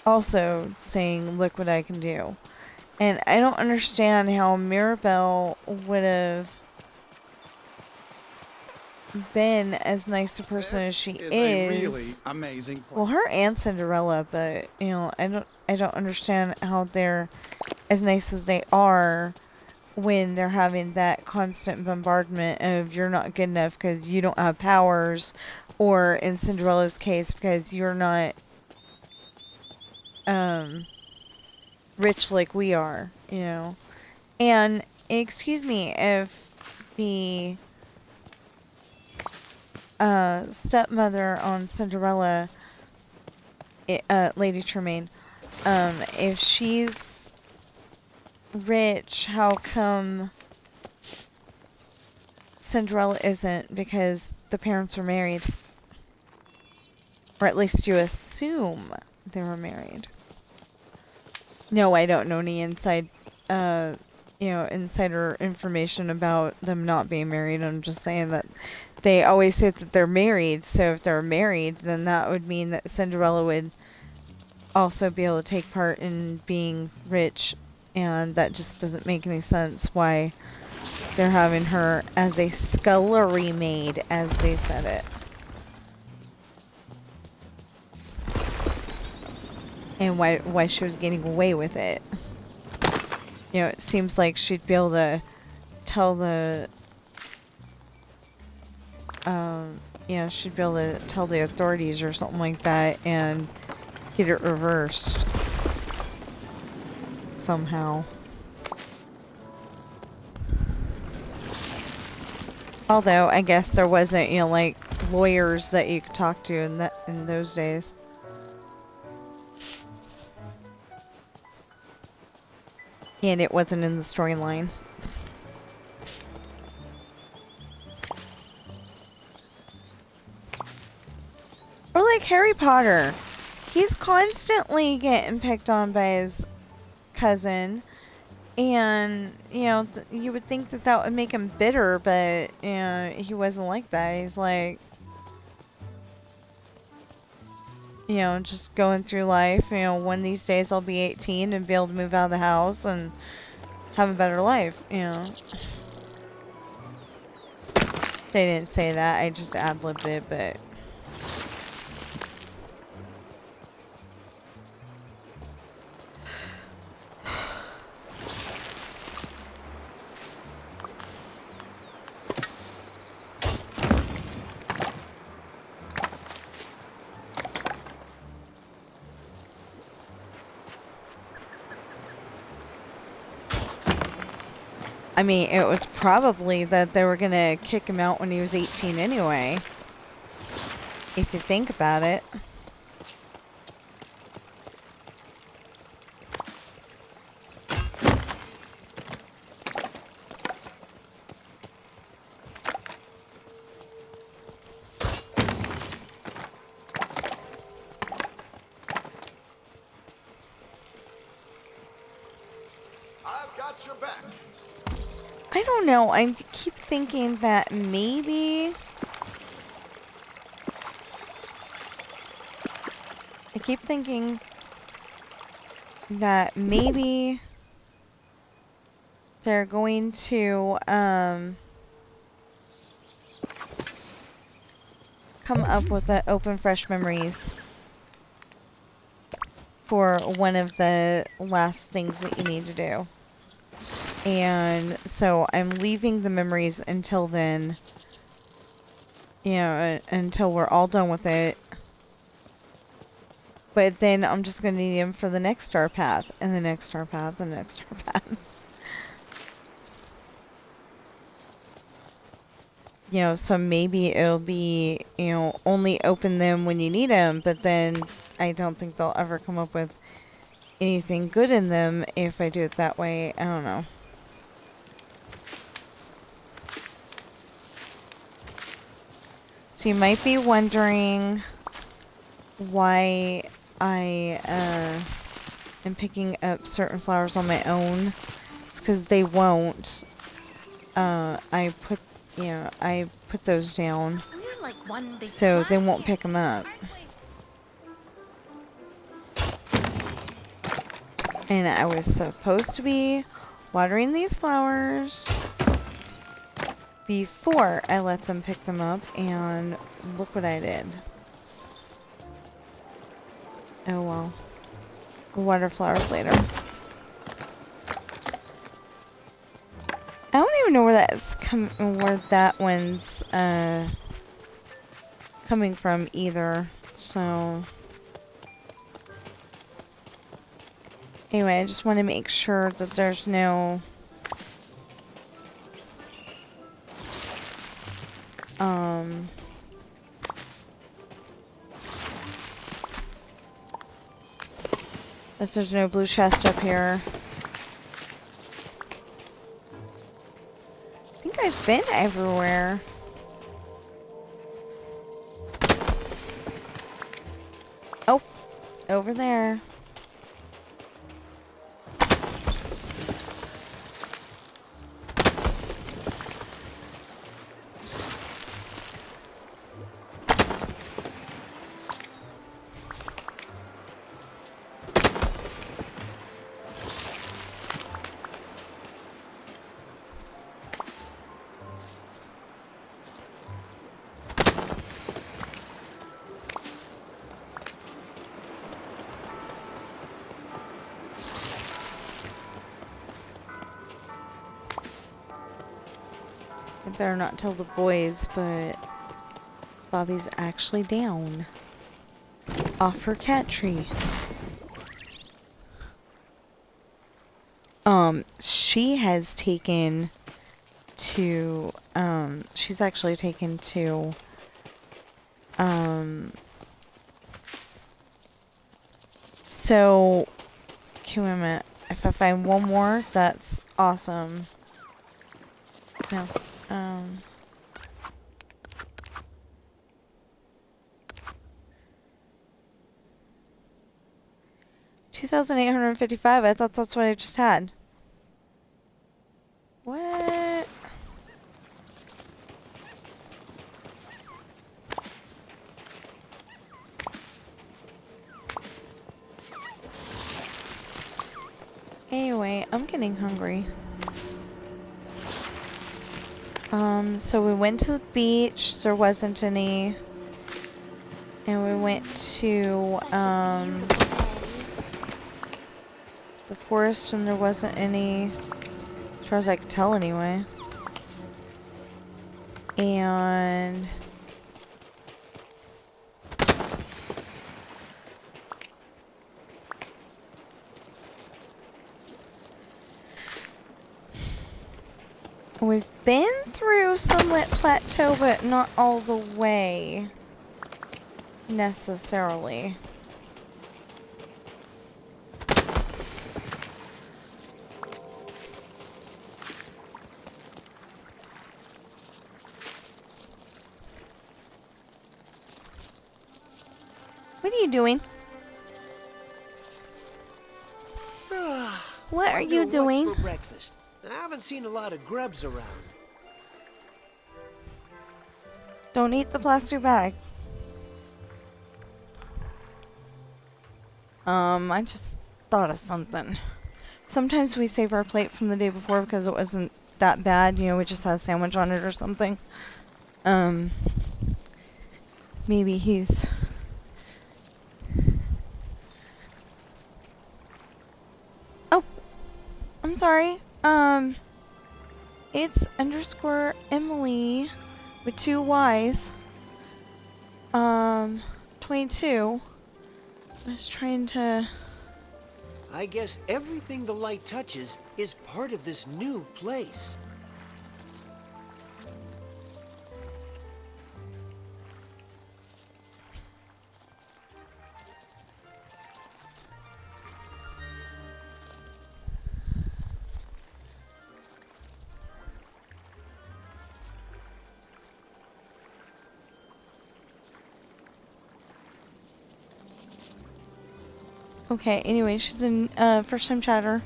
also saying, look what I can do. And I don't understand how Mirabelle would have been as nice a person as she is. A really amazing place. Well, her and Cinderella, but, you know, I don't understand how they're as nice as they are when they're having that constant bombardment of you're not good enough because you don't have powers, or in Cinderella's case because you're not rich like we are, you know. And excuse me, if the stepmother on Cinderella, Lady Tremaine, if she's rich, how come Cinderella isn't? Because the parents were married. Or at least you assume they were married. No, I don't know any inside, you know, insider information about them not being married. I'm just saying that they always say that they're married, so if they're married, then that would mean that Cinderella would also be able to take part in being rich, and that just doesn't make any sense why they're having her as a scullery maid, as they said it. And why she was getting away with it. You know, it seems like she'd be able to tell the you know, she'd be able to tell the authorities or something like that and get it reversed somehow. Although I guess there wasn't, you know, like lawyers that you could talk to in those days. And it wasn't in the storyline. Or like Harry Potter. He's constantly getting picked on by his cousin. And, you know, you would think that that would make him bitter, but, you know, he wasn't like that. He's like, you know, just going through life. You know, one of these days I'll be 18 and be able to move out of the house and have a better life, you know. They didn't say that. I just ad-libbed it, but... I mean, it was probably that they were gonna kick him out when he was 18 anyway. If you think about it. I've got your back. I don't know. I keep thinking that maybe... I keep thinking that maybe they're going to come up with the open fresh memories for one of the last things that you need to do. And so I'm leaving the memories until then, you know, until we're all done with it. But then I'm just going to need them for the next star path, and the next star path, and the next star path. You know, so maybe it'll be, you know, only open them when you need them, but then I don't think they'll ever come up with anything good in them if I do it that way. I don't know. So you might be wondering why I am picking up certain flowers on my own. It's because they won't. I put those down so they won't pick them up. And I was supposed to be watering these flowers before I let them pick them up, and look what I did. Oh well. We'll water flowers later. I don't even know where that one's coming from either. So anyway, I just want to make sure that there's no that there's no blue chest up here. I think I've been everywhere. Oh, over there. better not tell the boys, but Bobby's actually down off her cat tree. She has taken to, she's actually taken to, so, okay, wait a minute. If I find one more, that's awesome. No, 2,855. I thought that's what I just had. What? Anyway, I'm getting hungry. So we went to the beach, there wasn't any. And we went to, the forest and there wasn't any, as far as I could tell anyway. And we've been through Sunlit Plateau, but not all the way, necessarily. What are you doing? What are you doing? What's for breakfast? I haven't seen a lot of grubs around. Don't eat the plastic bag. I just thought of something. Sometimes we save our plate from the day before because it wasn't that bad. You know, we just had a sandwich on it or something. Maybe he's... Oh! I'm sorry. It's _Emily with 2 Y's. 22. I was trying to... I guess everything the light touches is part of this new place. Okay, anyway, she's in, first-time chatter.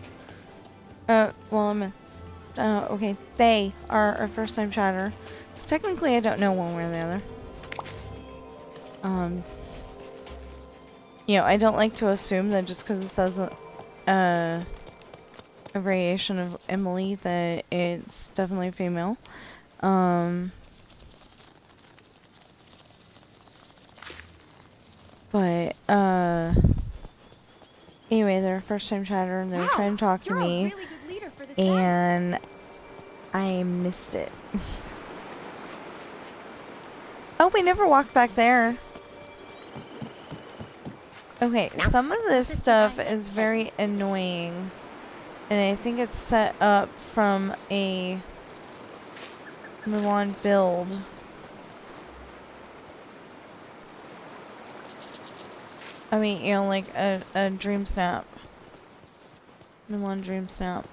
Okay, they are a first-time chatter. Because technically I don't know one way or the other. You know, I don't like to assume that just because it says a variation of Emily that it's definitely female. But, anyway, they're a first-time chatter, and they were trying to talk to me, and I missed it. Oh, we never walked back there. Okay, some of this stuff is very annoying, and I think it's set up from a Mulan build. I mean, you know, like a Dreamsnap. Mulan Dreamsnap.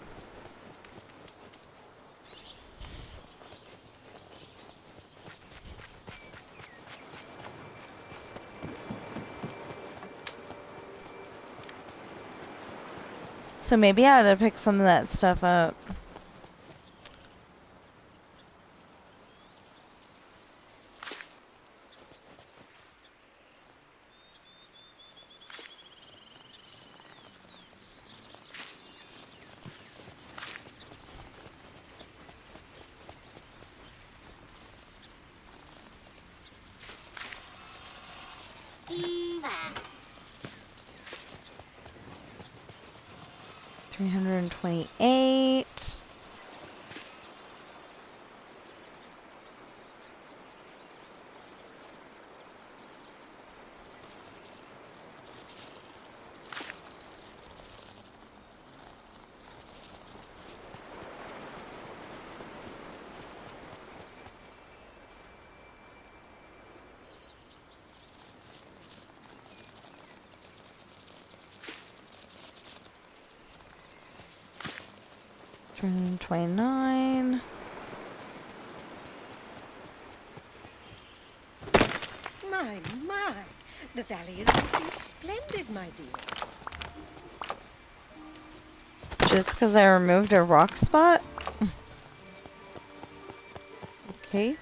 So maybe I ought to pick some of that stuff up. $328. 29. My. The valley is looking splendid, my dear. Just because I removed a rock spot? Okay.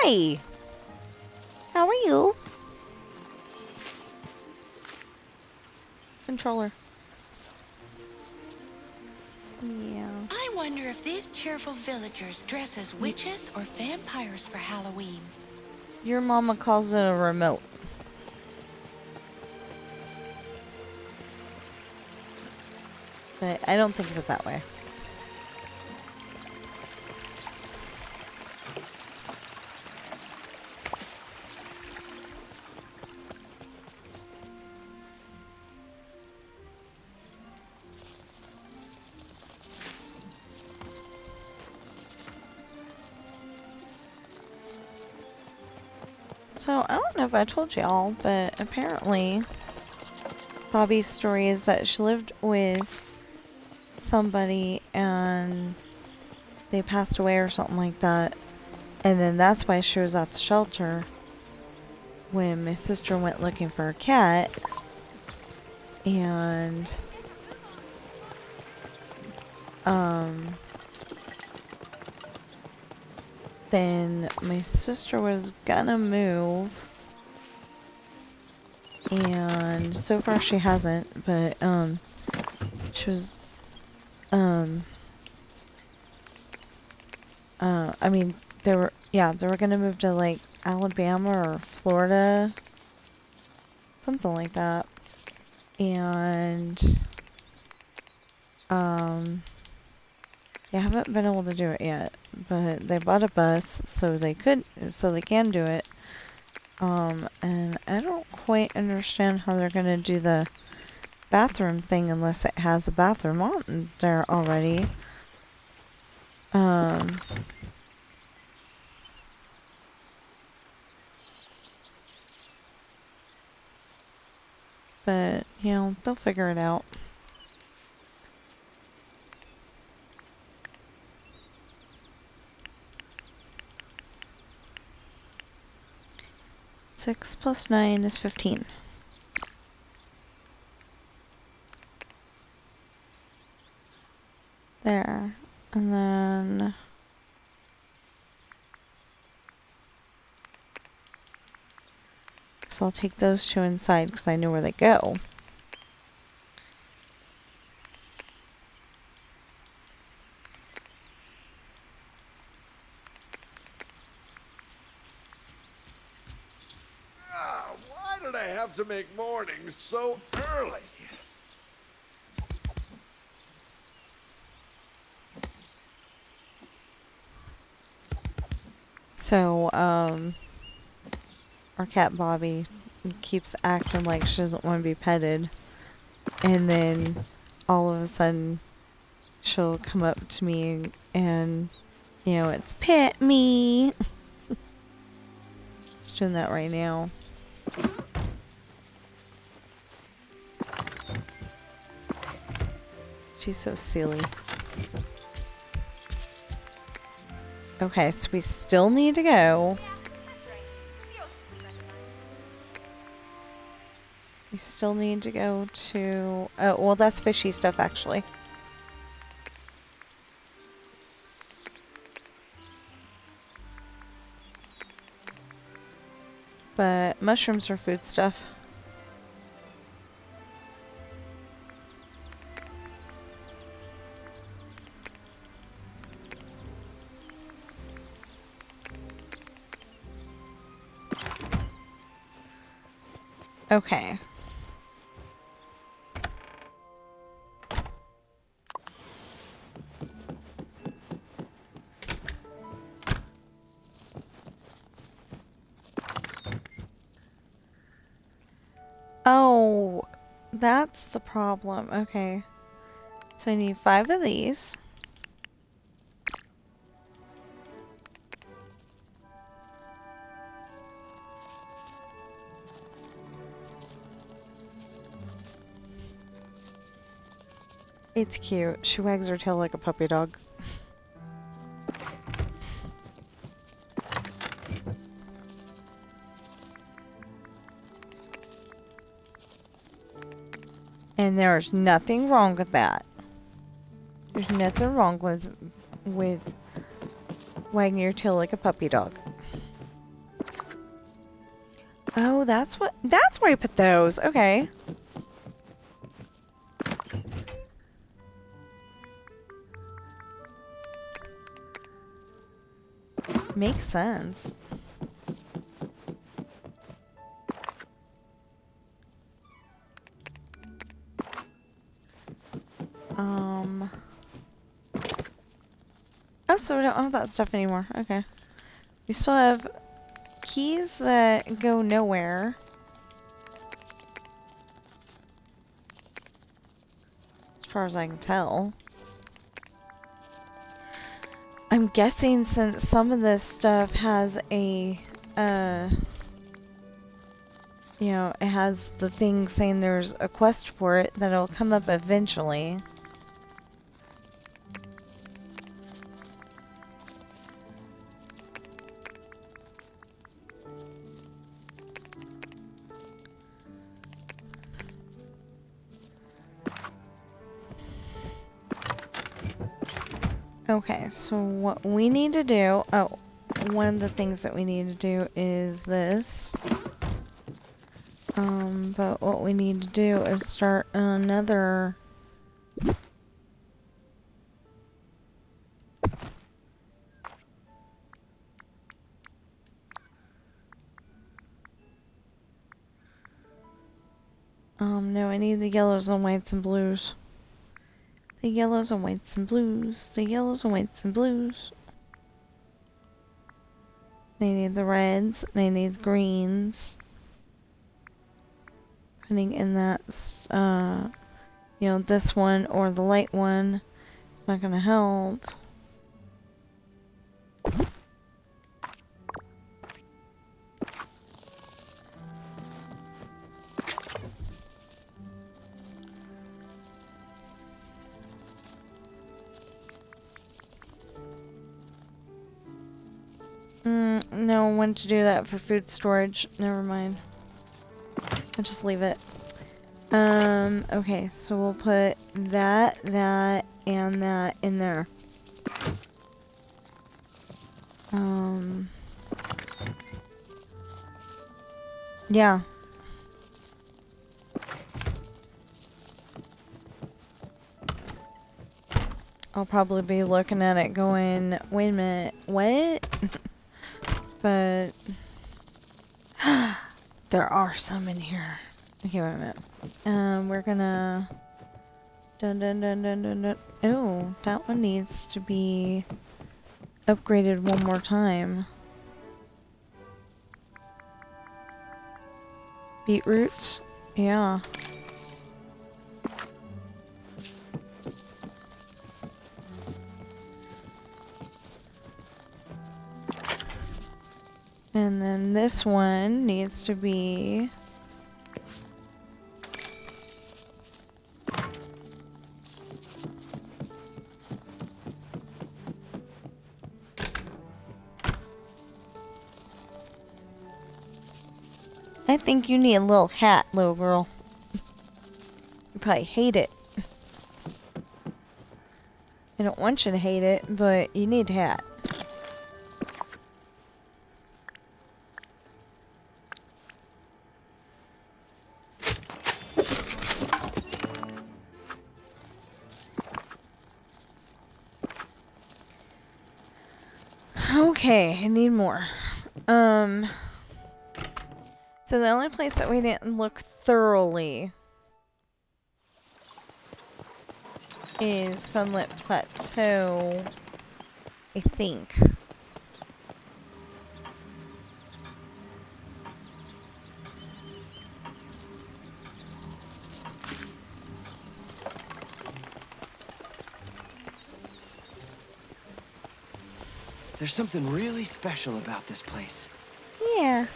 Hi! How are you? Controller. Yeah. I wonder if these cheerful villagers dress as witches or vampires for Halloween. Your mama calls it a remote. But I don't think of it that way. So, I don't know if I told y'all, but apparently Bobby's story is that she lived with somebody and they passed away or something like that. And then that's why she was at the shelter when my sister went looking for a cat. And, then my sister was gonna move. And so far she hasn't, but, she was, I mean, they were gonna move to, like, Alabama or Florida. Something like that. And, they haven't been able to do it yet. But they bought a bus so they can do it. And I don't quite understand how they're gonna do the bathroom thing unless it has a bathroom on there already. But, you know, they'll figure it out. Six plus 9 is 15. There. And then... so I'll take those two inside because I know where they go. Why did I have to make mornings so early? So, our cat Bobby keeps acting like she doesn't want to be petted. And then, all of a sudden, she'll come up to me and, you know, it's pet me. She's doing that right now. She's so silly. Okay, so we still need to go. We still need to go to... oh, well, that's fishy stuff, actually. But mushrooms are food stuff. Okay. Oh, that's the problem. Okay. So I need 5 of these. It's cute. She wags her tail like a puppy dog. And there's nothing wrong with that. There's nothing wrong with wagging your tail like a puppy dog. Oh, that's why I put those. Okay. Makes sense. Oh, so we don't have that stuff anymore. Okay. We still have keys that go nowhere. As far as I can tell. I'm guessing since some of this stuff has a, you know, it has the thing saying there's a quest for it, that it'll come up eventually. Okay, so what we need to do, oh, one of the things that we need to do is this. But what we need to do is start another... no, I need the yellows and whites and blues. The yellows and whites and blues. The yellows and whites and blues. I need the reds. And I need the greens. Putting in that, you know, this one or the light one. It's not going to help. No, I want to do that for food storage. Never mind. I'll just leave it. Okay, so we'll put that, and that in there. Yeah. I'll probably be looking at it going, wait a minute, what? But there are some in here. Okay, wait a minute. We're gonna dun. Oh, that one needs to be upgraded one more time. Beetroots? Yeah. And then this one needs to be... I think you need a little hat, little girl. You probably hate it. I don't want you to hate it, but you need a hat. Okay, I need more. So the only place that we didn't look thoroughly is Sunlit Plateau, I think. There's something really special about this place. Yeah.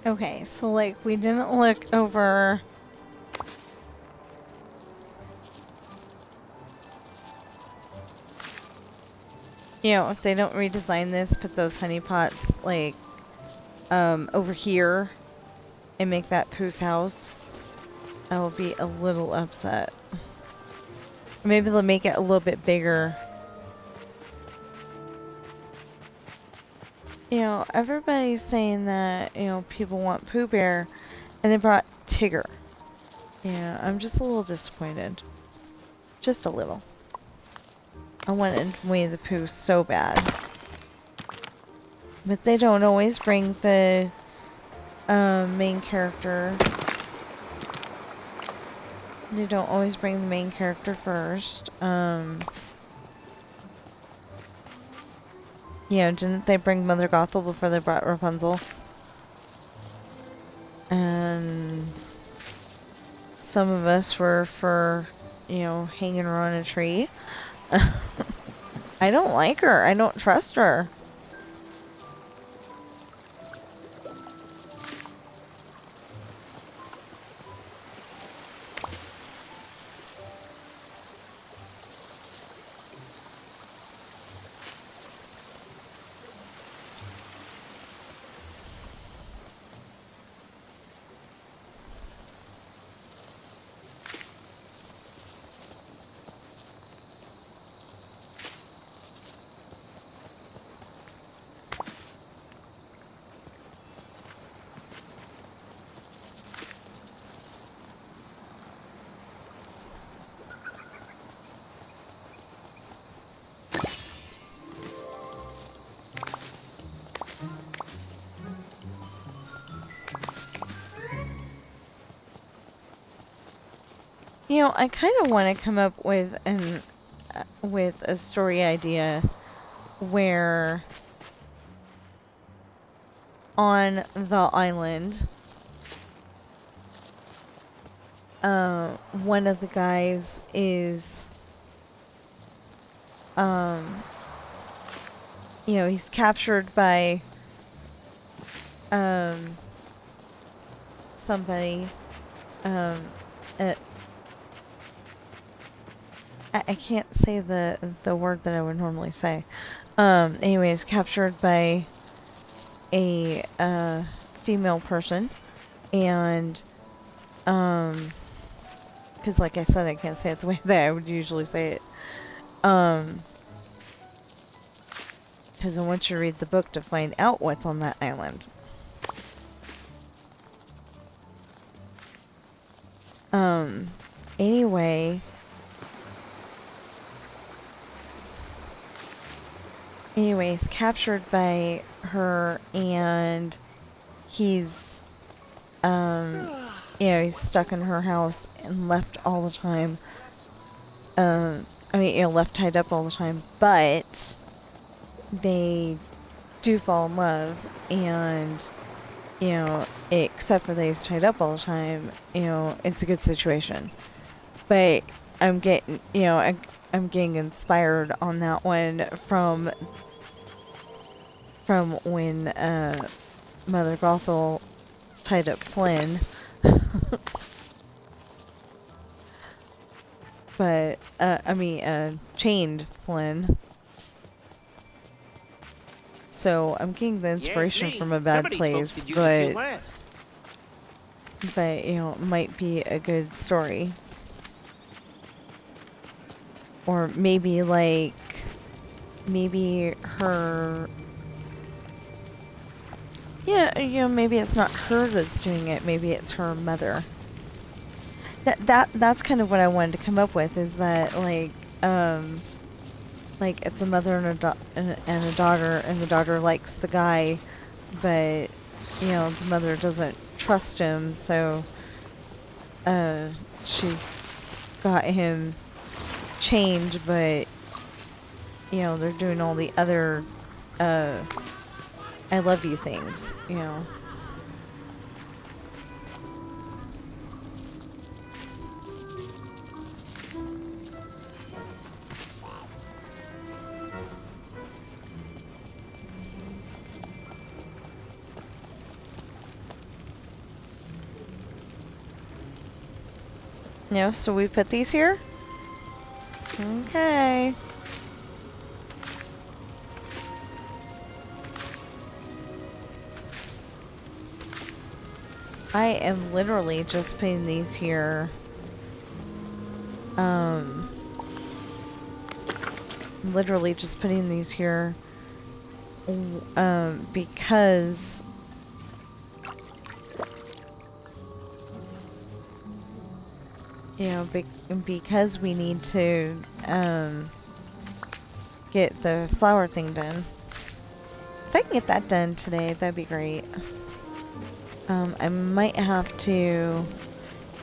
Okay, so like we didn't look over if they don't redesign this, put those honey pots like over here and make that Pooh's house, I will be a little upset. Maybe they'll make it a little bit bigger. Everybody's saying that, people want Pooh Bear, and they brought Tigger. Yeah, I'm just a little disappointed. Just a little. I wanted Winnie the Pooh so bad. But they don't always bring the main character. They don't always bring the main character first. Didn't they bring Mother Gothel before they brought Rapunzel? And some of us were for, hanging her on a tree. I don't like her. I don't trust her. I kind of want to come up with a story idea where on the island, one of the guys is, he's captured by somebody. I can't say the word that I would normally say. Anyways, captured by a female person, and because like I said, I can't say it the way that I would usually say it. Because I want you to read the book to find out what's on that island. Anyway. Anyways, captured by her, and he's, he's stuck in her house and left all the time. Left tied up all the time, but they do fall in love, and, except for that he's tied up all the time, it's a good situation. But I'm getting, I'm getting inspired on that one from when Mother Gothel tied up Flynn. But chained Flynn. So I'm getting the inspiration from a bad place, but it might be a good story. Or maybe her. Yeah, maybe it's not her that's doing it. Maybe it's her mother. That's kind of what I wanted to come up with. Is that it's a mother and a daughter, and the daughter likes the guy, but the mother doesn't trust him, so she's got him chained, but they're doing all the other I love you things, No, so we put these here? Okay. I am literally just putting these here. Literally just putting these here. Because you know, because we need to get the flower thing done. If I can get that done today, that'd be great. I might have to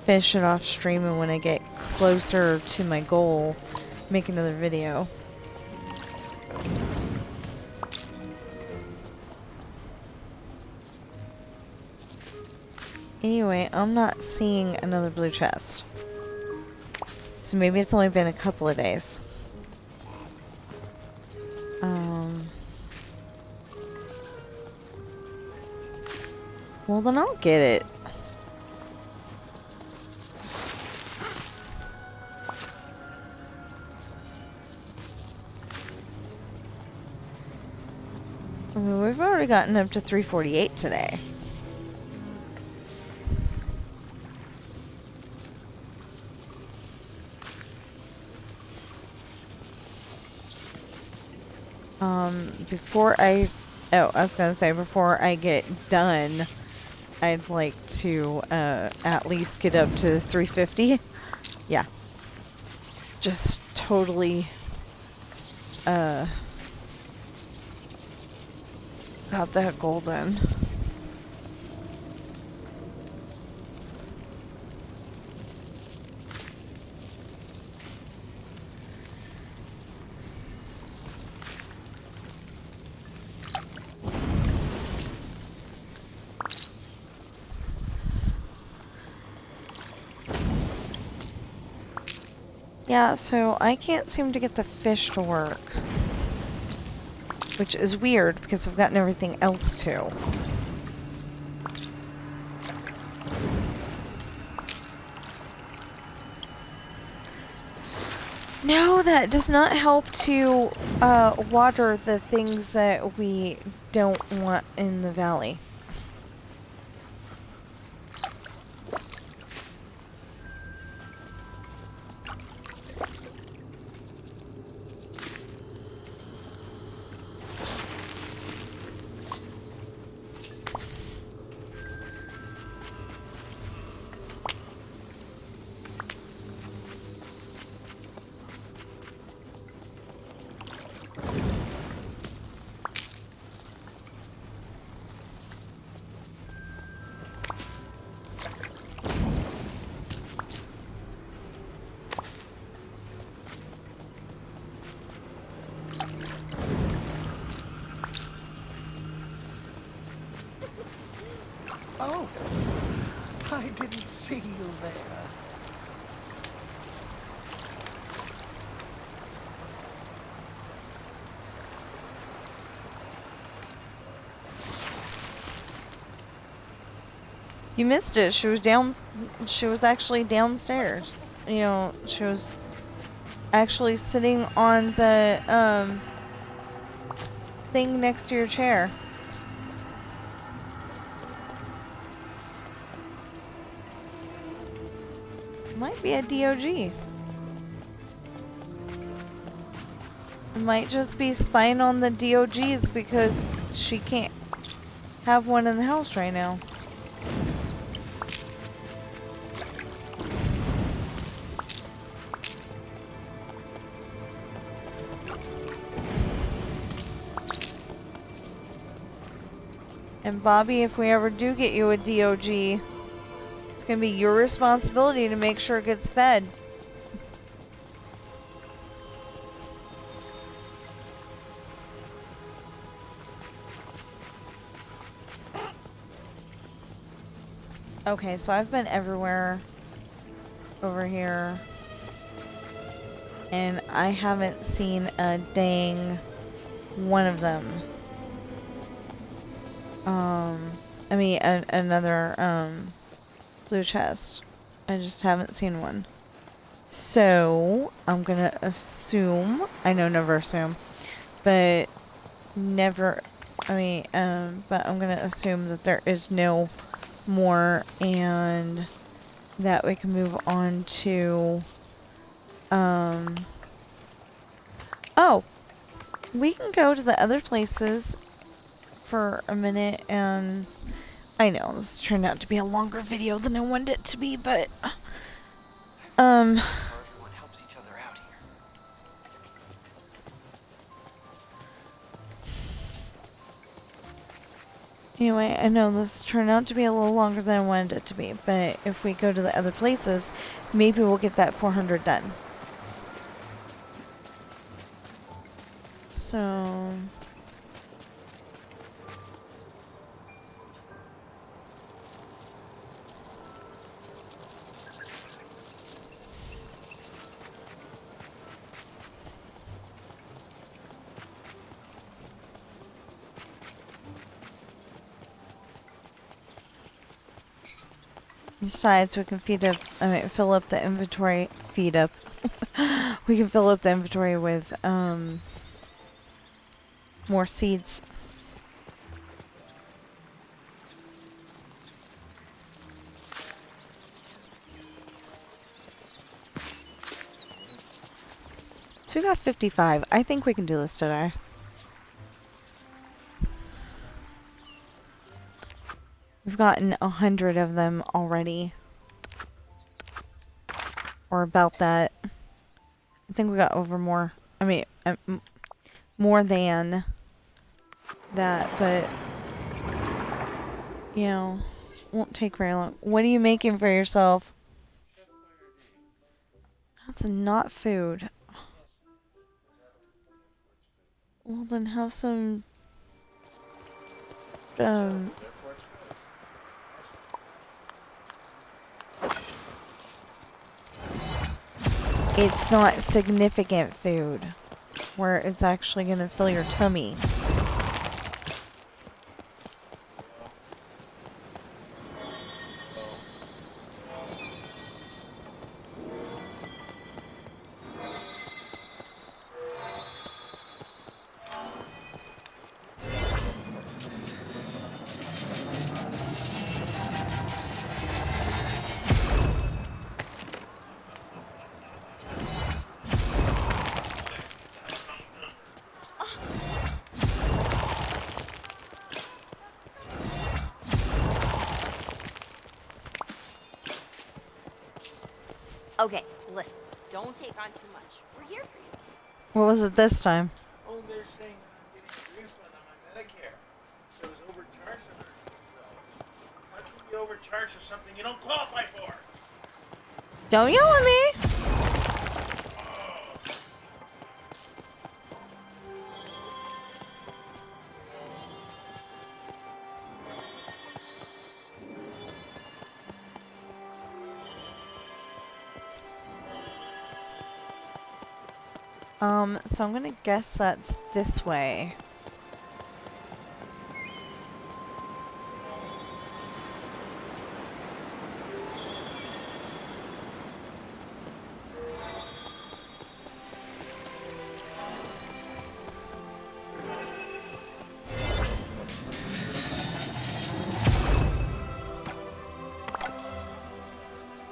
finish it off stream, and when I get closer to my goal, make another video. Anyway, I'm not seeing another blue chest. So maybe it's only been a couple of days. Well, then I'll get it. I mean, we've already gotten up to 348 today. I was gonna say, before I get done, I'd like to, at least get up to 350. Yeah. Just totally, got that goal done. Yeah, so I can't seem to get the fish to work. Which is weird, because I've gotten everything else to. No, that does not help to water the things that we don't want in the valley. Oh, I didn't see you there. You missed it. She was actually downstairs. You know, she was actually sitting on the, thing next to your chair. Might be a DOG. It might just be spying on the DOGs because she can't have one in the house right now. And Bobby, if we ever do get you a DOG, it's going to be your responsibility to make sure it gets fed. Okay, so I've been everywhere over here, and I haven't seen a dang one of them. Another, blue chest. I just haven't seen one. So, I'm gonna assume, I know never assume, but but I'm gonna assume that there is no more and that we can move on to, oh, we can go to the other places for a minute, and I know this turned out to be a longer video than I wanted it to be, but, Everyone helps each other out here. anyway, I know this turned out to be a little longer than I wanted it to be, but if we go to the other places, maybe we'll get that 400 done. So... Besides, we can fill up the inventory, we can fill up the inventory with, more seeds. So we got 55. I think we can do this today. We've gotten 100 of them already. Or about that. I think we got over more. More than that, but, you know, won't take very long. What are you making for yourself? That's not food. Well, then have some, it's not significant food, where it's actually gonna fill your tummy. Okay, listen. Don't take on too much. We're here for you. What was it this time? Oh, they're saying I'm getting a refund on my Medicare. So it was overcharged $150. How can you be overcharged for something you don't qualify for? Don't yell at me! So I'm gonna guess that's this way.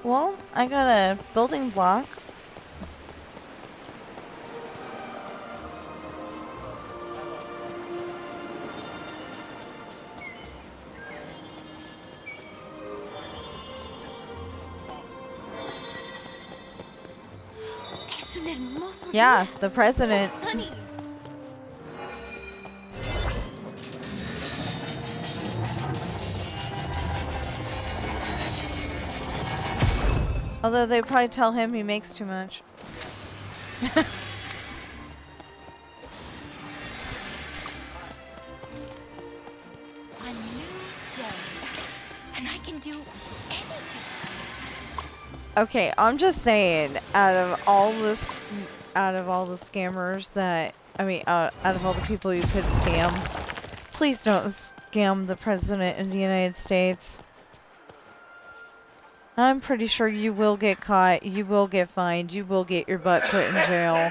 Well, I got a building block. Yeah, the president. Although they probably tell him he makes too much. A new day, and I can do anything. Okay, I'm just saying, out of all the scammers that, out of all the people you could scam, please don't scam the President of the United States. I'm pretty sure you will get caught, you will get fined, you will get your butt put in jail.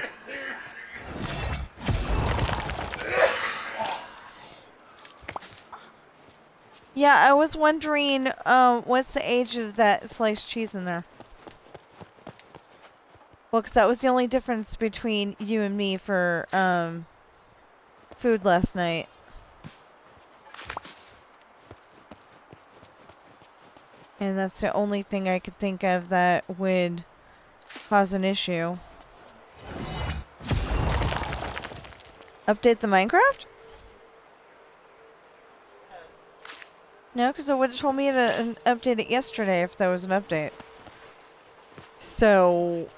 Yeah, I was wondering, what's the age of that sliced cheese in there? Well, 'cause that was the only difference between you and me for, food last night. And that's the only thing I could think of that would cause an issue. Update the Minecraft? No, because it would have told me to update it yesterday if there was an update. So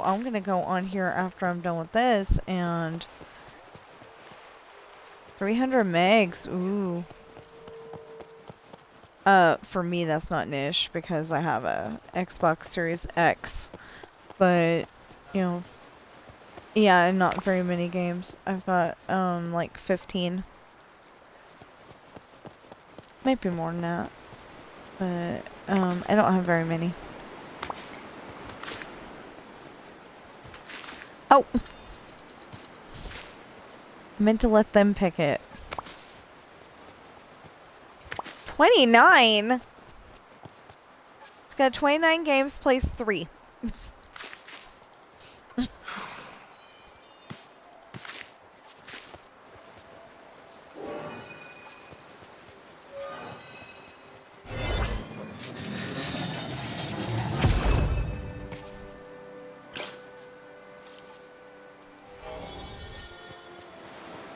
I'm gonna go on here after I'm done with this, and 300 megs, ooh. For me that's not niche because I have a Xbox Series X, but, you know, yeah, and not very many games. I've got, like 15. Might be more than that, but, I don't have very many. Oh! I meant to let them pick it. 29? It's got 29 games, plays 3.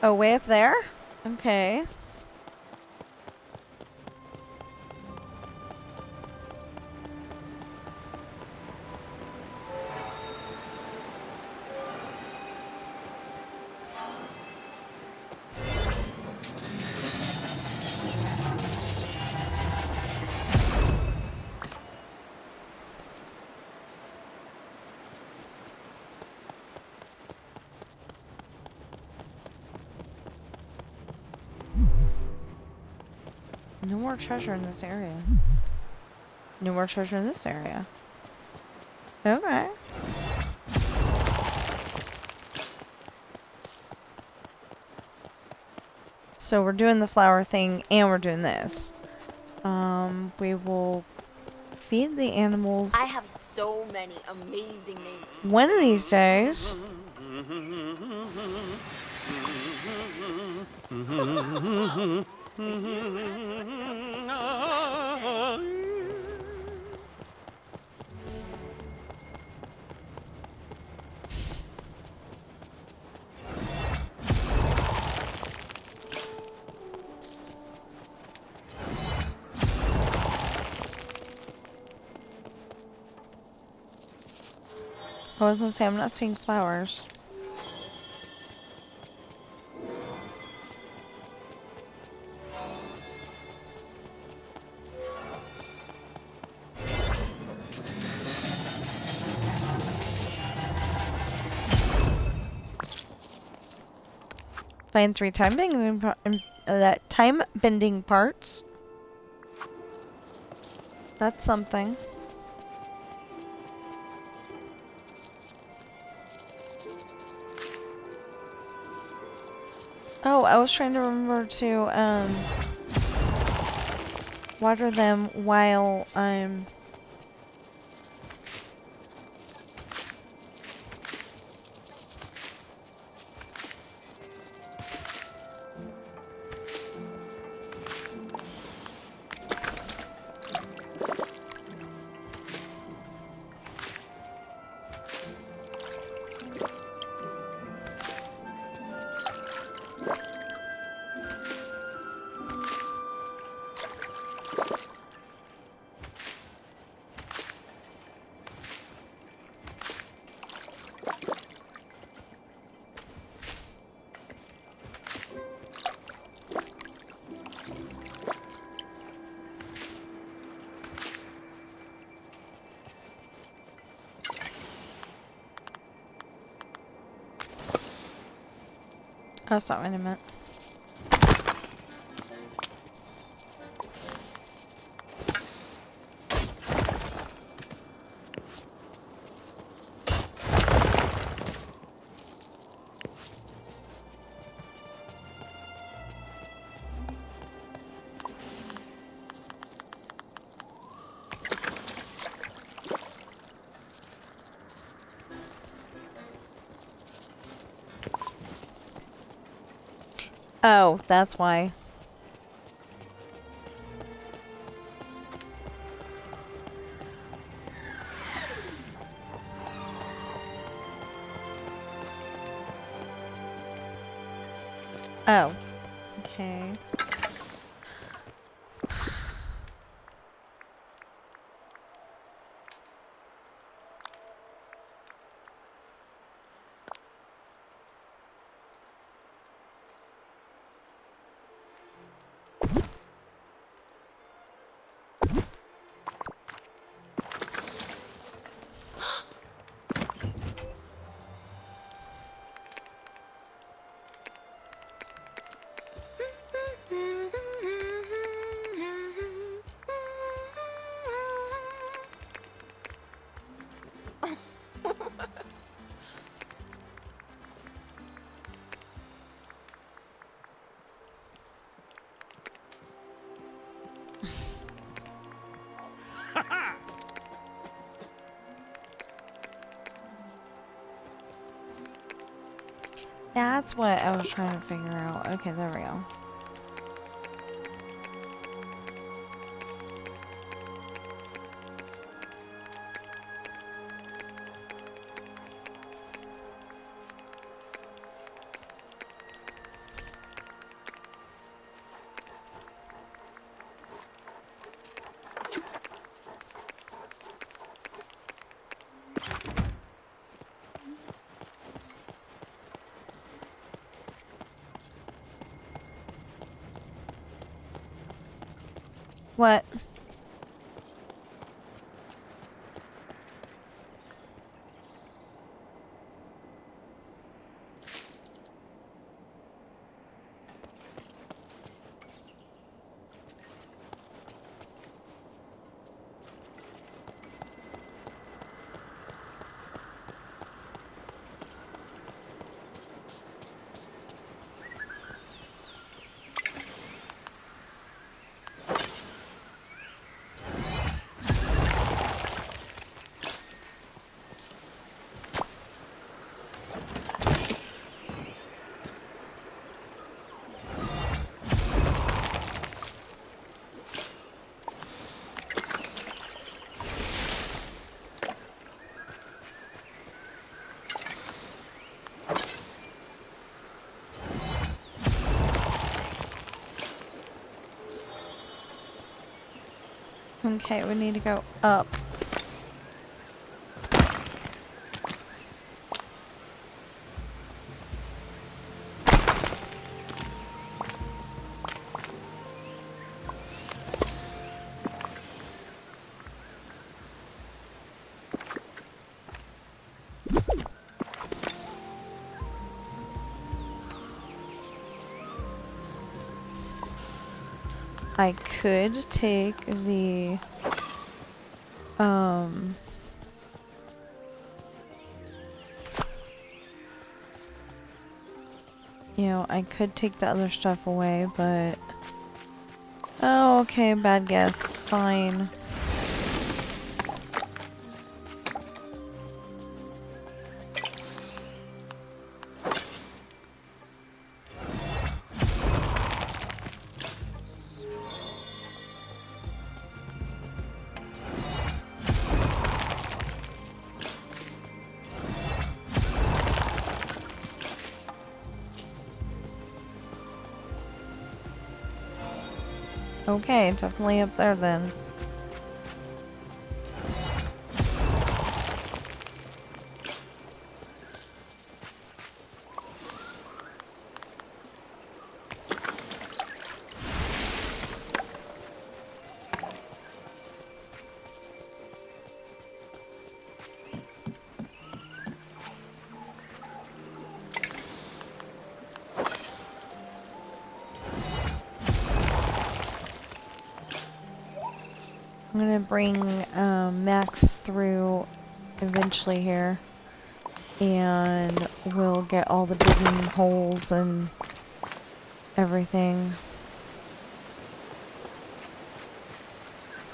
Oh, way up there? Okay. No more treasure in this area. No more treasure in this area. Okay. So we're doing the flower thing and we're doing this. We will feed the animals. I have so many amazing names. One of these days. I was gonna say, I'm not seeing flowers. Find 3 time bending parts. That's something. Oh, I was trying to remember to water them while I'm That's not what I meant. Oh, that's why. Oh. Okay. That's what I was trying to figure out. Okay, there we go. What? Okay, we need to go up. I could take the, you know, I could take the other stuff away, but, oh, okay, bad guess, fine. Okay, definitely up there then. I'm gonna bring Max through eventually here, and we'll get all the digging holes and everything.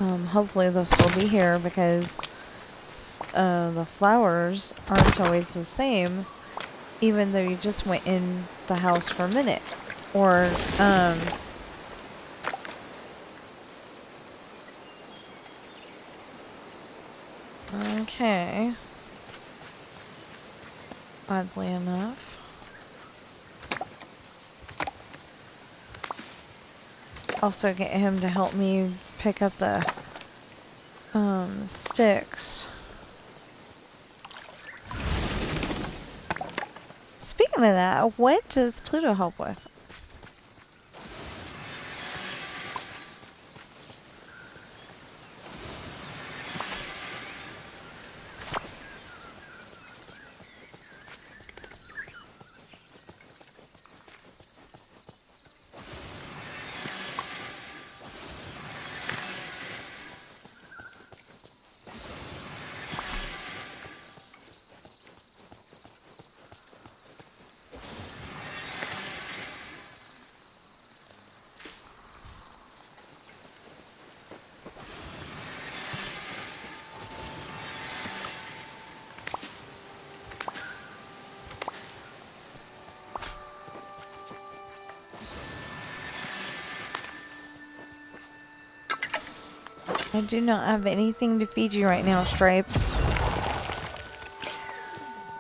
Hopefully they'll still be here because the flowers aren't always the same, even though you just went in the house for a minute. or okay. Oddly enough. Also get him to help me pick up the sticks. Speaking of that, what does Pluto help with? I do not have anything to feed you right now, Stripes.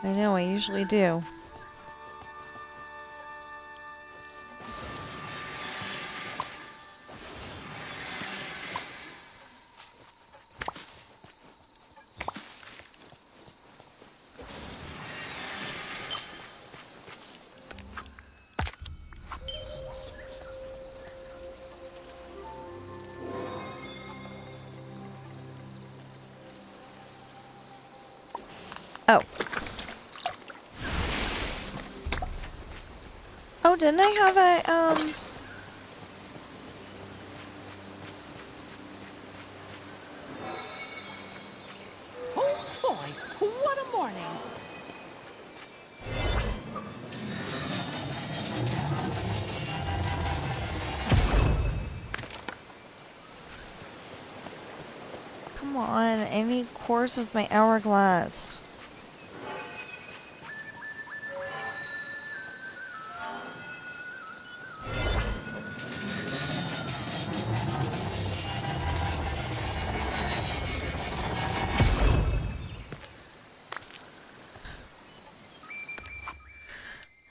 I know, I usually do. Oh. Oh, didn't I have a, Oh boy, what a morning! Come on, I need cores of my hourglass.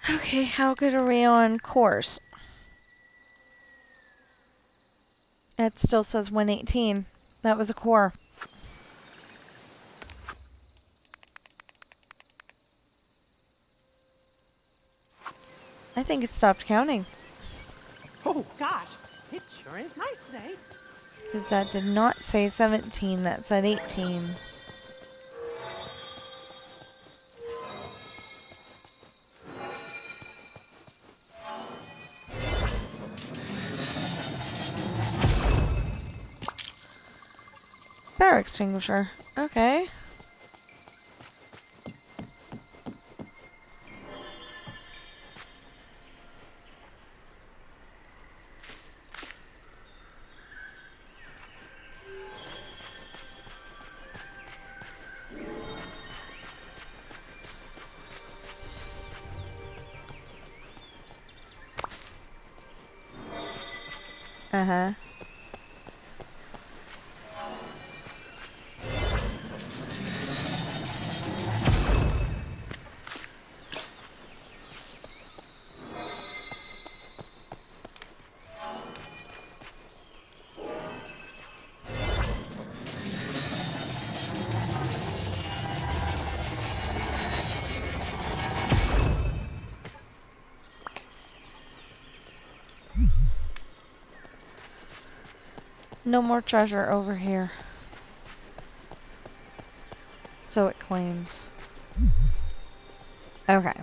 Okay, how good are we on course? It still says 118. That was a core. I think it stopped counting. Oh gosh, it sure is nice today. Because that did not say 17, that said 18. Fire extinguisher. Okay. Uh-huh. No more treasure over here. So it claims. Okay.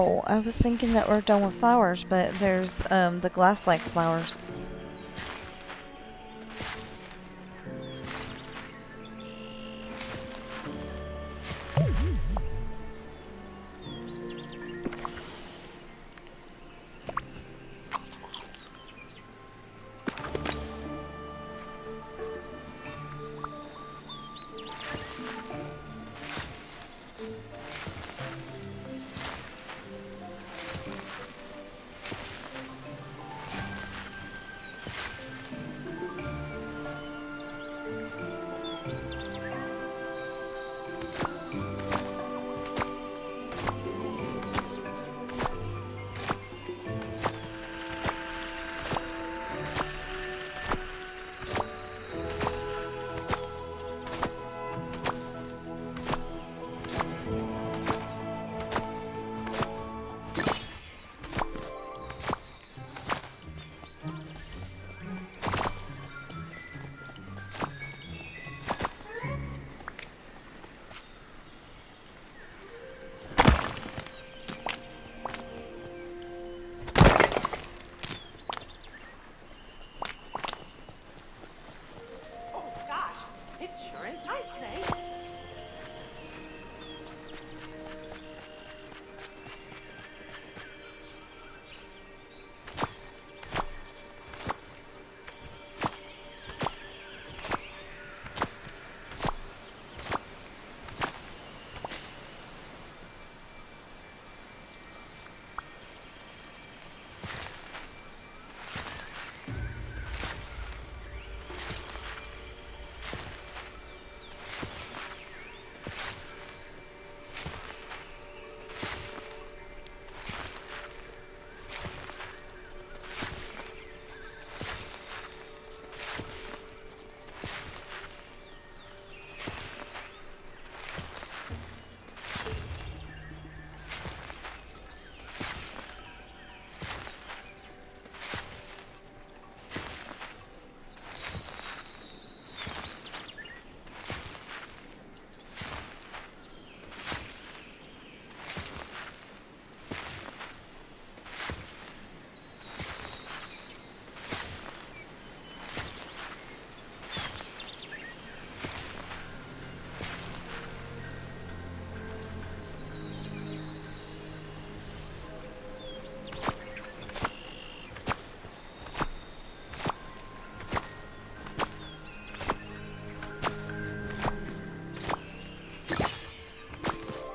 Oh, I was thinking that we're done with flowers, but there's the glass-like flowers.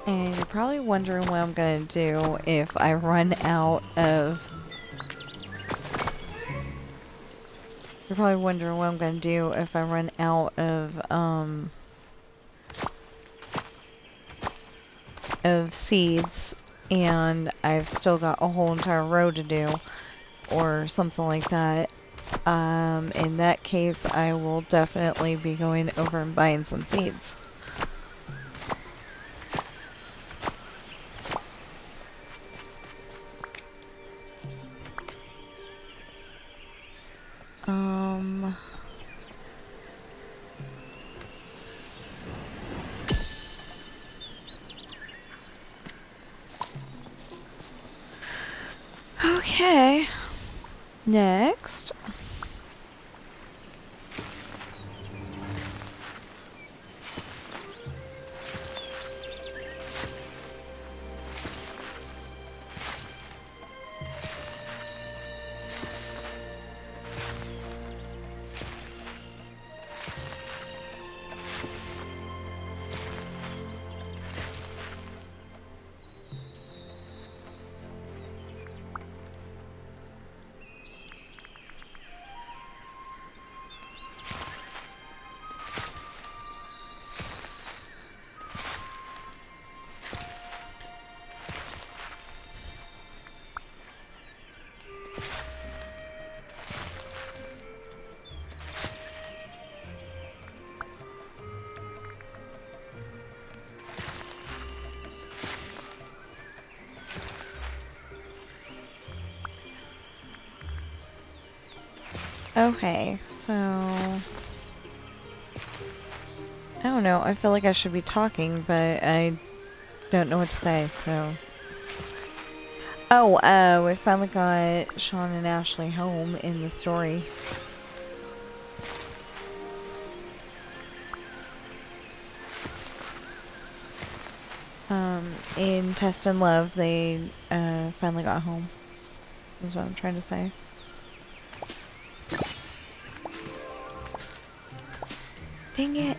And you're probably wondering what I'm going to do if I run out of... You're probably wondering what I'm going to do if I run out of seeds and I've still got a whole entire row to do or something like that. In that case, I will definitely be going over and buying some seeds. Okay. Next. Okay, so... I don't know, I feel like I should be talking, but I don't know what to say, so... Oh, we finally got Sean and Ashley home in the story. In Test and Love, they finally got home. Is what I'm trying to say. Dang it.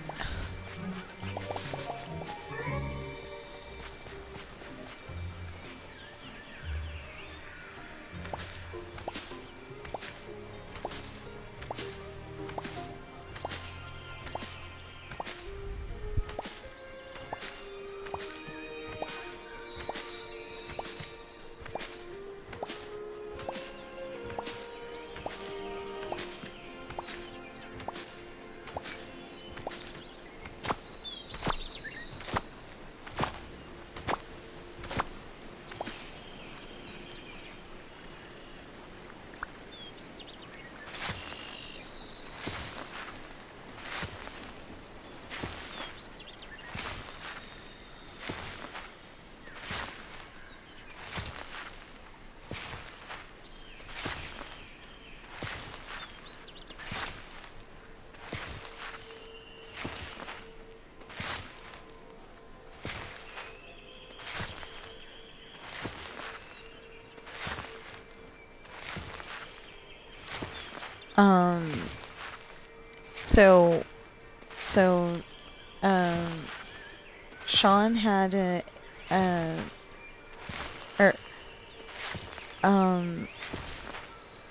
Sean had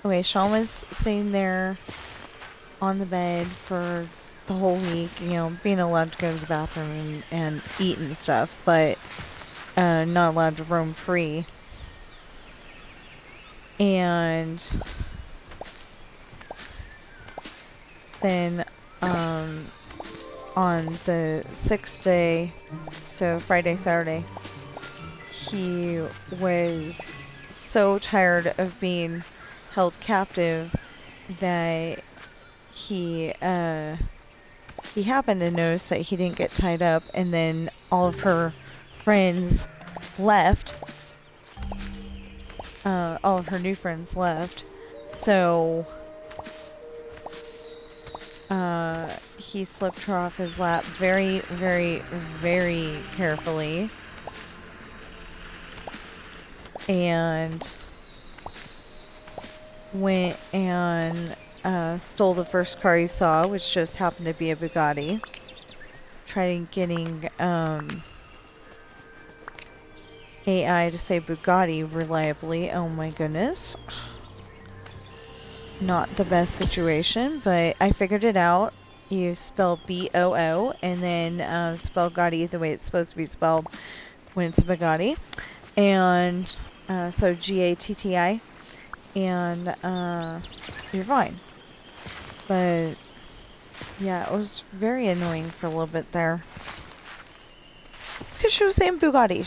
okay, Sean was sitting there on the bed for the whole week, you know, being allowed to go to the bathroom and eat and stuff, but not allowed to roam free. And then on the 6th day, so Friday, Saturday, he was so tired of being held captive that he happened to notice that he didn't get tied up, and then all of her friends left. All of her new friends left, so he slipped her off his lap very, very, very carefully, and went and stole the first car he saw, which just happened to be a Bugatti. Tried getting AI to say Bugatti reliably. Oh my goodness. Not the best situation, but I figured it out. You spell B-O-O and then spell Gotti the way it's supposed to be spelled when it's a Bugatti. And so G-A-T-T-I. And you're fine. But yeah, it was very annoying for a little bit there. Because she was saying Bugatti.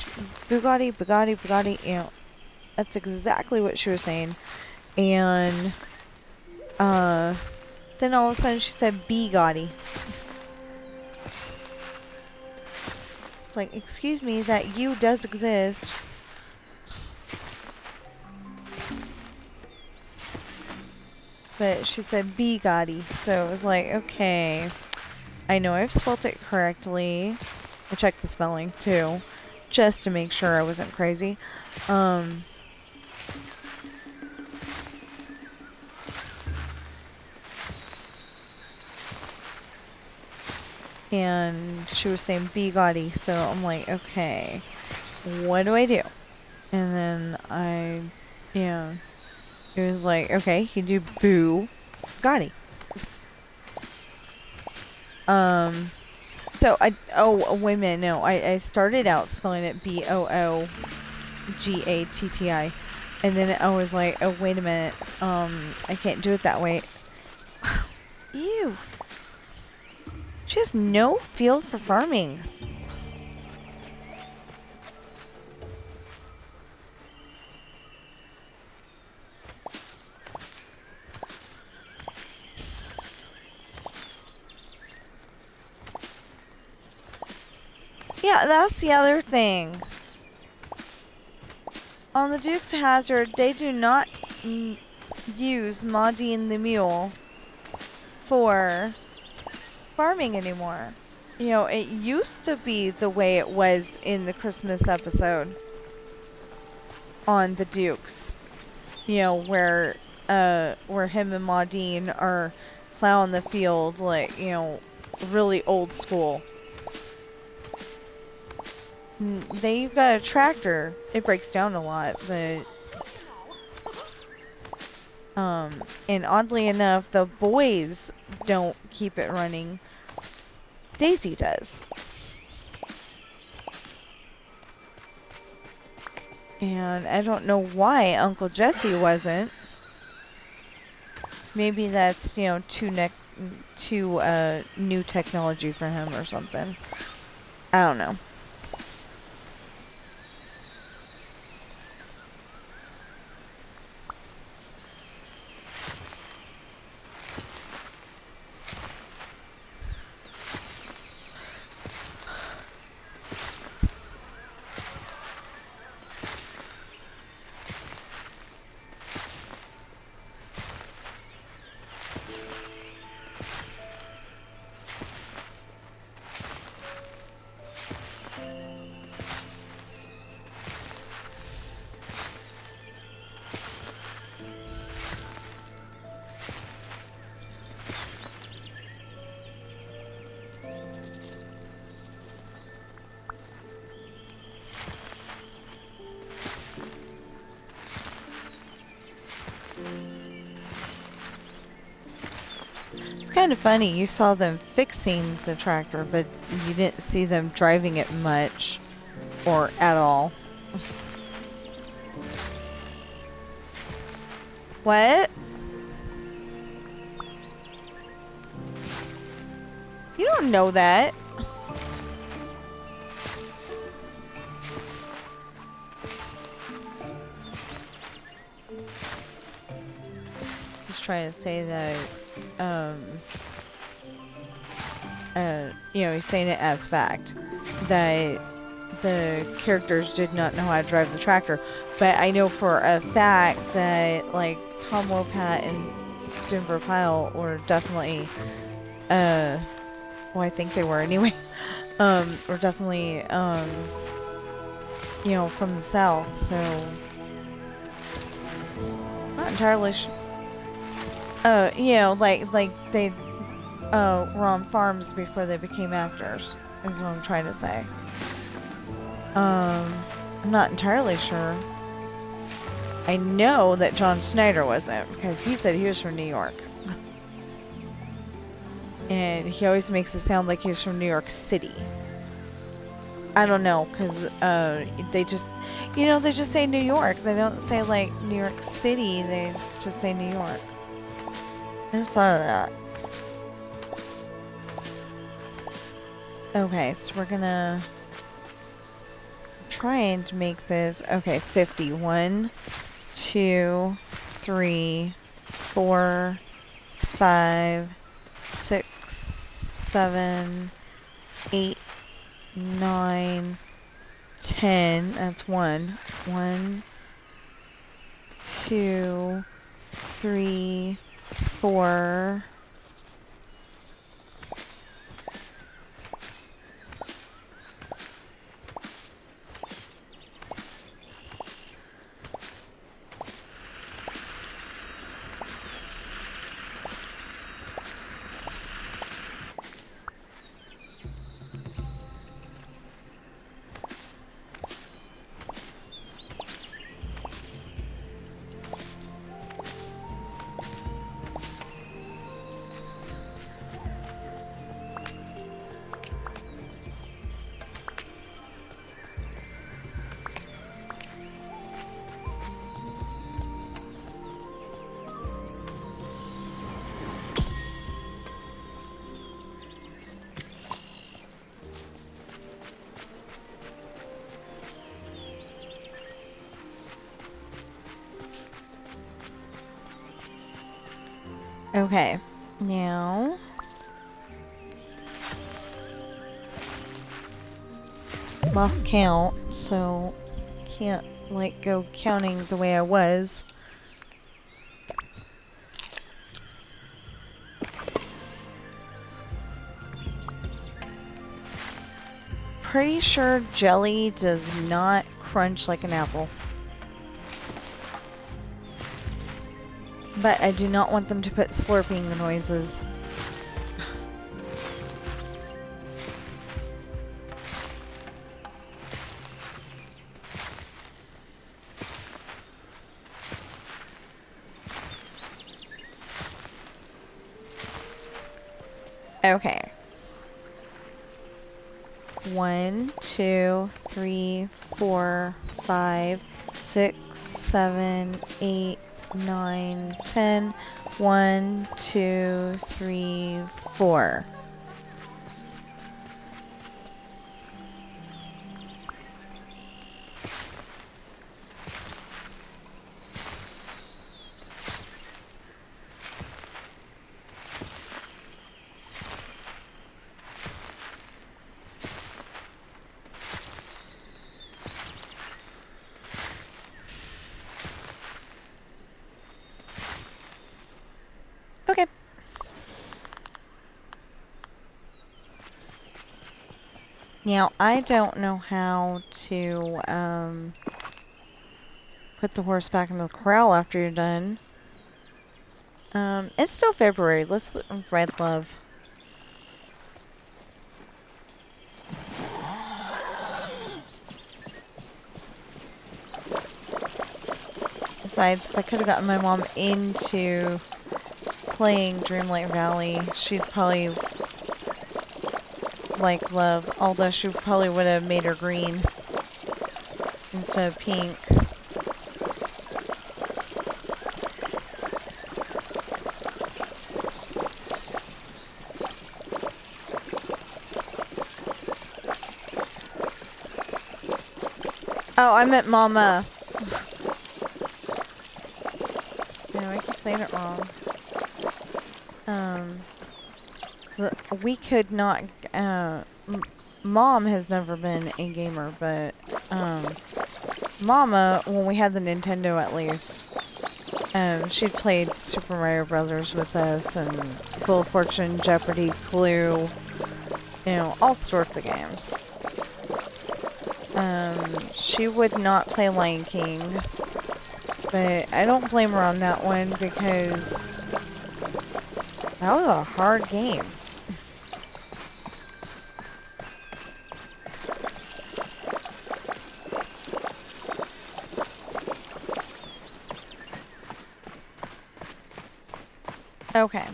Bugatti, Bugatti, Bugatti. You know, that's exactly what she was saying. And then all of a sudden she said Bugatti. It's like, excuse me, that U does exist. But she said Bugatti. So it was like, okay. I know I've spelled it correctly. I checked the spelling too, just to make sure I wasn't crazy. And she was saying Bugatti, so I'm like, okay, what do I do? And then it was like, okay, you do Bugatti. So wait a minute, no, I started out spelling it B-O-O-G-A-T-T-I, and then I was like, oh, wait a minute, I can't do it that way. Ew. She has no feel for farming. Yeah, that's the other thing. on the Duke's Hazard, they do not use Maudine the Mule for farming anymore. You know, it used to be the way it was in the Christmas episode on the Dukes. You know, where him and Maudine are plowing the field, like, you know, really old school. They've got a tractor. It breaks down a lot, but and oddly enough, the boys don't keep it running. Daisy does. And I don't know why Uncle Jesse wasn't. Maybe that's, you know, too new technology for him or something. I don't know. It's kind of funny, you saw them fixing the tractor, but you didn't see them driving it much, or at all. What? You don't know that. Just trying to say that you know, he's saying it as fact that the characters did not know how to drive the tractor, but I know for a fact that like Tom Wopat and Denver Pyle were definitely well, I think they were anyway, were definitely you know, from the South, so not entirely sure. You know, like they were on farms before they became actors, is what I'm trying to say. I'm not entirely sure. I know that John Schneider wasn't, because he said he was from New York. And he always makes it sound like he was from New York City. I don't know, because they just, you know, they just say New York. They don't say, like, New York City. They just say New York. I just thought of that. Okay, so we're gonna try and make this, okay, 50. 1, 2, 3, 4, 5, 6, 7, 8, 9, 10. That's 1. 1, 2, 3, 4. Okay, now lost count, so can't like go counting the way I was. Pretty sure jelly does not crunch like an apple. But I do not want them to put slurping noises. Okay. 1, 2, 3, 4, 5, 6, 7, 8, 9, 10. 1, 2, 3, 4. Okay. Now, I don't know how to put the horse back into the corral after you're done. It's still February. Let's Red Love. Besides, if I could have gotten my mom into playing Dreamlight Valley, she'd probably like Love, although she probably would have made her green instead of pink. Oh, I meant Mama. No, I keep saying it wrong. 'Cause we could not, Mom has never been a gamer, but, Mama, when we had the Nintendo at least, she'd played Super Mario Brothers with us, and Wheel of Fortune, Jeopardy, Clue, you know, all sorts of games. She would not play Lion King, but I don't blame her on that one because that was a hard game. Okay.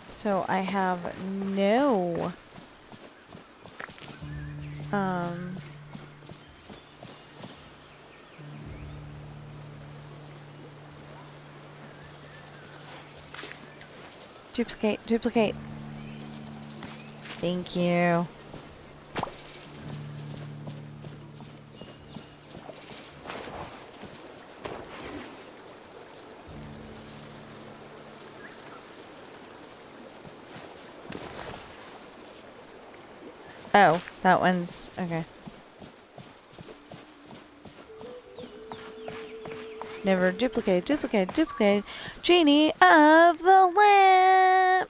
So I have no duplicate. Thank you. Oh, that one's okay. Never duplicate. Genie of the lamp.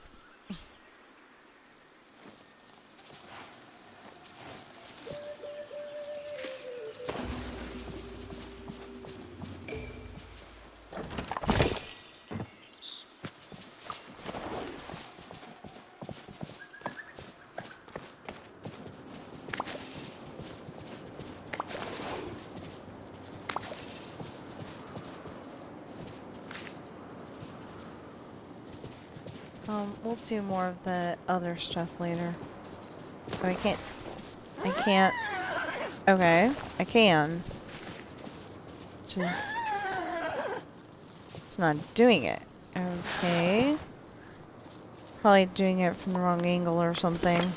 We'll do more of the other stuff later. Oh, I can't. Okay, I can. Just, it's not doing it. Okay. Probably doing it from the wrong angle or something.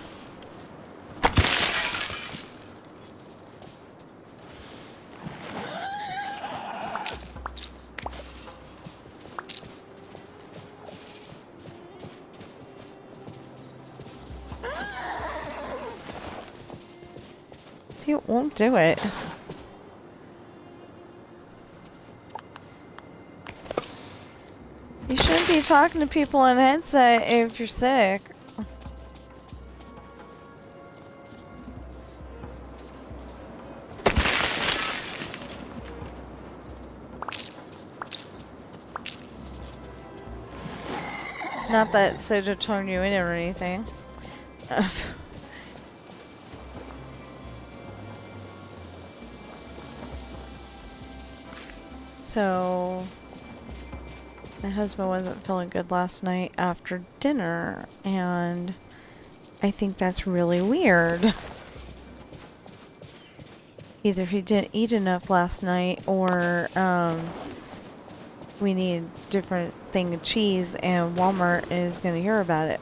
It won't do it. You shouldn't be talking to people on headset if you're sick. Not that Soda turned you in or anything. So, my husband wasn't feeling good last night after dinner, and I think that's really weird. Either he didn't eat enough last night, or we need a different thing of cheese, and Walmart is going to hear about it.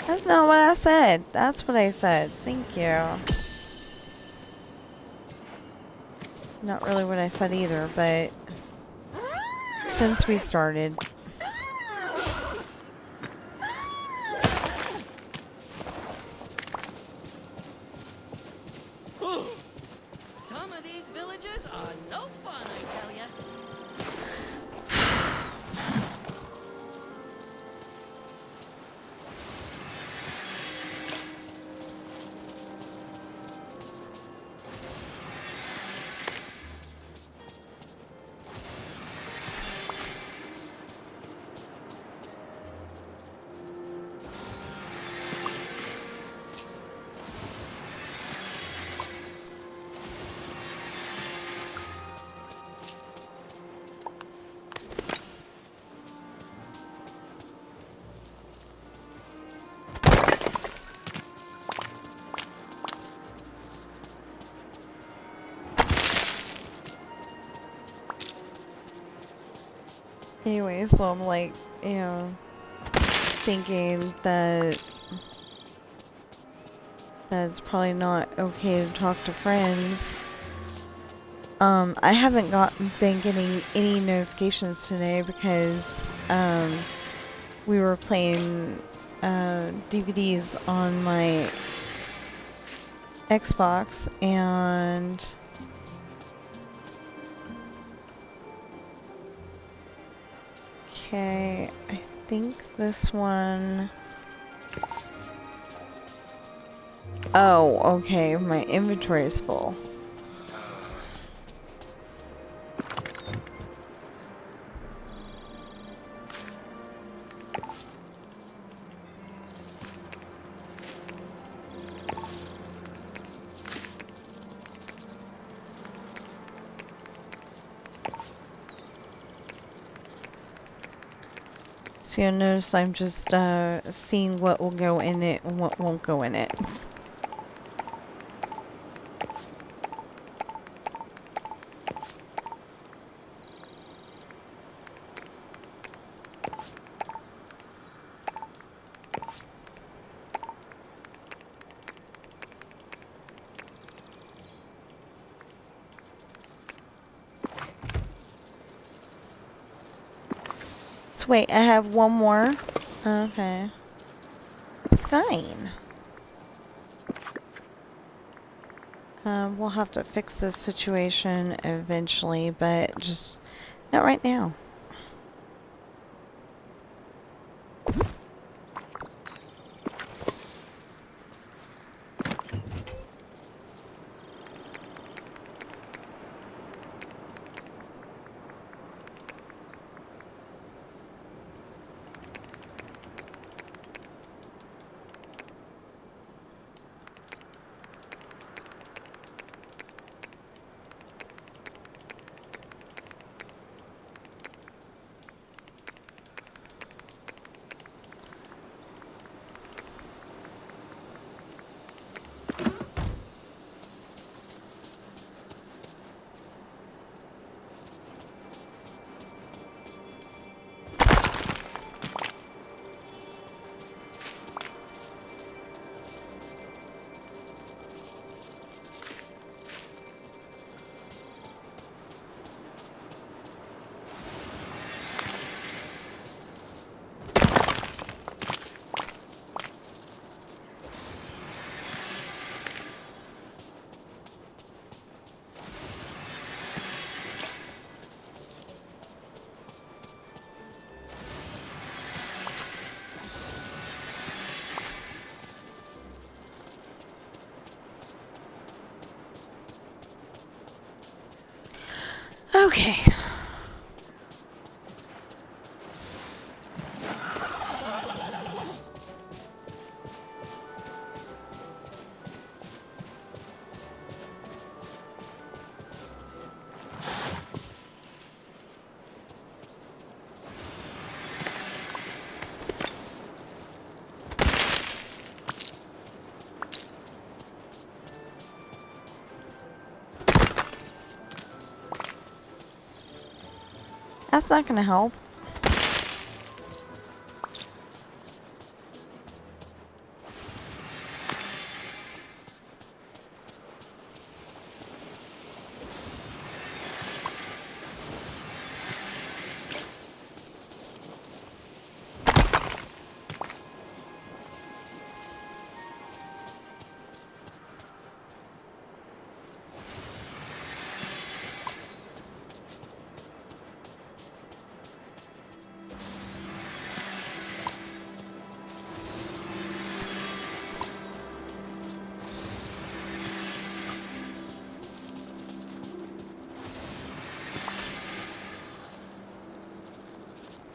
That's not what I said. That's what I said. Thank you. It's not really what I said either, but since we started. Some of these villagers are no fun, I tell ya. Anyway, so I'm like, you know, thinking that it's probably not okay to talk to friends. I haven't been getting any notifications today because we were playing DVDs on my Xbox, and okay, I think this one. Oh, okay, my inventory is full. So you'll notice I'm just seeing what will go in it and what won't go in it. So wait, I have one more? Okay. Fine. We'll have to fix this situation eventually, but just not right now. Okay. That's not gonna help.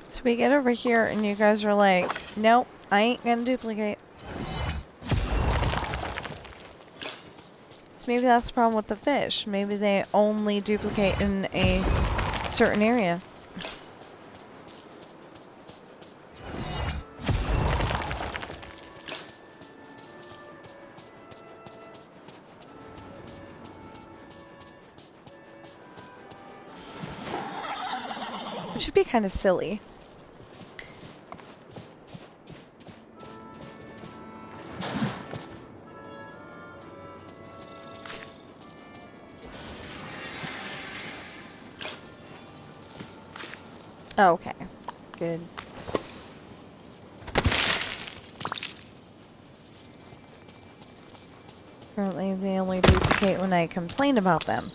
So we get over here and you guys are like, nope, I ain't gonna duplicate. So maybe that's the problem with the fish. Maybe they only duplicate in a certain area. Which would be kind of silly. Oh, okay. Good. Apparently they only duplicate when I complain about them.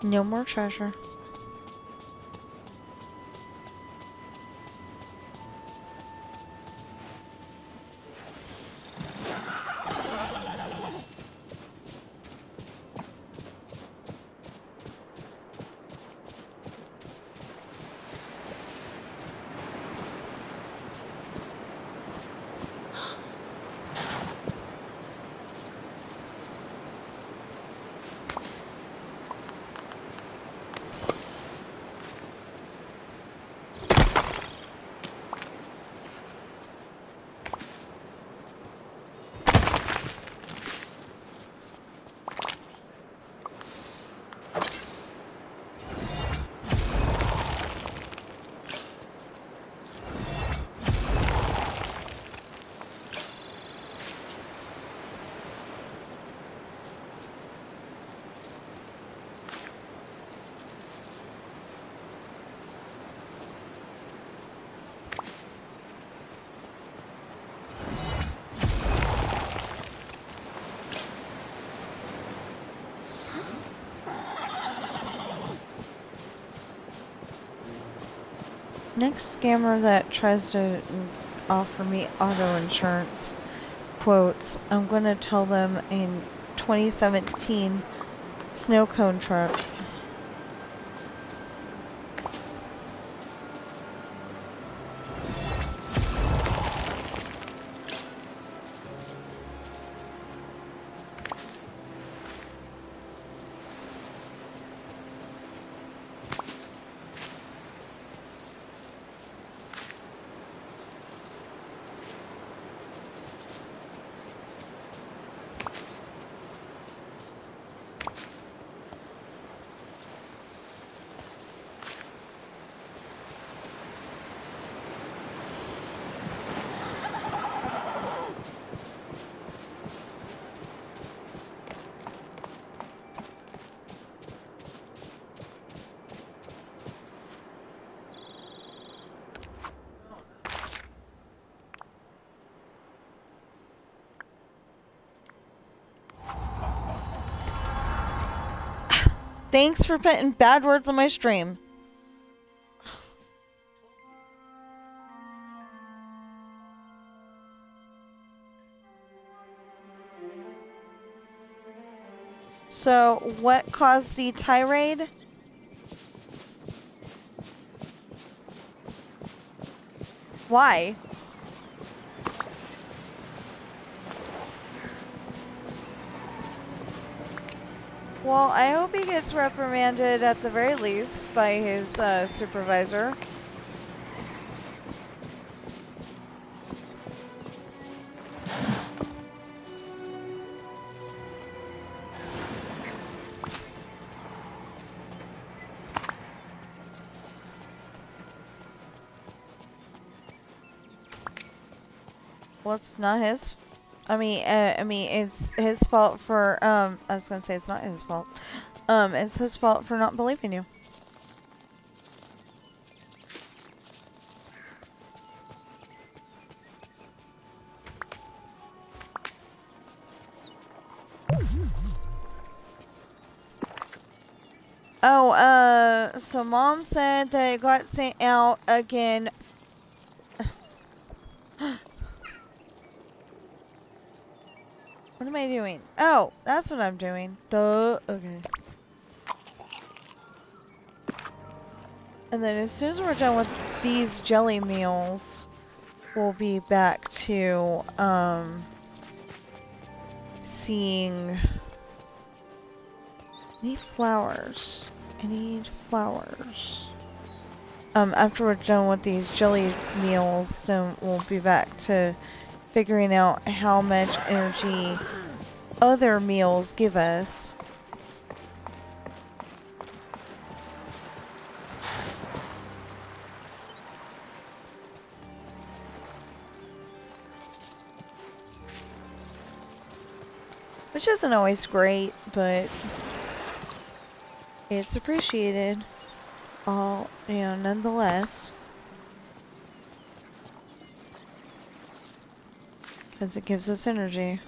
No more treasure. Next scammer that tries to offer me auto insurance quotes, I'm going to tell them in 2017 snow cone truck. Thanks for putting bad words on my stream. So, what caused the tirade? Why? Well, I hope he gets reprimanded at the very least by his supervisor. Well, it's not his. I mean, it's his fault for. I was gonna say it's not his fault. It's his fault for not believing you. Oh, so Mom said that it got sent out again. What am I doing? Oh, that's what I'm doing. Duh. Okay. And then as soon as we're done with these jelly meals, we'll be back to, seeing... I need flowers. I need flowers. After we're done with these jelly meals, then we'll be back to figuring out how much energy other meals give us. Which isn't always great, but it's appreciated. Nonetheless. Because it gives us energy.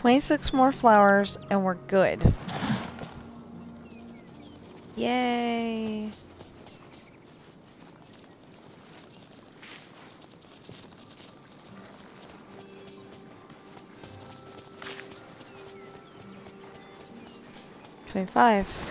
26 more flowers and we're good. Yay. $25.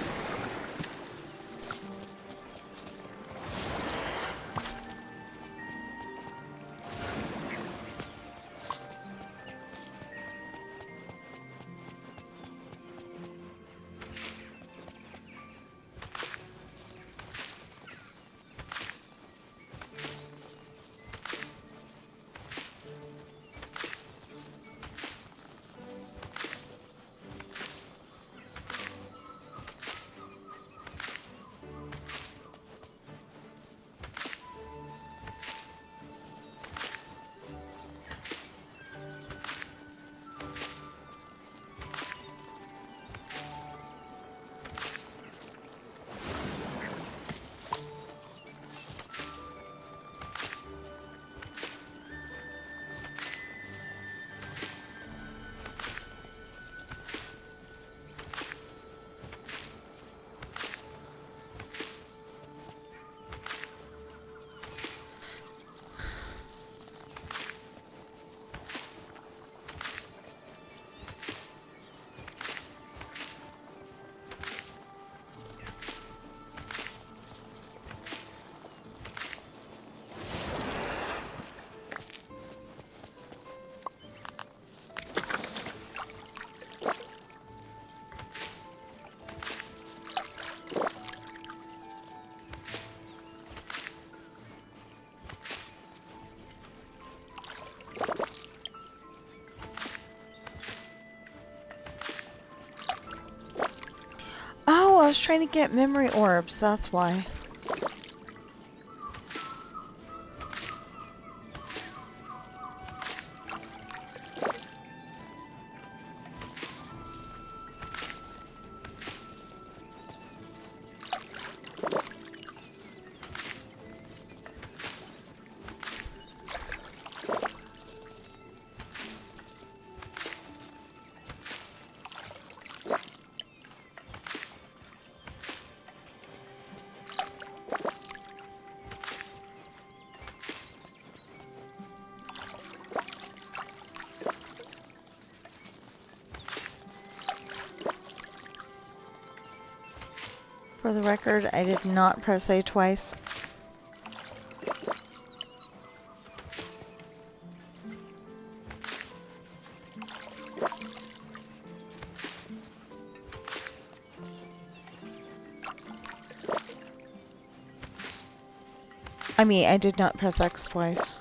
Oh, I was trying to get memory orbs, that's why. For the record, I did not press A twice. I mean, I did not press X twice.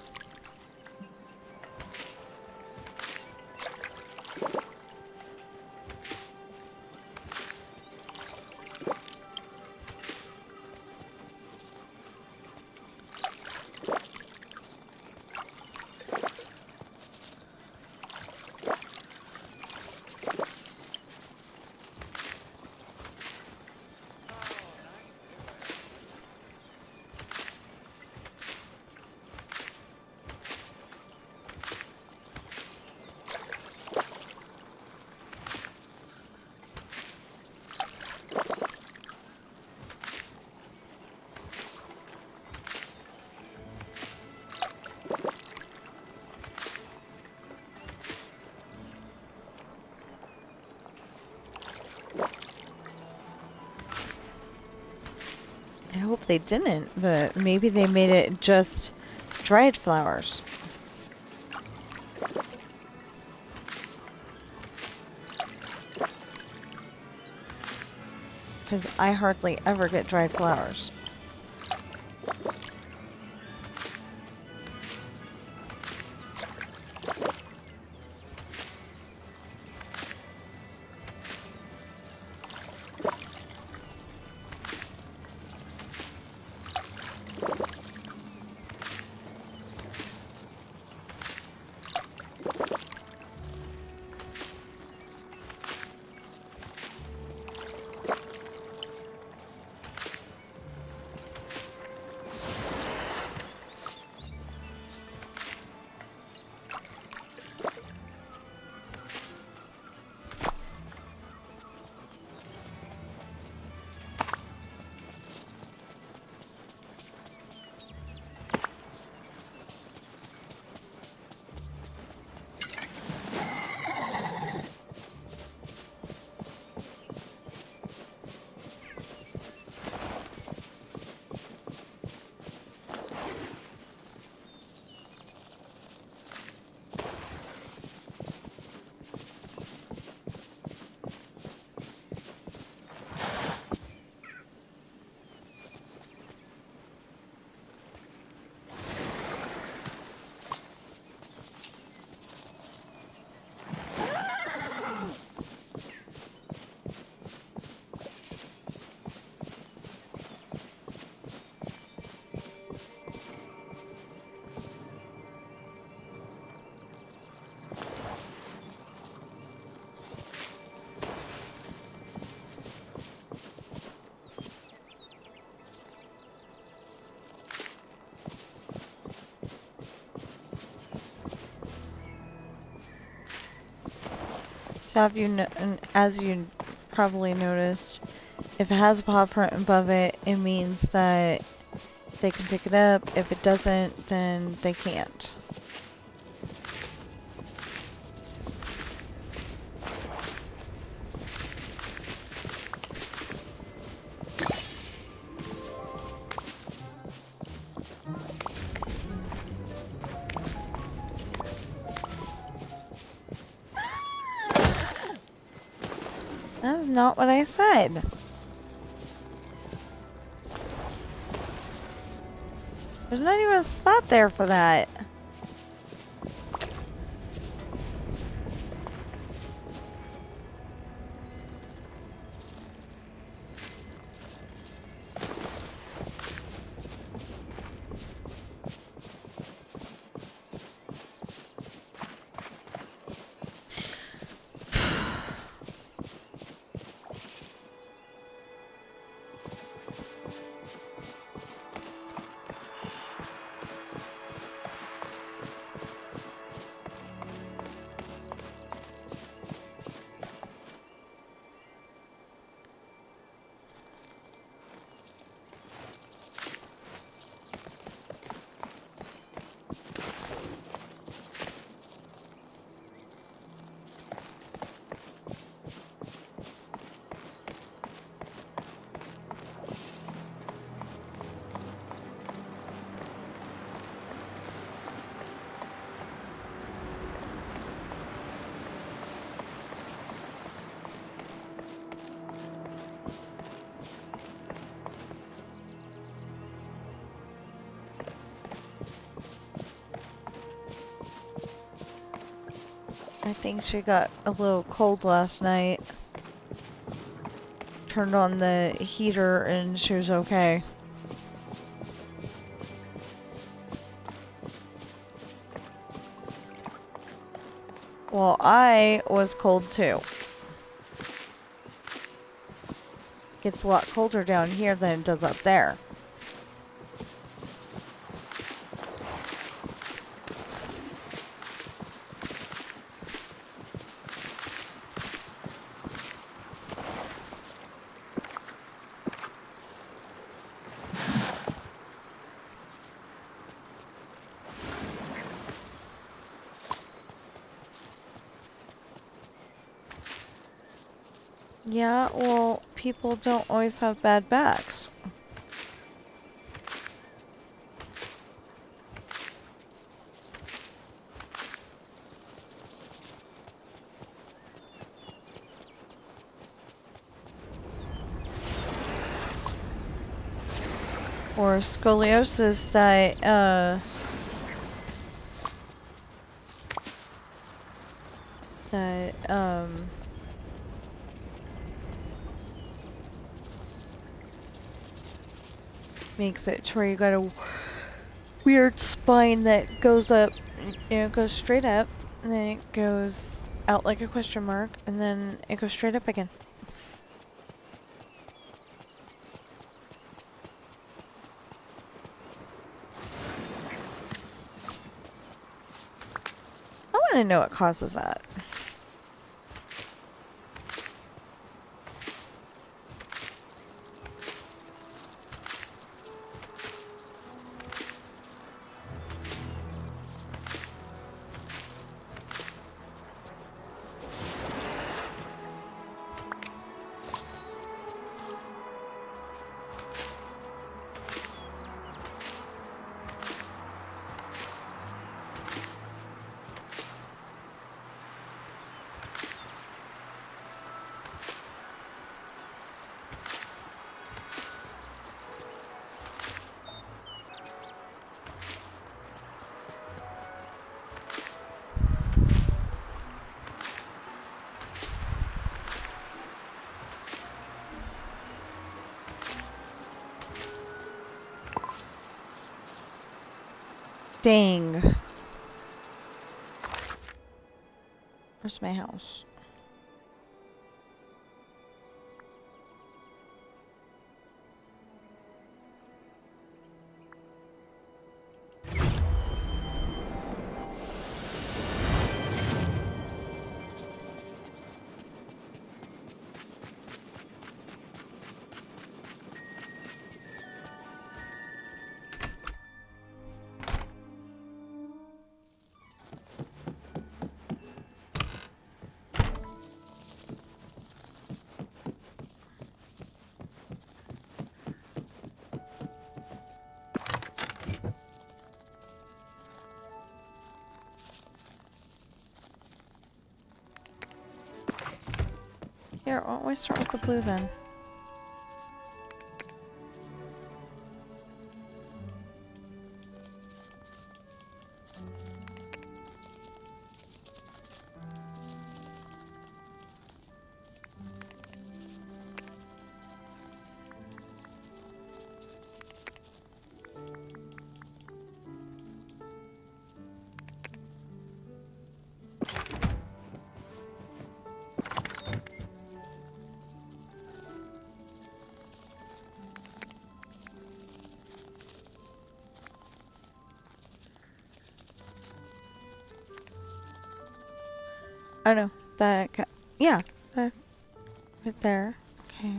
I hope they didn't, but maybe they made it just dried flowers. Because I hardly ever get dried flowers. So as you probably noticed, if it has a paw print above it, it means that they can pick it up. If it doesn't, then they can't. That's not what I said. There's not even a spot there for that. I think she got a little cold last night. Turned on the heater and she was okay. Well, I was cold too. Gets a lot colder down here than it does up there. Yeah, well, people don't always have bad backs. Or scoliosis that makes it to where you got a weird spine that goes up, goes straight up, and then it goes out like a question mark, and then it goes straight up again. I want to know what causes that. Dang. Where's my house? Here, why don't we start with the blue then? Oh no, yeah, that right there. Okay.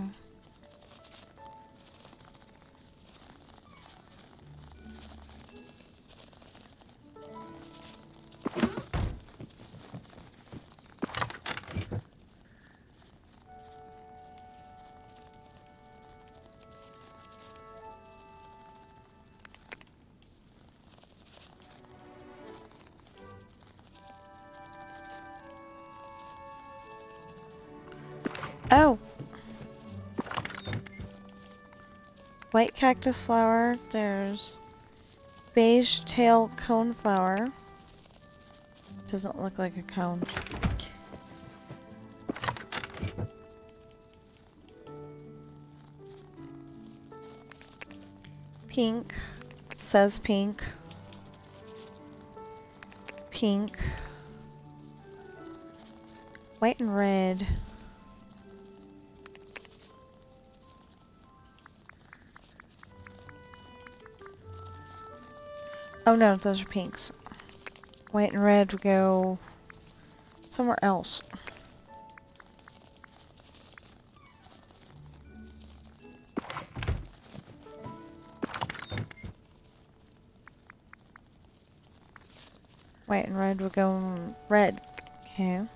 Oh! White cactus flower. There's beige tail cone flower. Doesn't look like a cone. Pink. It says pink. Pink. White and red. Oh no, those are pinks. White and red would go somewhere else. White and red would go red. Okay.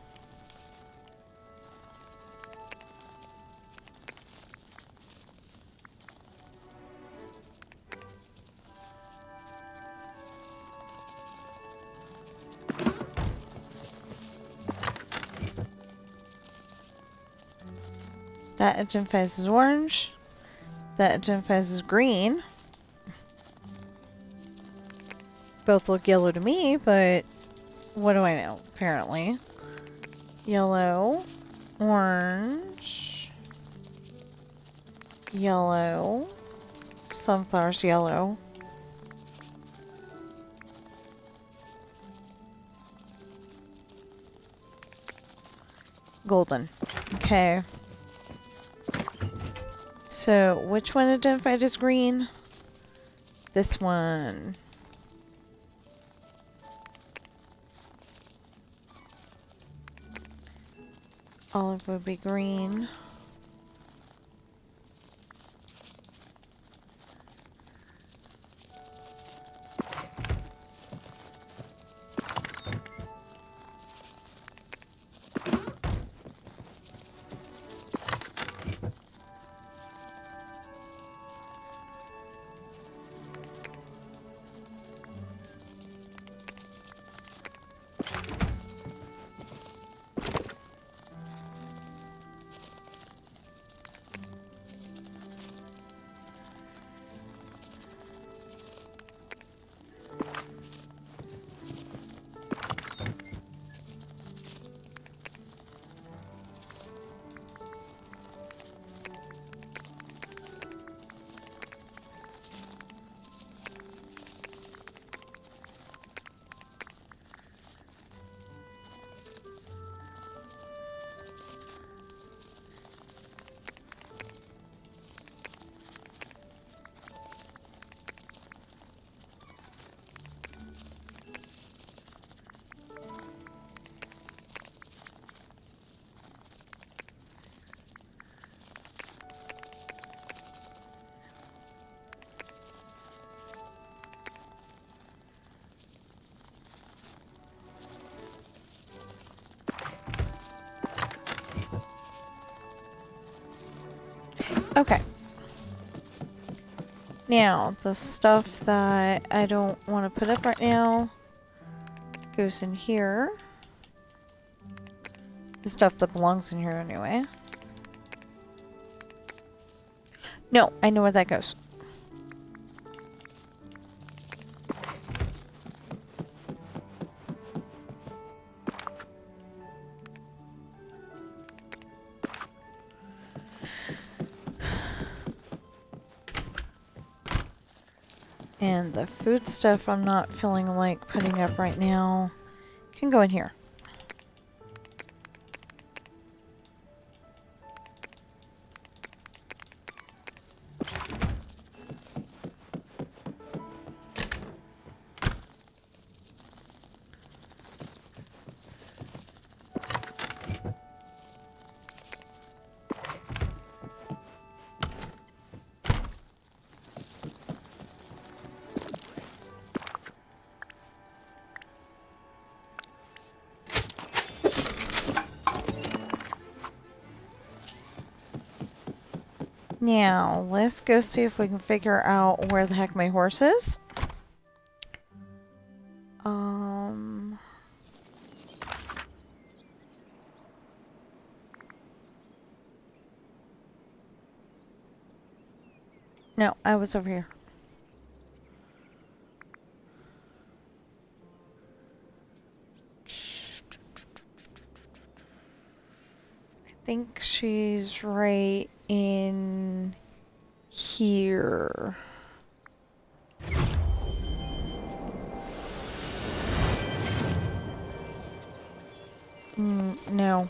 That identifies as orange. That identifies as green. Both look yellow to me, but what do I know? Apparently. Yellow. Orange. Yellow. Sunflower's yellow. Golden. Okay. So, which one identified as green? This one. Olive would be green. Okay. Now, the stuff that I don't want to put up right now goes in here. The stuff that belongs in here anyway. No, I know where that goes. And the food stuff I'm not feeling like putting up right now can go in here. Now, let's go see if we can figure out where the heck my horse is. No, I was over here. I think she's right in here. No.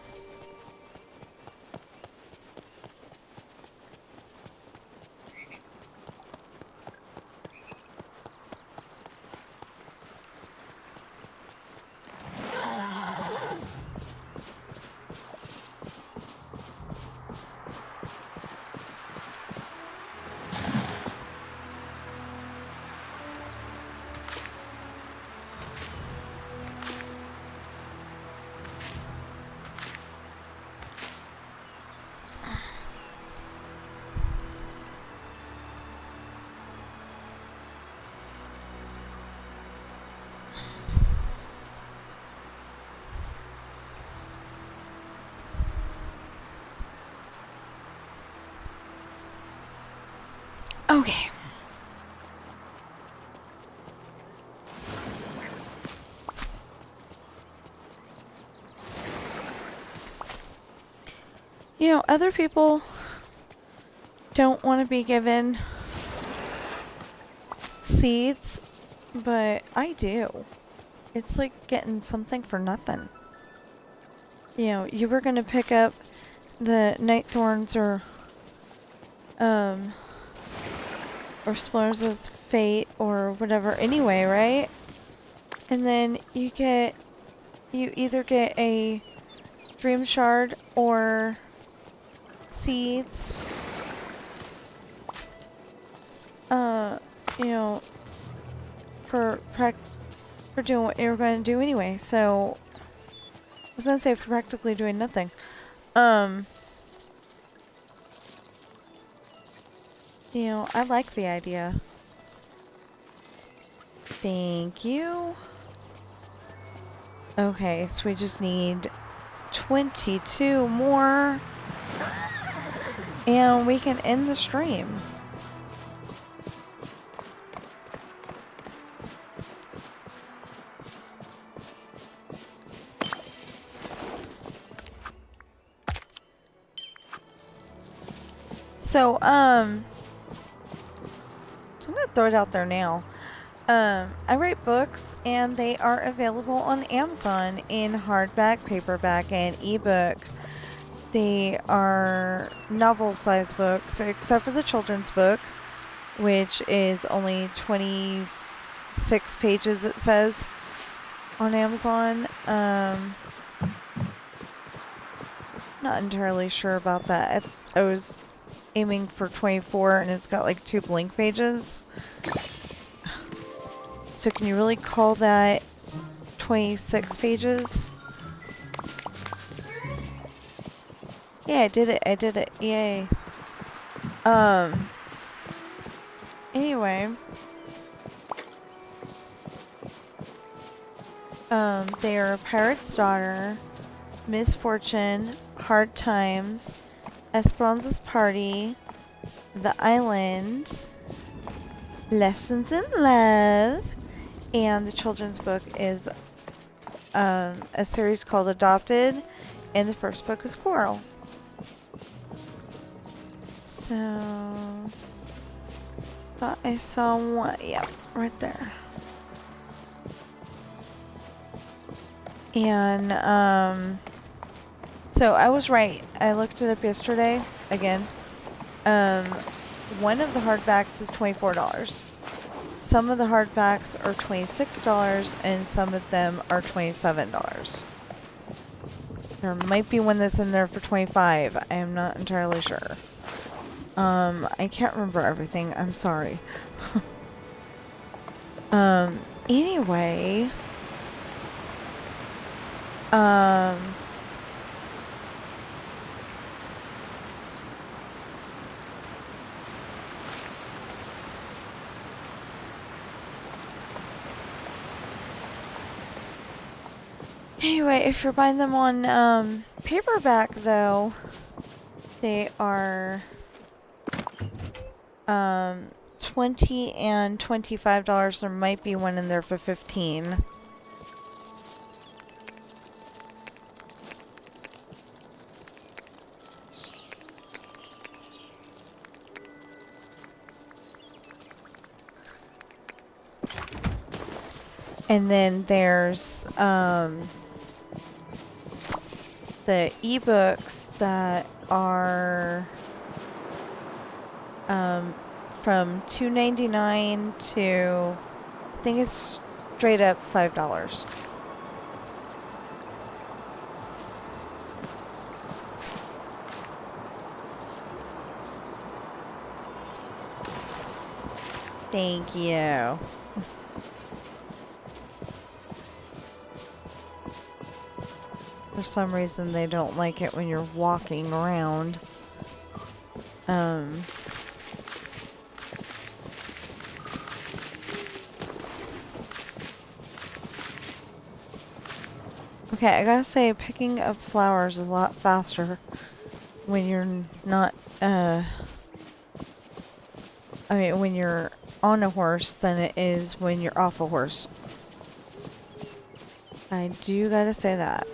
Okay. You know, other people don't want to be given seeds, but I do. It's like getting something for nothing. You know, you were going to pick up the night thorns or Splinter's Fate or whatever anyway, right? And then you either get a dream shard or seeds, you know, for doing what you're going to do anyway. So I was going to say for practically doing nothing. You know, I like the idea. Thank you. Okay, so we just need 22 more. And we can end the stream. So, I'm gonna throw it out there now. I write books and they are available on Amazon in hardback, paperback, and ebook. They are novel-sized books, except for the children's book, which is only 26 pages, it says, on Amazon. Not entirely sure about that. I was aiming for 24, and it's got like 2 blank pages. So can you really call that 26 pages? Yeah, I did it. Yay. Anyway. They are Pirate's Daughter, Misfortune, Hard Times, Esperanza's Party, The Island, Lessons in Love, and the children's book is a series called Adopted, and the first book is Coral. So, thought I saw one. Yep, right there. And, so I was right. I looked it up yesterday, again. One of the hardbacks is $24. Some of the hardbacks are $26, and some of them are $27. There might be one that's in there for $25. I am not entirely sure. I can't remember everything. I'm sorry. Anyway. Anyway, if you're buying them on, paperback, though, they are, $20 and $25. There might be one in there for $15. And then there's, the ebooks that are, from $2.99 to, I think it's straight up $5. Thank you. For some reason, they don't like it when you're walking around. Okay, I gotta say, picking up flowers is a lot faster when you're not, when you're on a horse than it is when you're off a horse. I do gotta say that.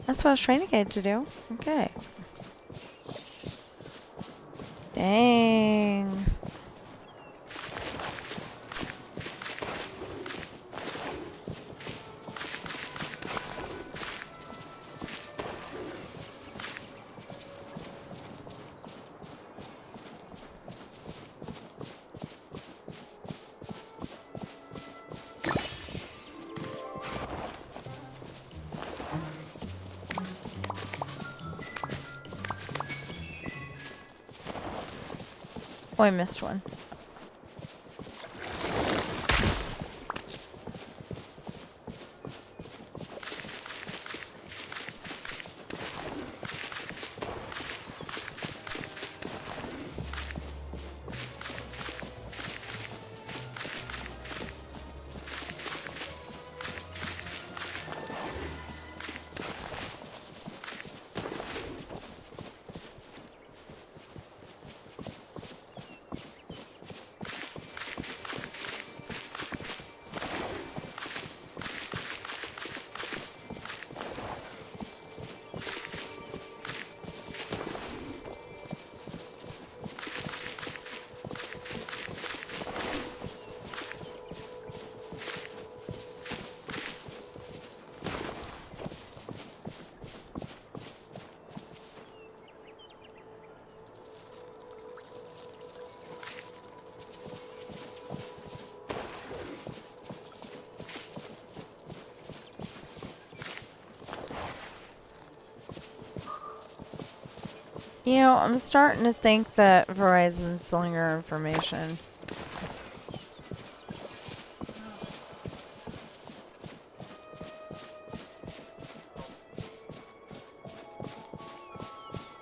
That's what I was trying to get it to do. Okay. Dang. Oh, I missed one. You know, I'm starting to think that Verizon's selling our information.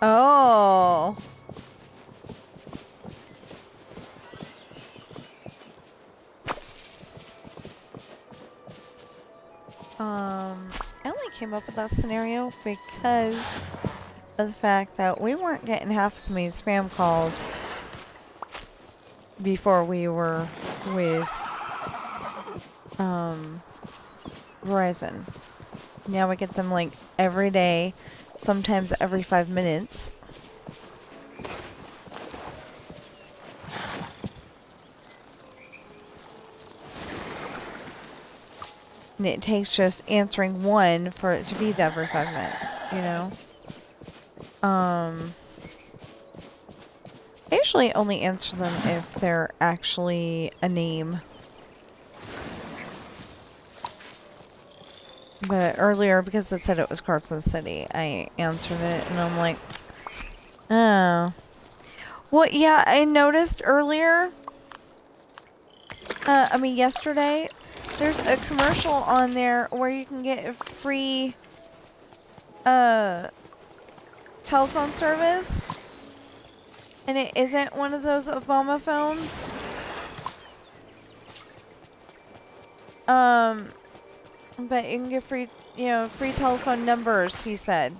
Oh. came up with that scenario because of the fact that we weren't getting half as many spam calls before we were with Verizon. Now we get them like every day, sometimes every 5 minutes. And it takes just answering one for it to be the every 5 minutes, you know? I usually only answer them if they're actually a name. But earlier, because it said it was Carson City, I answered it, and I'm like, oh. Well, yeah, I noticed earlier, yesterday, there's a commercial on there where you can get a free, telephone service, and it isn't one of those Obama phones. But you can get free, free telephone numbers, he said.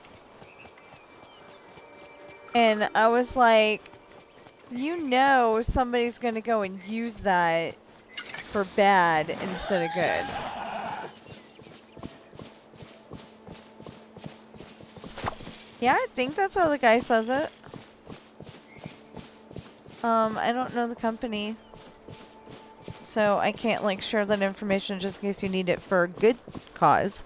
And I was like, somebody's gonna go and use that for bad instead of good. Yeah, I think that's how the guy says it. I don't know the company. So I can't, like, share that information just in case you need it for a good cause.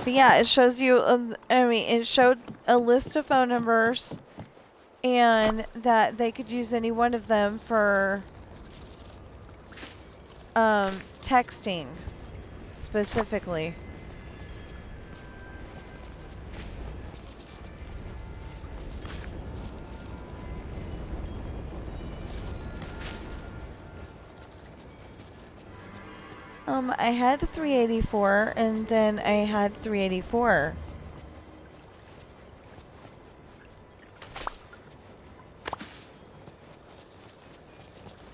But yeah, it shows you, it showed a list of phone numbers and that they could use any one of them for texting specifically. I had 384 and then I had 384.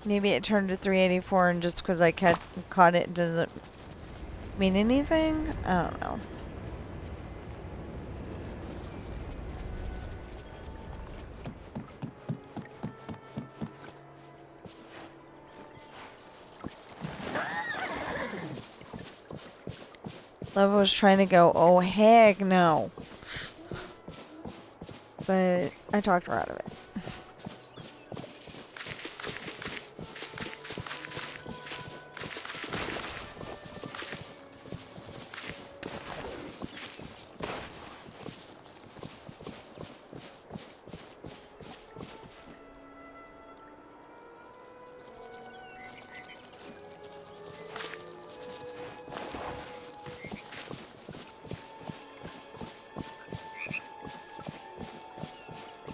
Maybe it turned to 384 and just because I caught it doesn't mean anything? I don't know. Love was trying to go, oh heck no. But I talked her out of it.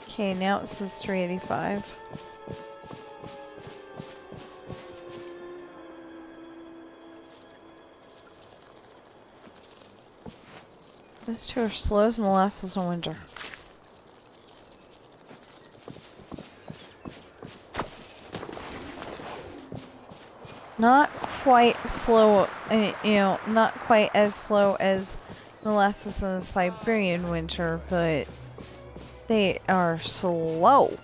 Okay, now it says 385. Those two are slow as molasses in winter. Not quite slow, not quite as slow as molasses in the Siberian winter, but they are slow.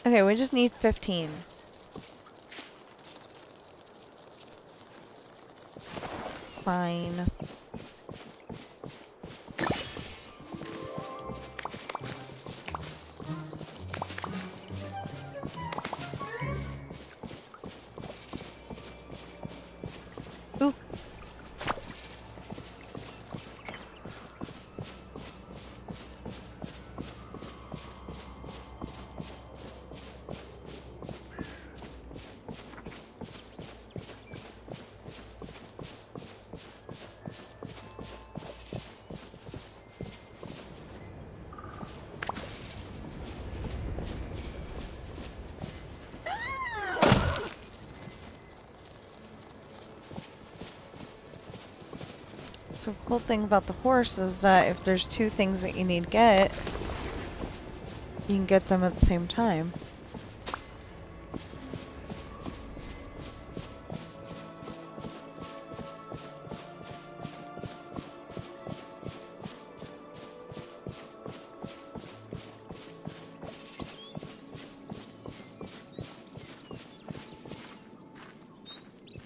Okay, we just need 15. Fine. Ooh. So the cool thing about the horse is that if there's two things that you need to get, you can get them at the same time.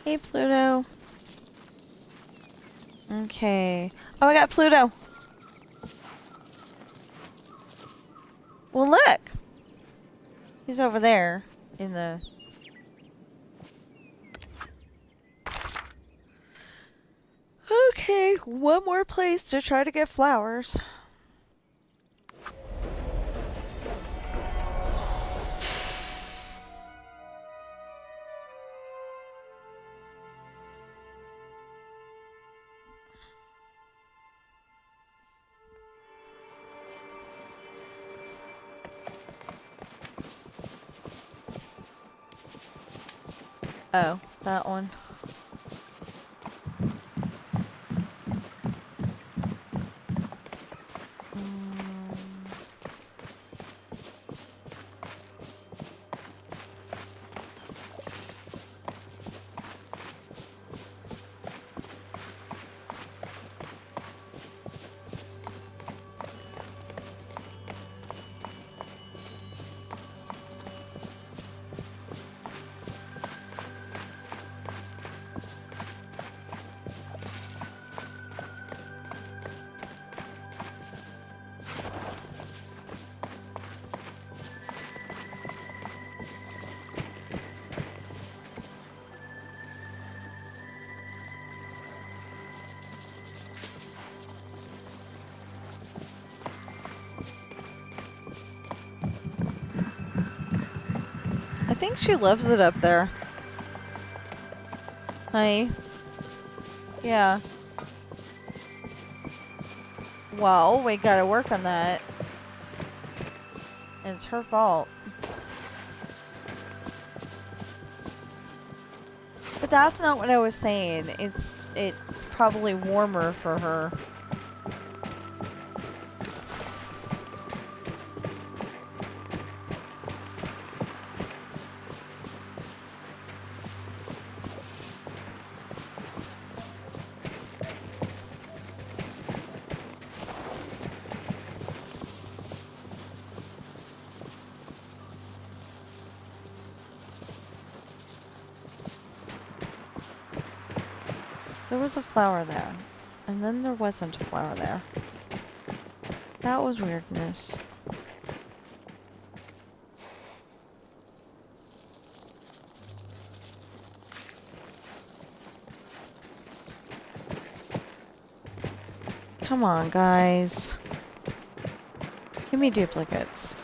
Hey, Pluto. Okay. Oh, I got Pluto. Well, look. He's over there in the... Okay, one more place to try to get flowers. Oh, that one. I think she loves it up there. Honey. Yeah. Well, we gotta work on that. And it's her fault. But that's not what I was saying. It's probably warmer for her. There was a flower there, and then there wasn't a flower there. That was weirdness. Come on, guys. Give me duplicates.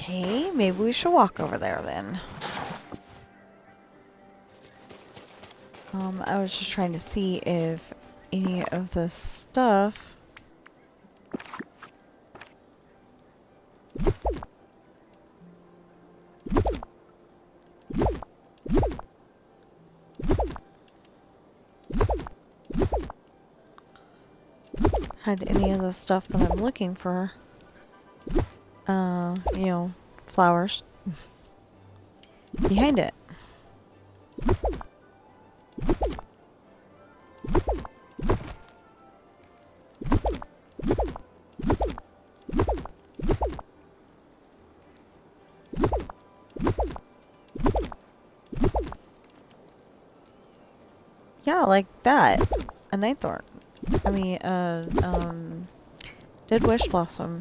Okay, maybe we should walk over there then. I was just trying to see if any of the stuff had any of the stuff that I'm looking for. You know, flowers behind it. Yeah, like that. A night thorn. Dead Wish Blossom.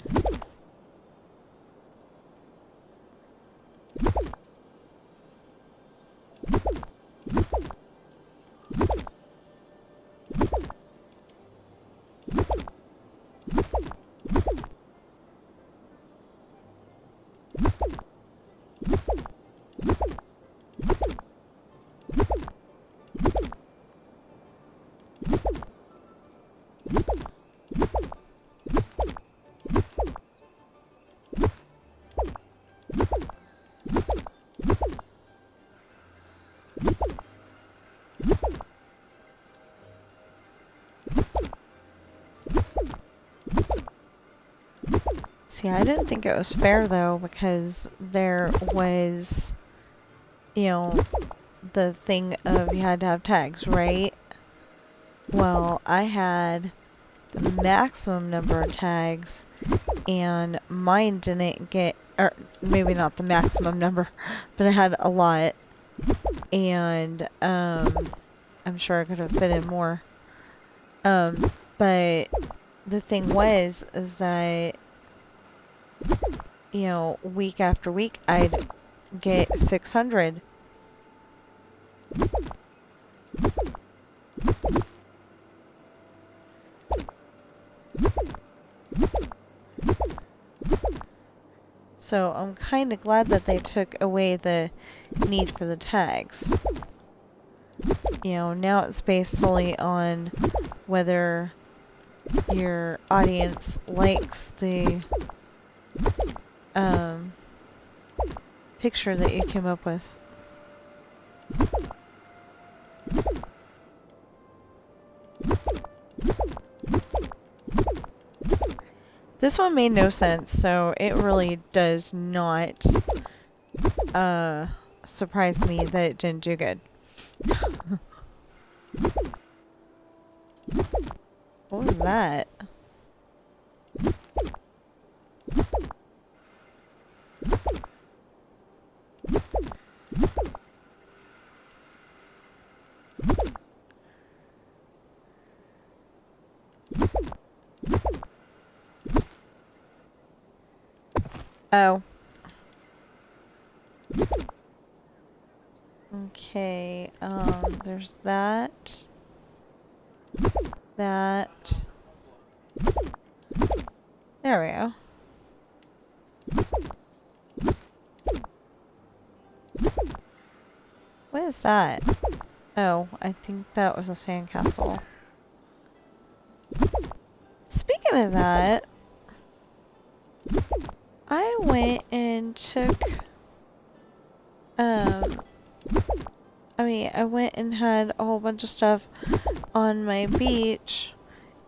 See, I didn't think it was fair, though, because there was, you know, the thing of you had to have tags, right? Well, I had the maximum number of tags, and mine didn't get, or maybe not the maximum number, but I had a lot, and, I'm sure I could have fit in more. But the thing was, is that, you know, week after week, I'd get 600. So I'm kind of glad that they took away the need for the tags. You know, now it's based solely on whether your audience likes the picture that you came up with. This one made no sense, so it really does not surprise me that it didn't do good. What was that? Oh. Okay, there's that. That. There we go. What is that? Oh, I think that was a sandcastle. Speaking of that, I went and took, I went and had a whole bunch of stuff on my beach,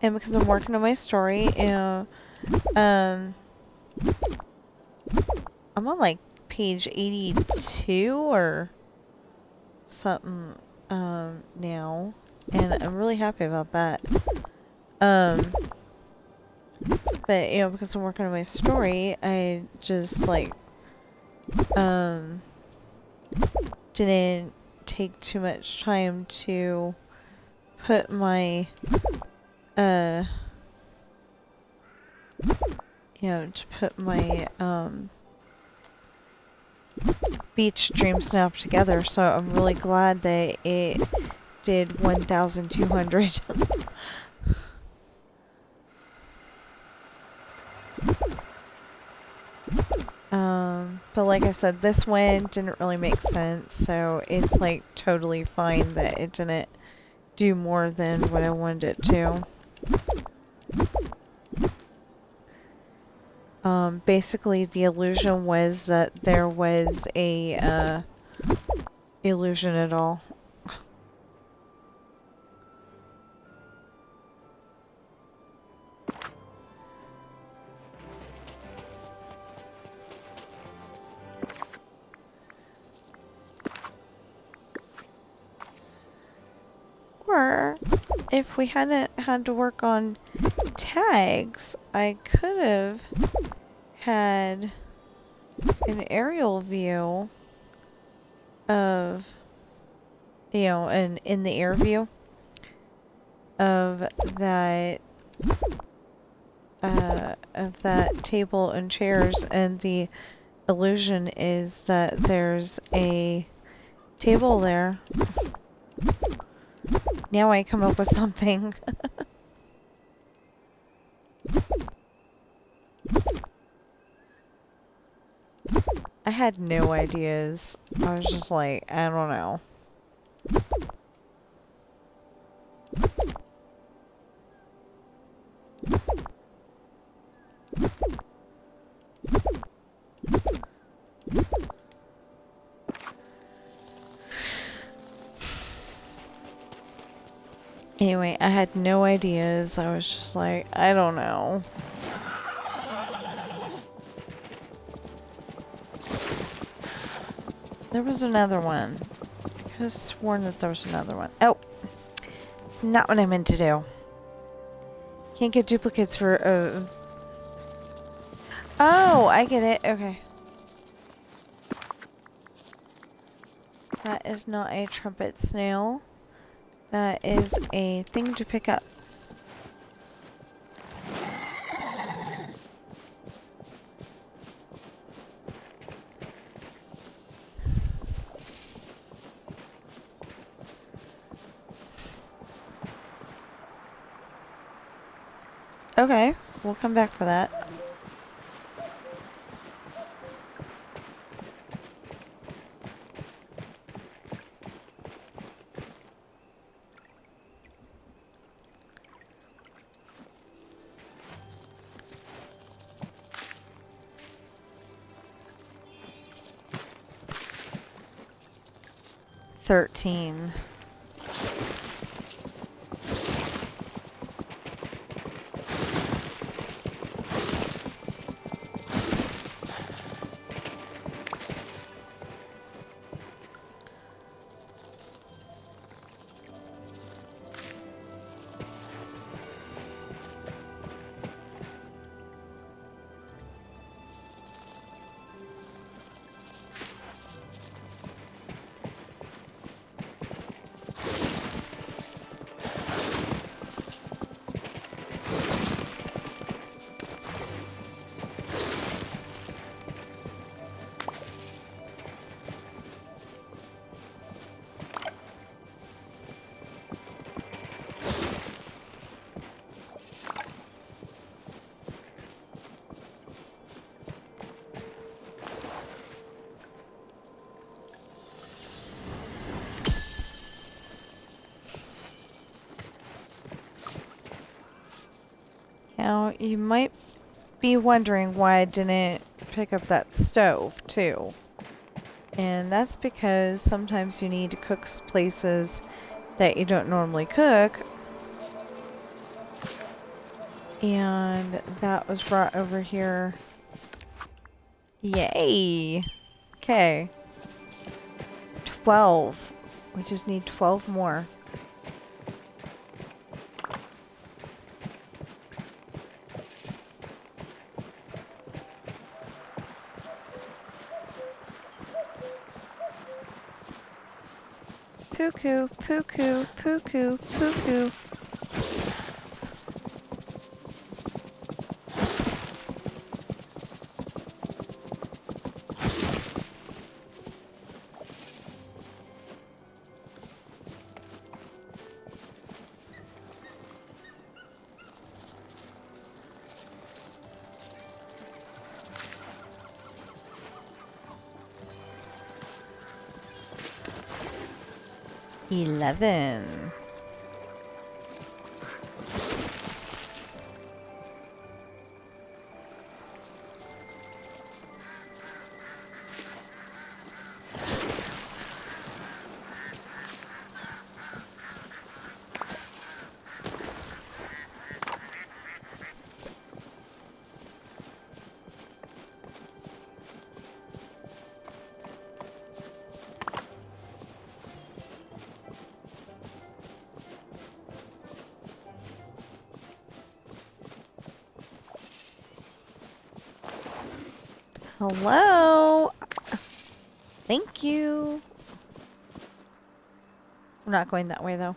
and because I'm working on my story, and, I'm on, like, page 82 or something, now, and I'm really happy about that. But, you know, because I'm working on my story, I just, like, didn't take too much time to put my, you know, to put my, beach Dreamsnap together, so I'm really glad that it did 1,200. But like I said, this one didn't really make sense, so it's like totally fine that it didn't do more than what I wanted it to. Basically the illusion was that there was a, illusion at all. Or, if we hadn't had to work on tags, I could have had an aerial view of, you know, an in the air view of that table and chairs, and the illusion is that there's a table there. Now I come up with something. I had no ideas. I was just like, I don't know. Anyway, I had no ideas. I was just like, I don't know. There was another one. I could have sworn that there was another one. Oh! It's not what I meant to do. Can't get duplicates for... Oh! I get it. Okay. That is not a trumpet snail. That is a thing to pick up. Okay, we'll come back for that. $13. Now, you might be wondering why I didn't pick up that stove, too. And that's because sometimes you need to cook places that you don't normally cook. And that was brought over here. Yay! Okay. 12. We just need 12 more. Poo-coo, poo-coo, poo-coo, poo-coo. $11. Hello? Thank you. I'm not going that way, though.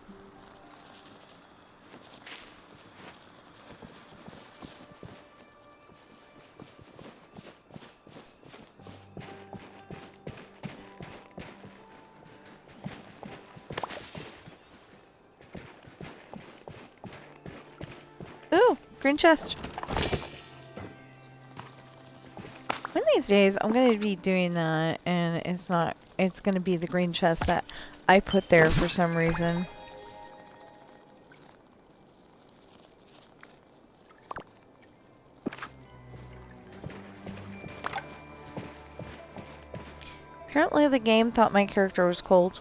green chest. One of these days, I'm going to be doing that, and it's going to be the green chest that I put there for some reason. Apparently the game thought my character was cold.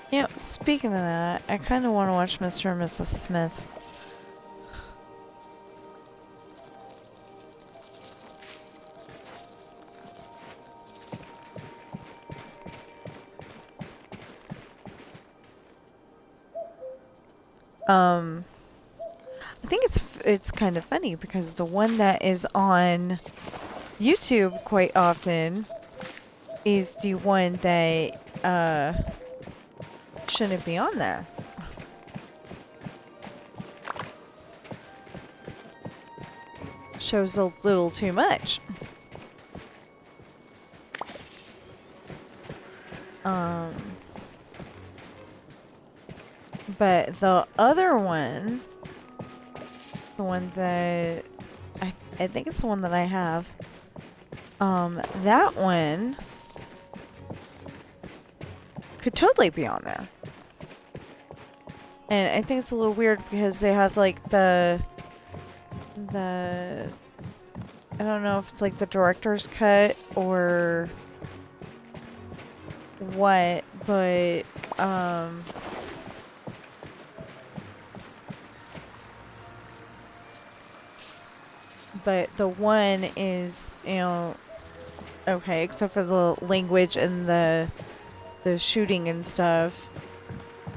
You know, speaking of that, I kind of want to watch Mr. and Mrs. Smith. I think it's kind of funny because the one that is on YouTube quite often is the one that shouldn't be on there. Shows a little too much. But the other one, the one that I think it's the one that I have, that one could totally be on there. And I think it's a little weird because they have like the I don't know if it's like the director's cut or what, but the one is, you know, okay, except for the language and the shooting and stuff.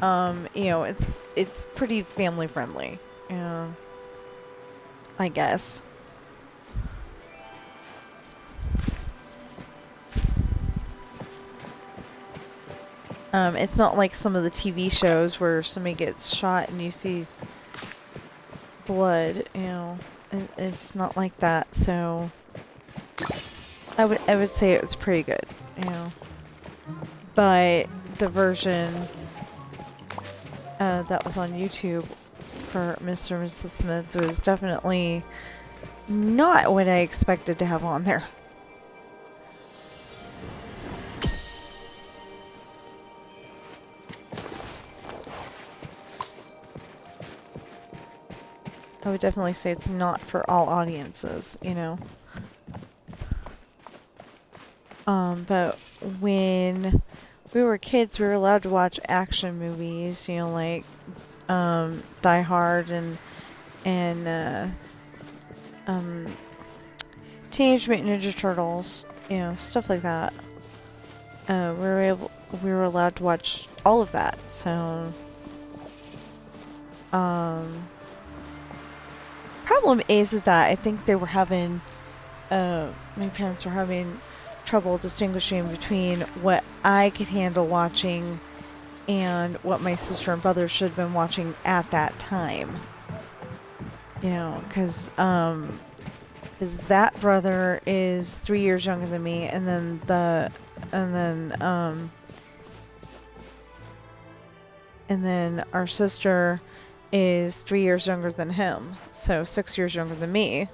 You know, it's pretty family friendly. I guess. It's not like some of the TV shows where somebody gets shot and you see blood, you know. It's not like that, so I would say it was pretty good, you know. But the version that was on YouTube for Mr. and Mrs. Smith was definitely not what I expected to have on there. I would definitely say it's not for all audiences, you know. But when we were kids, we were allowed to watch action movies, you know, like Die Hard and Teenage Mutant Ninja Turtles, you know, stuff like that. We were allowed to watch all of that, so problem is that I think they were having my parents were having trouble distinguishing between what I could handle watching and what my sister and brother should have been watching at that time. You know, because that brother is 3 years younger than me, and then our sister is 3 years younger than him, so 6 years younger than me.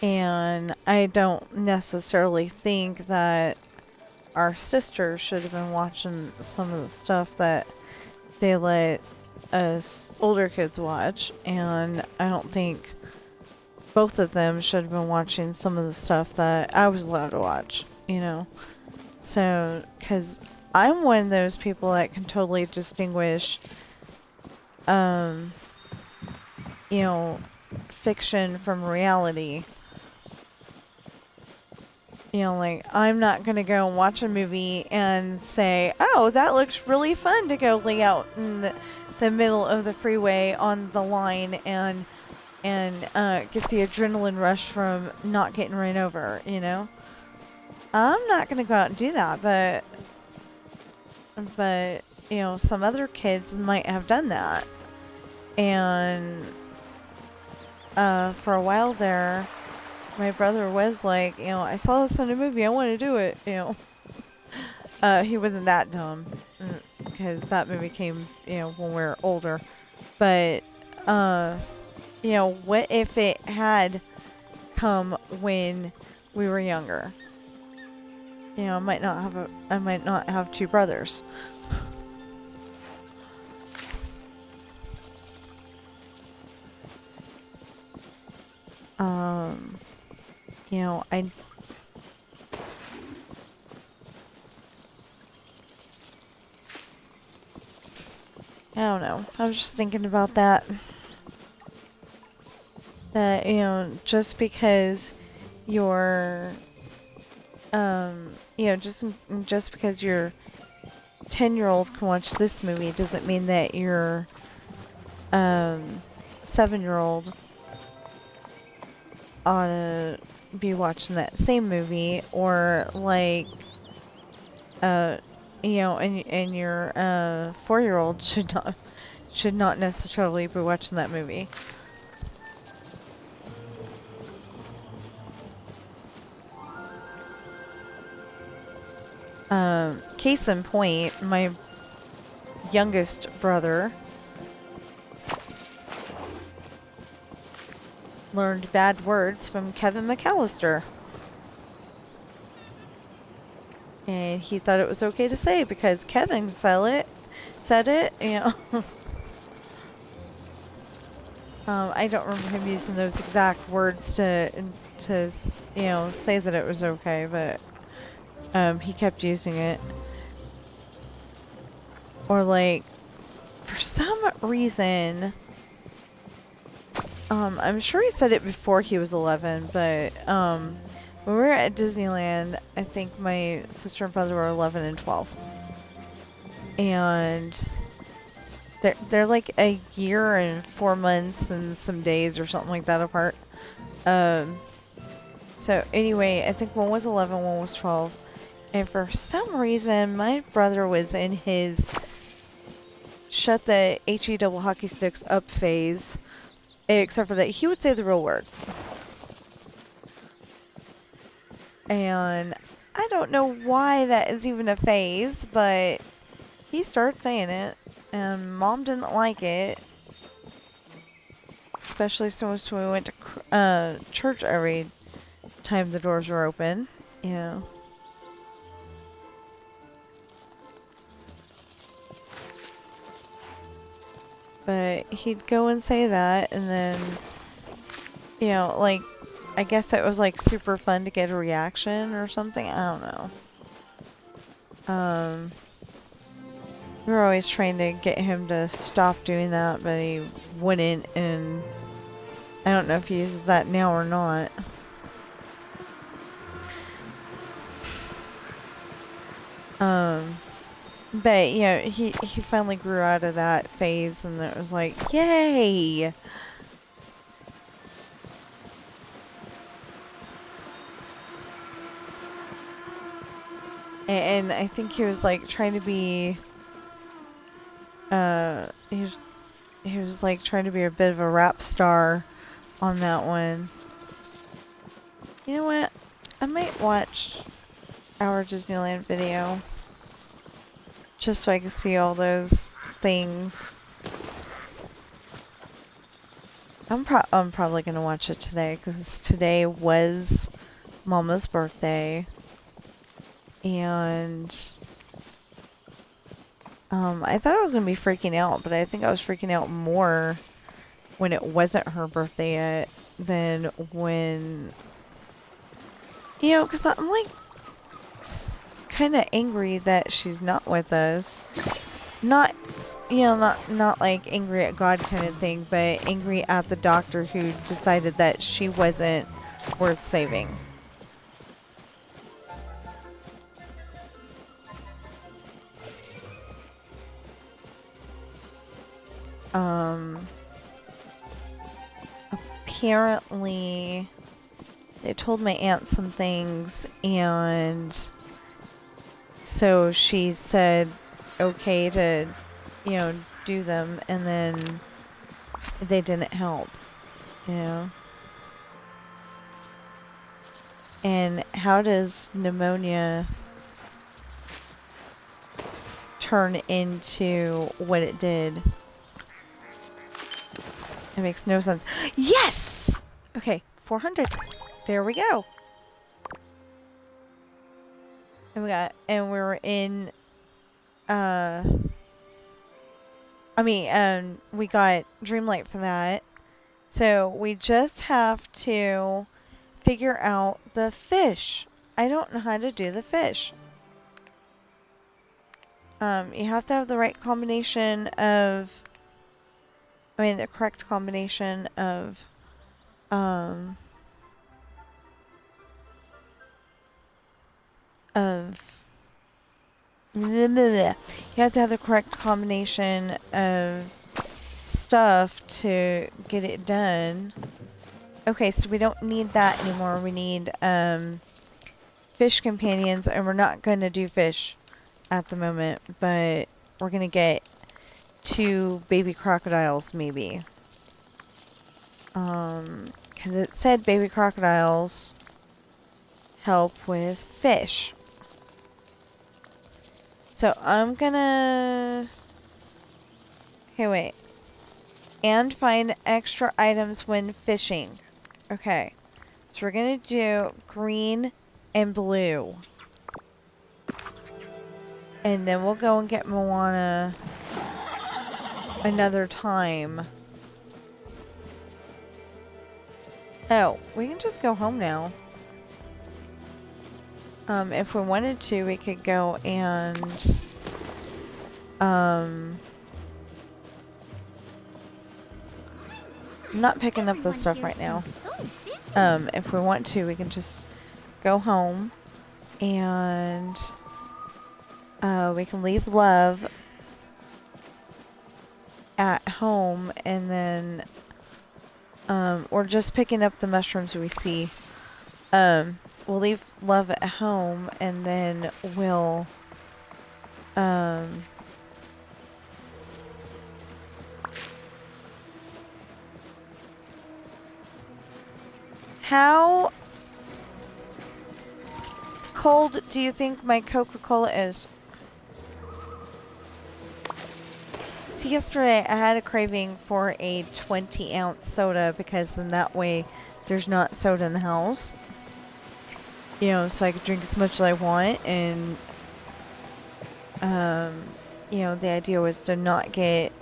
And I don't necessarily think that our sister should have been watching some of the stuff that they let us older kids watch, and I don't think both of them should have been watching some of the stuff that I was allowed to watch, you know. So, because I'm one of those people that can totally distinguish, you know, fiction from reality. You know, like, I'm not going to go and watch a movie and say, oh, that looks really fun to go lay out in the middle of the freeway on the line and get the adrenaline rush from not getting run over, you know? I'm not going to go out and do that, but, you know, some other kids might have done that. And for a while there, my brother was like, you know, I saw this in a movie, I want to do it, you know. He wasn't that dumb, because that movie came, you know, when we were older. But, you know, what if it had come when we were younger? You know, I might not have two brothers. You know, I don't know. I was just thinking about that. That, you know, just because you're, you know, just because your 10-year-old can watch this movie doesn't mean that your 7-year-old ought to be watching that same movie, or like, you know, and your 4-year-old should not necessarily be watching that movie. Case in point, my youngest brother learned bad words from Kevin McAllister. And he thought it was okay to say because Kevin said it, you know. I don't remember him using those exact words to you know, say that it was okay, but he kept using it. Or like, for some reason, I'm sure he said it before he was 11, but when we were at Disneyland, I think my sister and brother were 11 and 12. And they're like a year and 4 months and some days or something like that apart. So anyway, I think one was 11, one was 12. And for some reason, my brother was in his shut the HE double hockey sticks up phase. Except for that, he would say the real word. And I don't know why that is even a phase, but he started saying it. And Mom didn't like it. Especially so much when we went to church every time the doors were open. You know. But he'd go and say that, and then, you know, like, I guess it was like super fun to get a reaction or something. I don't know. We were always trying to get him to stop doing that, but he wouldn't, and I don't know if he uses that now or not. But, you know, he finally grew out of that phase, and it was like, yay! And I think he was, like, trying to be, he was, like, trying to be a bit of a rap star on that one. You know what? I might watch our Disneyland video. Just so I can see all those things. I'm probably going to watch it today, because today was Mama's birthday. And I thought I was going to be freaking out, but I think I was freaking out more when it wasn't her birthday yet than when, you know, because I'm like kind of angry that she's not with us. Not, you know, not like angry at God kind of thing, but angry at the doctor who decided that she wasn't worth saving. Apparently they told my aunt some things, and so she said okay to, you know, do them, and then they didn't help, you know? And how does pneumonia turn into what it did? It makes no sense. Yes! Okay, 400. There we go. And we're in, we got Dreamlight for that. So we just have to figure out the fish. I don't know how to do the fish. You have to have the right combination of, the correct combination of, you have to have the correct combination of stuff to get it done. Okay, so we don't need that anymore. We need fish companions, and we're not going to do fish at the moment, but we're going to get 2 baby crocodiles maybe. Because it said baby crocodiles help with fish. So I'm gonna... Okay, wait. And find extra items when fishing. Okay. So we're gonna do green and blue. And then we'll go and get Moana another time. Oh, we can just go home now. If we wanted to, we could go and, I'm not picking up this stuff right now. If we want to, we can just go home and, we can leave Love at home and then, or just picking up the mushrooms we see. We'll leave Love at home and then we'll, how cold do you think my Coca-Cola is? See, yesterday I had a craving for a 20-ounce soda because then that way there's not soda in the house. You know, so I could drink as much as I want, and, you know, the idea was to not get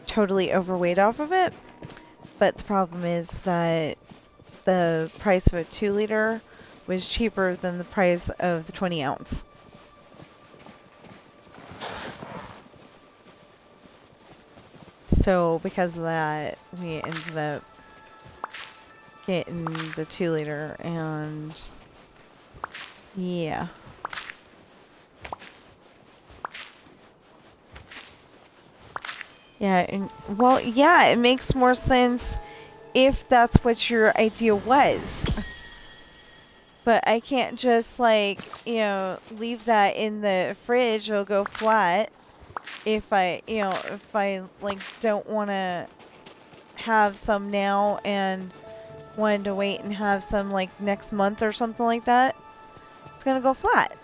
totally overweight off of it. But the problem is that the price of a 2-liter was cheaper than the price of the 20-ounce. So, because of that, we ended up getting the 2-liter, and yeah. Yeah, and, well, yeah, it makes more sense if that's what your idea was. But I can't just, like, you know, leave that in the fridge. It'll go flat if I, you know, like, don't want to have some now and wanted to wait and have some, like, next month or something like that. It's gonna go flat.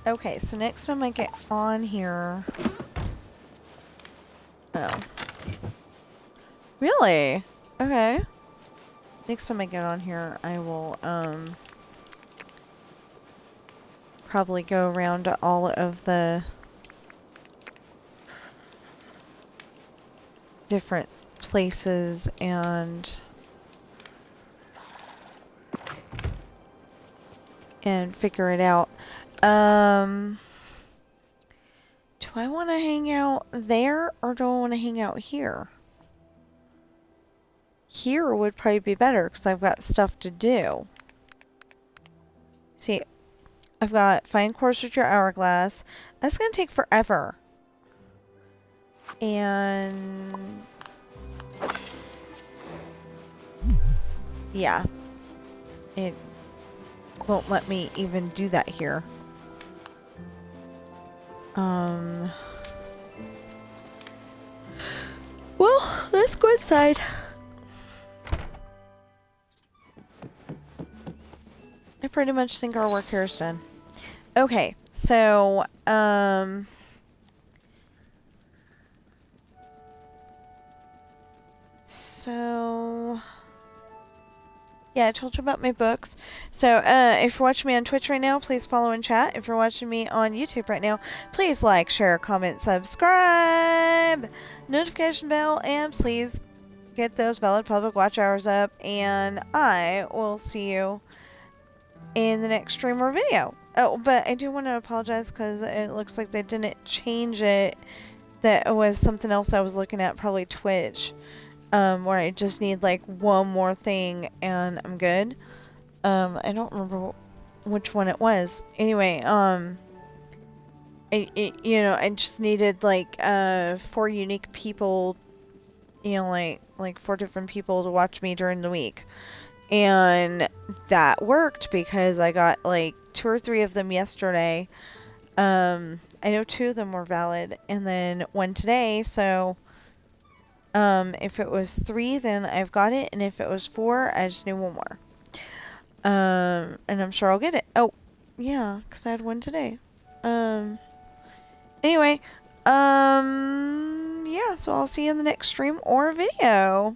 Okay, so next time I get on here... Oh. Really? Okay. Next time I get on here, I will, probably go around to all of the different places and figure it out. Do I want to hang out there or do I want to hang out here? Here would probably be better because I've got stuff to do. See, I've got find course with your hourglass. That's going to take forever. And yeah, it won't let me even do that here. Well, let's go inside. I pretty much think our work here is done. Okay, so, yeah, I told you about my books. So, if you're watching me on Twitch right now, please follow and chat. If you're watching me on YouTube right now, please like, share, comment, subscribe, notification bell, and please get those valid public watch hours up. And I will see you in the next stream or video. Oh, but I do want to apologize because it looks like they didn't change it. That was something else I was looking at, probably Twitch. Where I just need like one more thing and I'm good. I don't remember which one it was. Anyway, I just needed like 4 unique people, like 4 different people to watch me during the week. And that worked because I got like 2 or 3 of them yesterday. I know 2 of them were valid and then 1 today, so if it was 3, then I've got it, and if it was 4, I just need 1 more. And I'm sure I'll get it. Oh, yeah, because I had 1 today. Anyway, yeah, so I'll see you in the next stream or video.